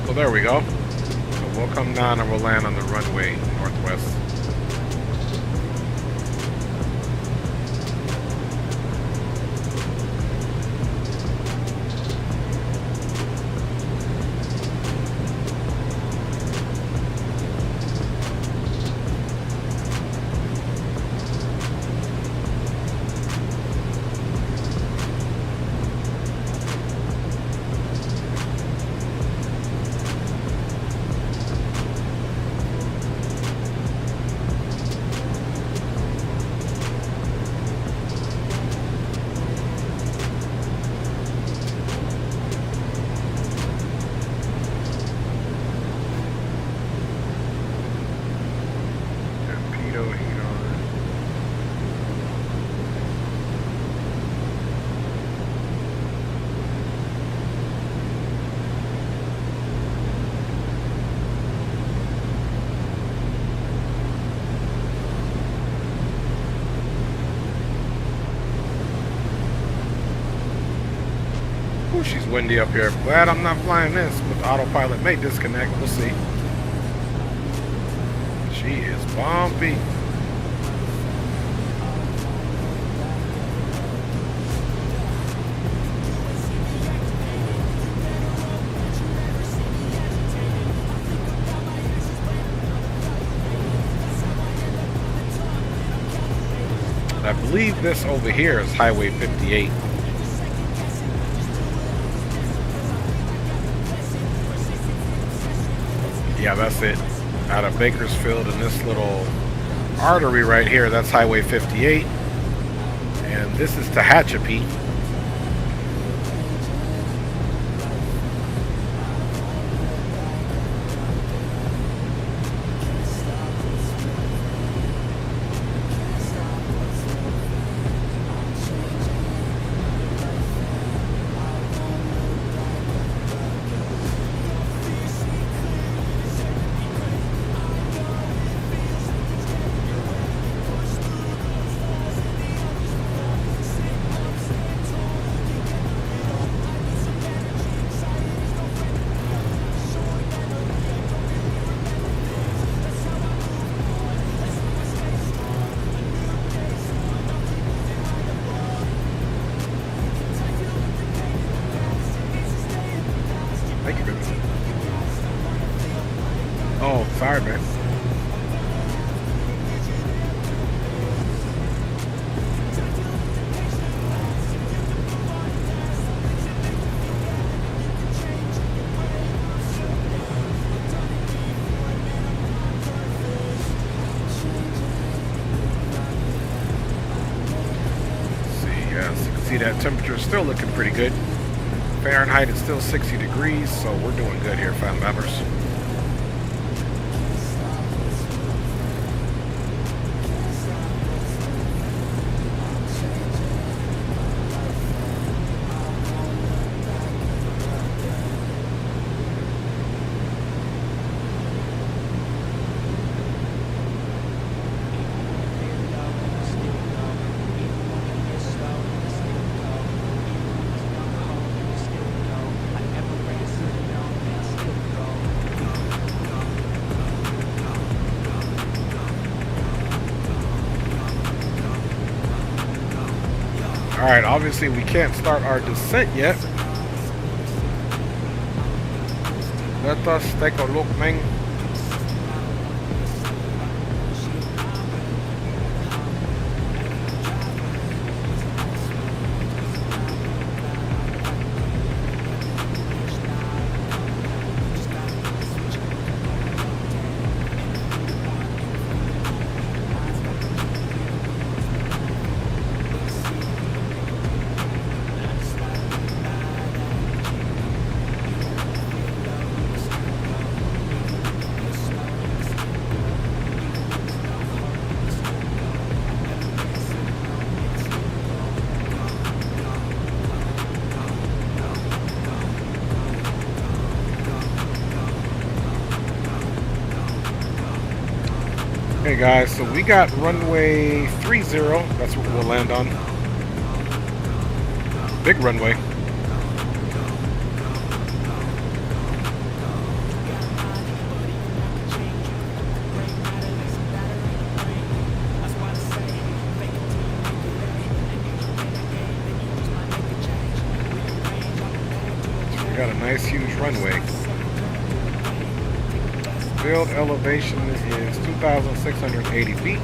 So there we go. So we'll come down and we'll land on the runway northwest. Ooh, she's windy up here. Glad I'm not flying this, but the autopilot may disconnect. We'll see. She is bumpy. I believe this over here is Highway 58. Yeah, that's it. Out of Bakersfield, and this little artery right here, that's Highway 58. And this is Tehachapi. Oh, sorry, man. Yes, you can see that temperature is still looking pretty good. Fahrenheit is still 60 degrees, so we're doing good here, fam members. Alright, obviously we can't start our descent yet. Let us take a look, man. Okay guys, so we got runway 30, that's what we'll land on. Big runway. So we got a nice huge runway. Field elevation is 2,680 feet.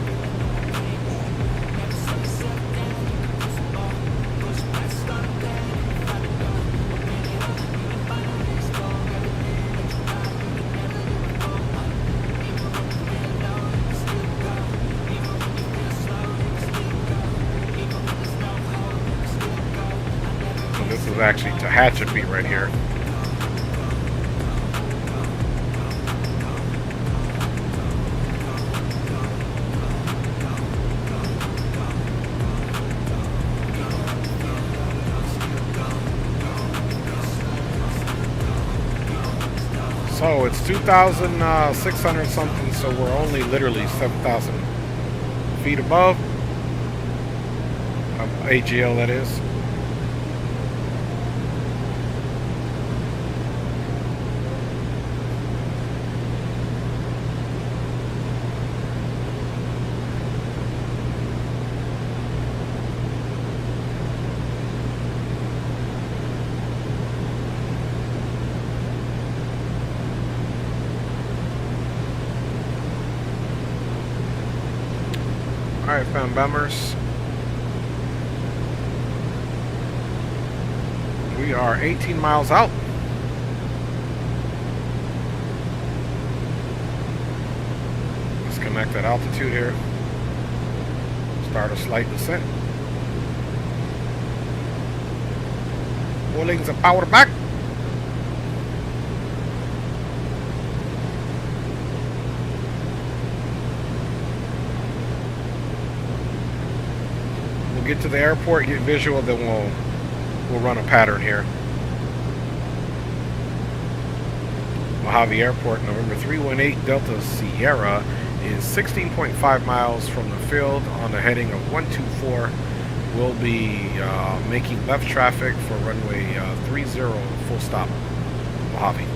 So this is actually Tehachapi right here. So it's 2,600 something, so we're only literally 7,000 feet above. AGL, that is. Alright, fam bummers. We are 18 miles out. Disconnect at altitude here. Start a slight descent. Pulling the power back. We'll get to the airport, get visual, then we'll run a pattern here. Mojave Airport, November 318 Delta Sierra is 16.5 miles from the field on the heading of 124. We'll be making left traffic for runway 30 full stop, Mojave.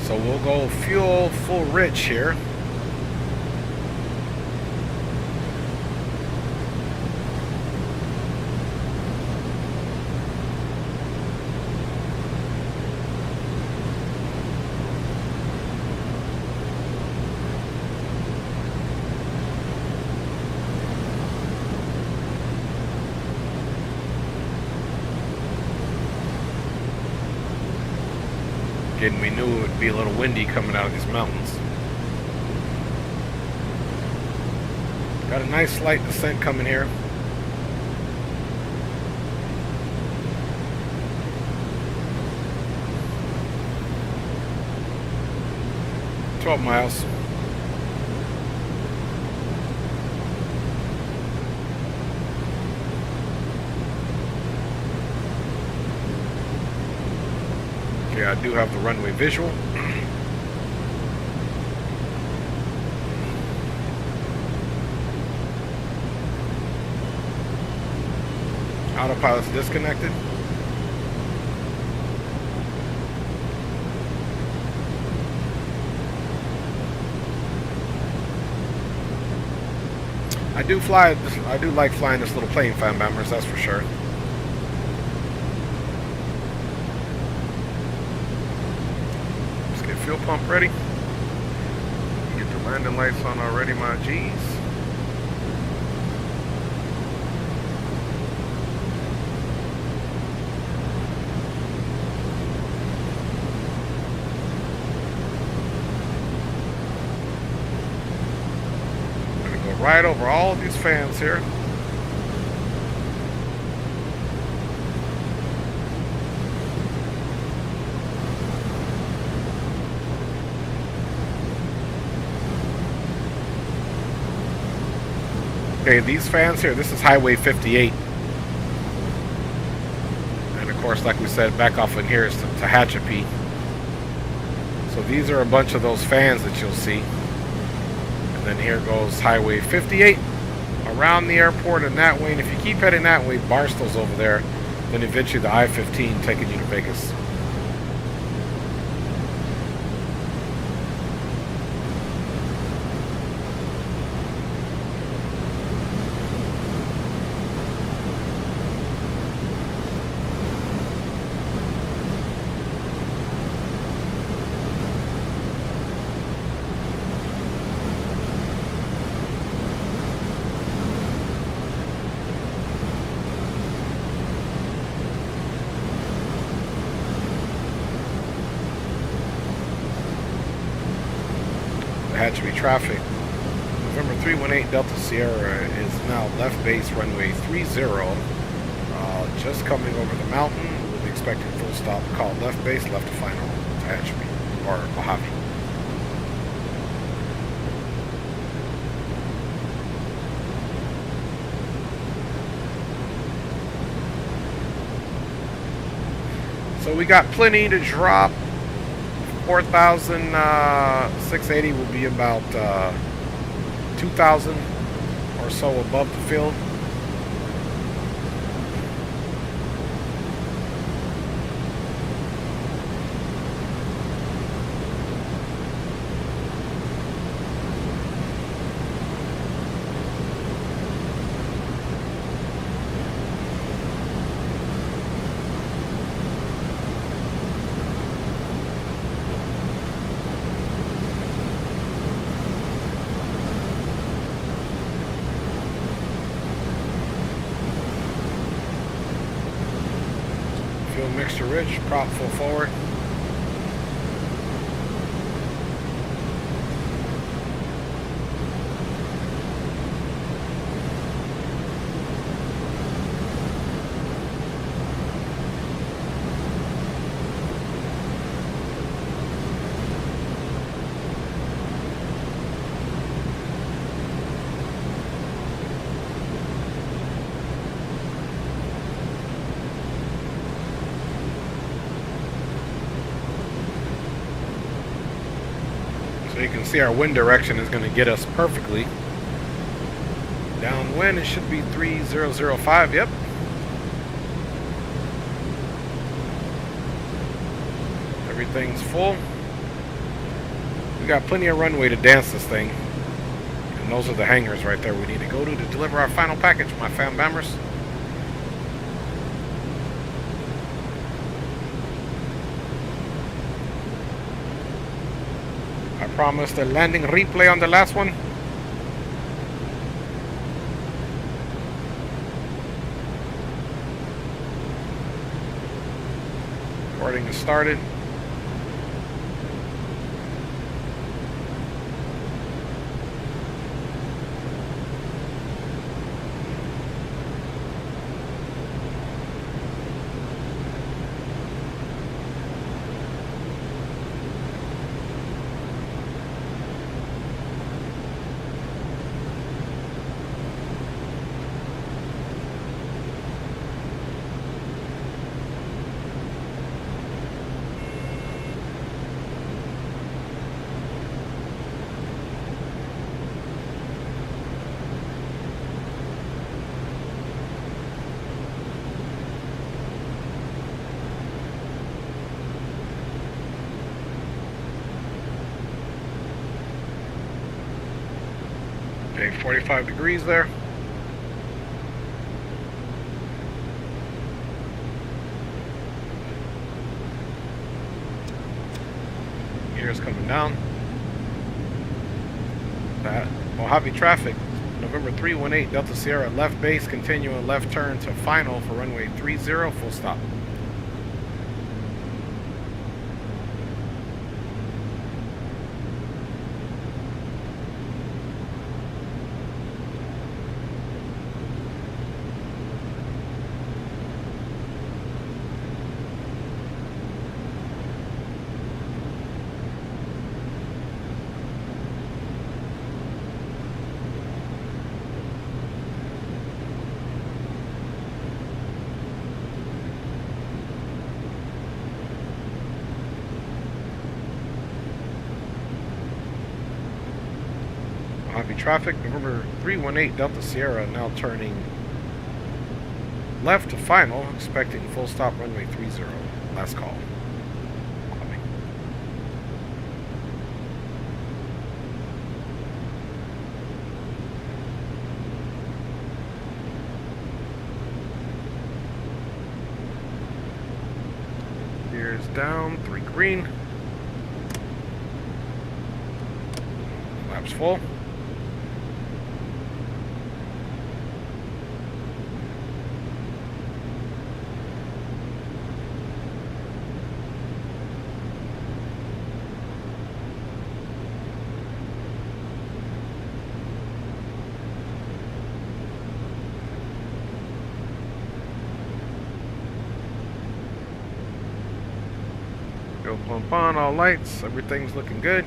So we'll go fuel full rich here. Again, we knew it would be a little windy coming out of these mountains. Got a nice slight descent coming here. $12 miles. Okay, I do have the runway visual. Autopilot's disconnected. I do like flying this little plane, fan bombers, that's for sure. Let's get fuel pump ready. Get the landing lights on already, my G's. Right over all of these fans here. Okay, these fans here, this is Highway 58. And of course, like we said, back off in here is to Tehachapi. So these are a bunch of those fans that you'll see. Then here goes Highway 58 around the airport and that way. And if you keep heading that way, Barstow's over there. Then eventually the I-15 taking you to Vegas. Tehachapi traffic. November 318 Delta Sierra is now left base runway 30. Just coming over the mountain. We'll be expecting full stop. Call left base, left to final. Tehachapi or Mojave. So we got plenty to drop. 4,680 will be about 2,000 or so above the field. Fuel mixture rich, prop full forward. So you can see our wind direction is going to get us perfectly. Downwind, it should be 3005, yep. Everything's full. We got plenty of runway to dance this thing. And those are the hangars right there we need to go to deliver our final package, my fam bammers. I promised a landing replay on the last one. Recording is started. Okay, 45 degrees there. Gears coming down. That Mojave traffic, November 318 Delta Sierra, left base, continuing left turn to final for runway 30, full stop. Mojave traffic, November 318 Delta Sierra, now turning left to final, expecting full stop runway 30. Last call. Mojave. Gears down, 3 green. Flaps full. Go pump on, all lights, everything's looking good.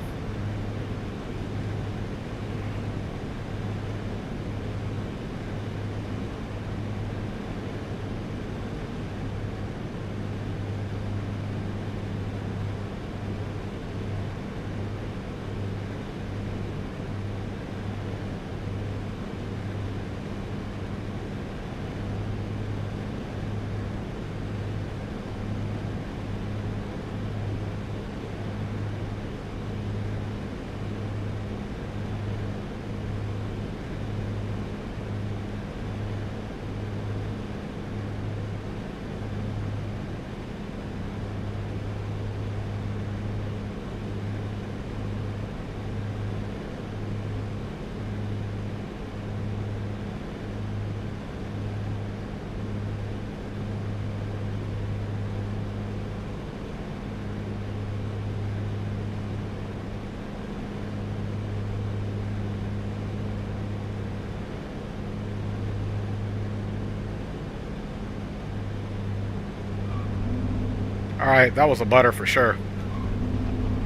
Alright, that was a butter for sure.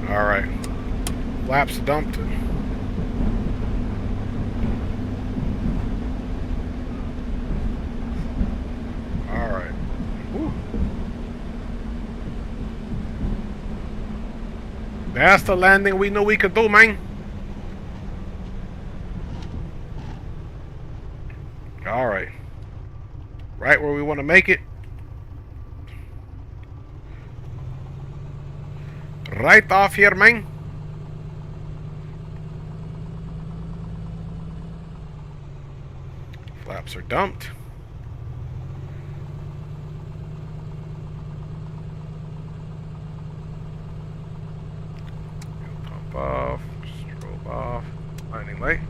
Alright. Flaps dumped. Alright. That's the landing we knew we could do, man. Alright. Right where we want to make it. Right off here, man. Flaps are dumped. Pump off. Strobe off. Landing light.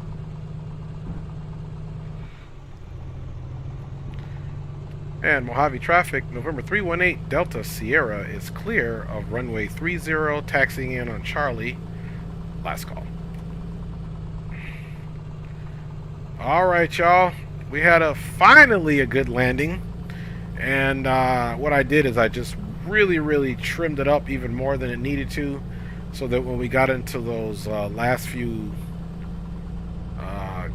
And Mojave traffic, November 318 Delta Sierra is clear of runway 30, taxiing in on Charlie. Last call. Alright, y'all. We had finally a good landing. And what I did is I just really trimmed it up even more than it needed to, so that when we got into those last few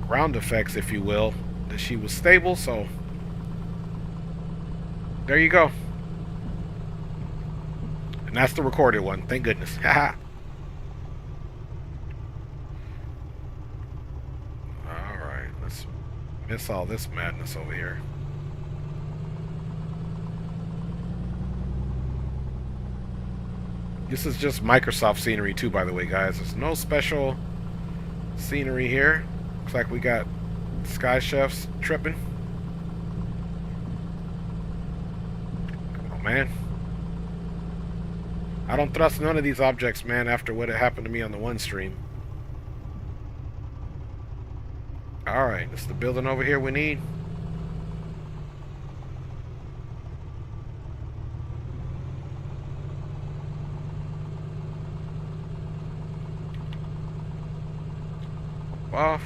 ground effects, if you will, that she was stable. So there you go. And that's the recorded one. Thank goodness. Haha. Alright, let's miss all this madness over here. This is just Microsoft scenery too, by the way, guys. There's no special scenery here. Looks like we got Sky Chefs tripping. Man, I don't trust none of these objects, man, after what happened to me on the one stream. Alright, this is the building over here we need. Off.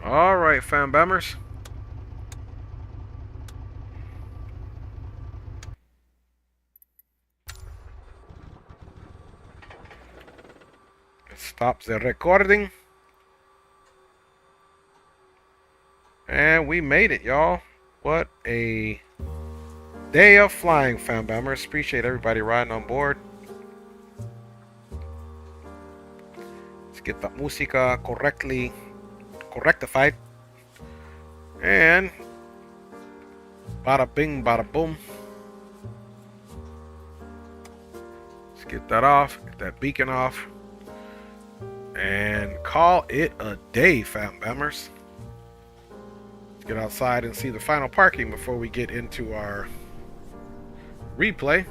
Alright, fam bammers. Stop the recording. And we made it, y'all. What a day of flying, fam bammers. Appreciate everybody riding on board. Let's get the música rectified, and bada bing bada boom. Let's get that off, get that beacon off, and call it a day, fam bammers. Let's get outside and see the final parking before we get into our replay.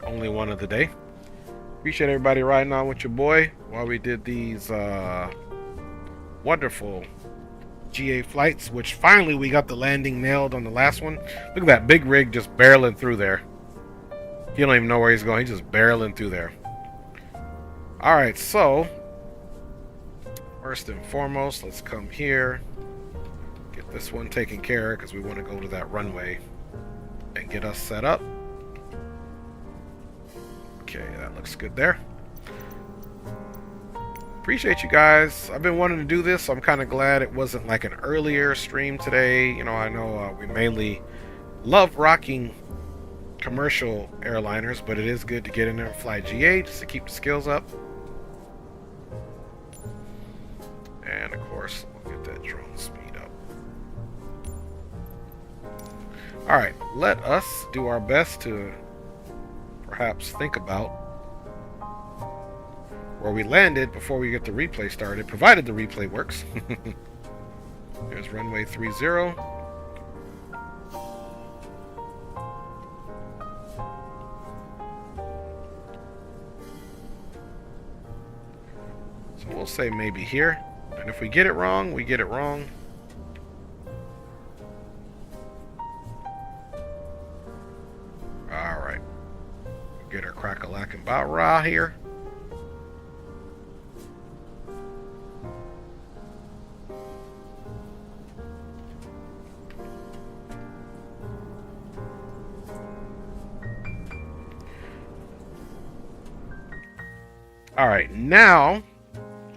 Only one of the day. Appreciate everybody riding on with your boy while we did these wonderful GA flights, which finally we got the landing nailed on the last one. Look at that big rig just barreling through there. He don't even know where he's going. He's just barreling through there. Alright, so first and foremost, let's come here, get this one taken care of, because we want to go to that runway and get us set up. Okay, that looks good there. Appreciate you guys. I've been wanting to do this, so I'm kind of glad it wasn't like an earlier stream today. You know, I know we mainly love rocking commercial airliners, but it is good to get in there and fly GA just to keep the skills up. And of course, we'll get that drone speed up. Alright. let us do our best to perhaps think about where we landed before we get the replay started, provided the replay works. There's runway 30. So we'll say maybe here. And if we get it wrong, we get it wrong. Alright. Get our crack-a-lack and bow rah here. Alright, now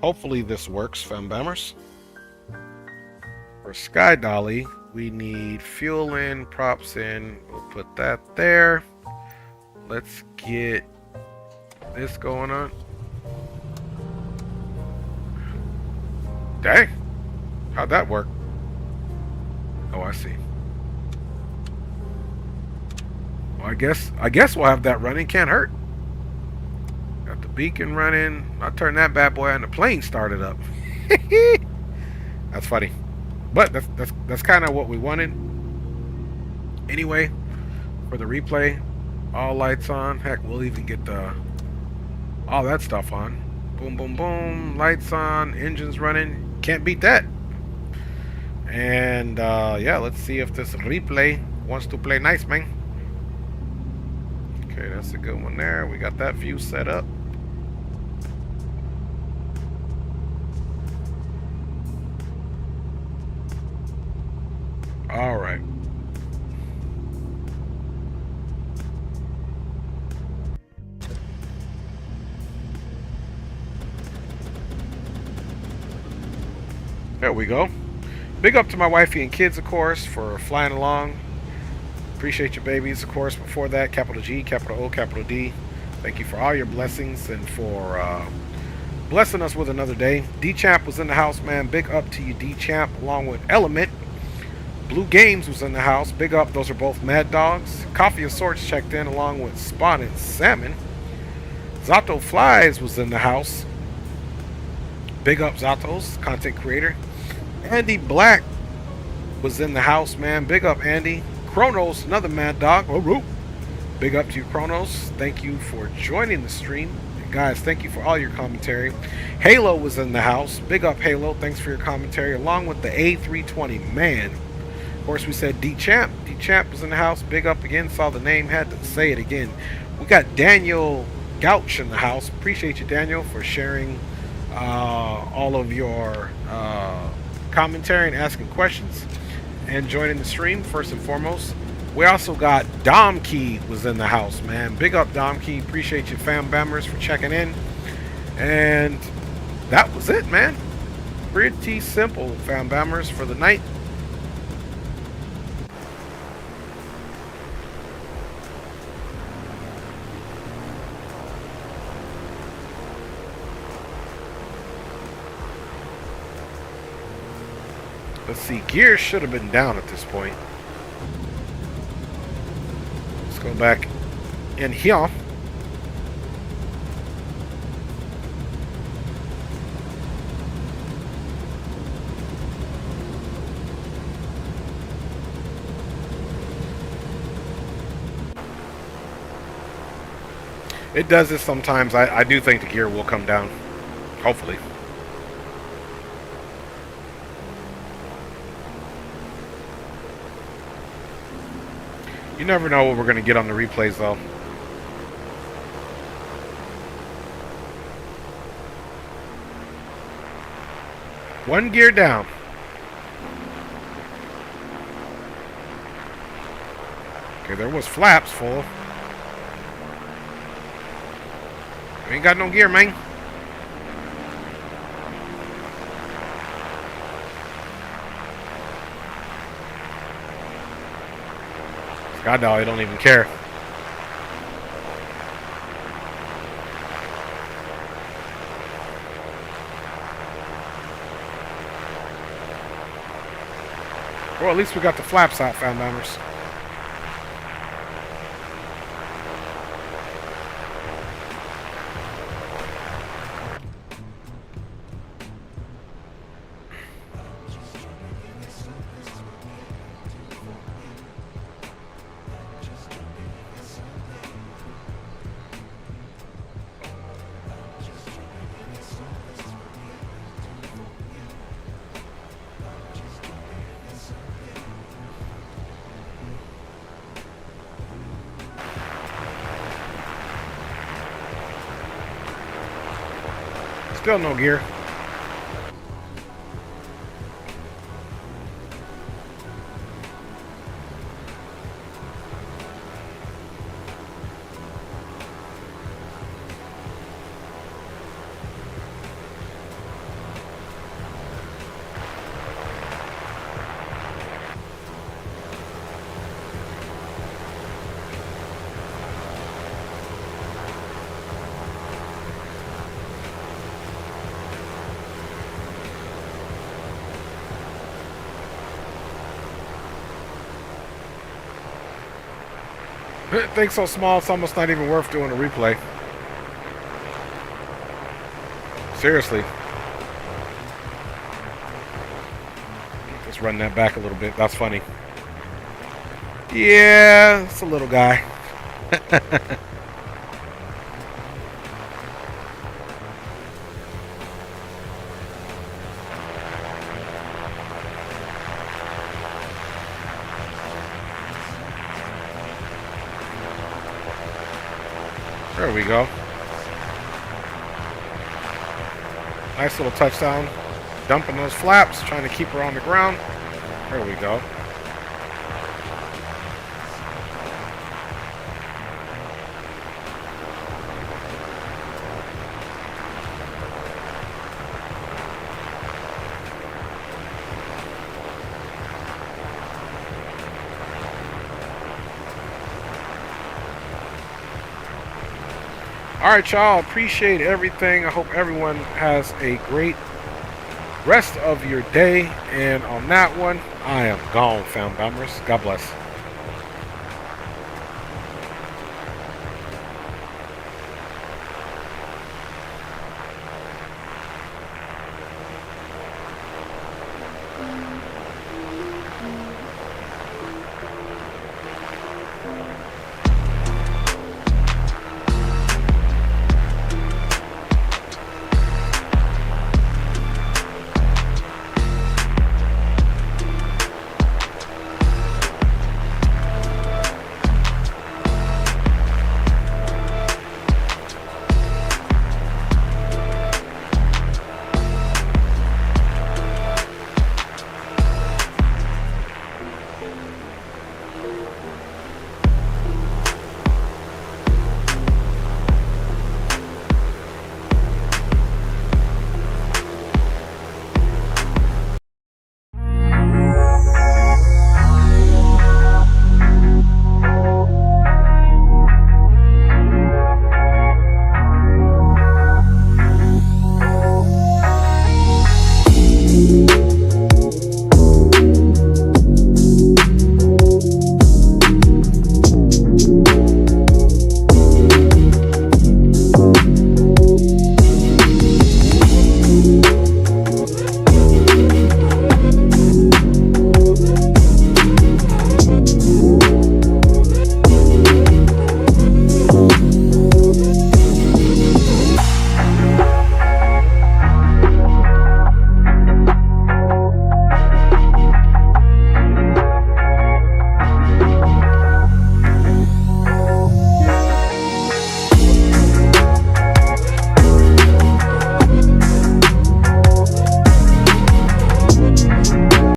hopefully this works, fam bammers. For Sky Dolly, we need fuel in, props in. We'll put that there. Let's get this going on. Dang. How'd that work? Oh, I see. Well, I guess we'll have that running. Can't hurt. Got the beacon running. I'll turn that bad boy on. The plane started up. That's funny. But that's kind of what we wanted. Anyway, for the replay, all lights on. Heck, we'll even get all that stuff on. Boom, boom, boom. Lights on. Engines running. Can't beat that. And yeah, let's see if this replay wants to play nice, man. Okay, that's a good one there. We got that view set up. All right. There we go. Big up to my wifey and kids, of course, for flying along. Appreciate your babies, of course. Before that, capital G, capital O, capital D. Thank you for all your blessings and for blessing us with another day. D-Champ was in the house, man. Big up to you, D-Champ, along with Element. Blue Games was in the house. Big up. Those are both Mad Dogs. Coffee of Sorts checked in along with Spawn and Salmon. Zato Flies was in the house. Big up Zato's content creator. Andy Black was in the house, man. Big up Andy. Chronos, another Mad Dog. Oh, big up to you, Chronos. Thank you for joining the stream. And guys, thank you for all your commentary. Halo was in the house. Big up Halo. Thanks for your commentary along with the A320 man. Of course, we said D-Champ. D-Champ was in the house. Big up again. Saw the name. Had to say it again. We got Daniel Gouch in the house. Appreciate you, Daniel, for sharing all of your commentary and asking questions and joining the stream, first and foremost. We also got Dom Key was in the house, man. Big up, Dom Key. Appreciate you, fam bammers, for checking in. And that was it, man. Pretty simple, fam bammers, for the night. Let's see, gear should have been down at this point. Let's go back in here. It does this sometimes. I do think the gear will come down. Hopefully. You never know what we're going to get on the replays, though. One gear down. Okay, there was flaps full. We ain't got no gear, man. God, no, I don't even care. Well, at least we got the flaps out, fam bammers. Still no gear. Thing's so small, it's almost not even worth doing a replay. Seriously. Let's run that back a little bit. That's funny. Yeah, it's a little guy. There we go. Nice little touchdown. Dumping those flaps, trying to keep her on the ground. There we go. Alright, y'all, appreciate everything. I hope everyone has a great rest of your day. And on that one, I am gone, fam bombers. God bless.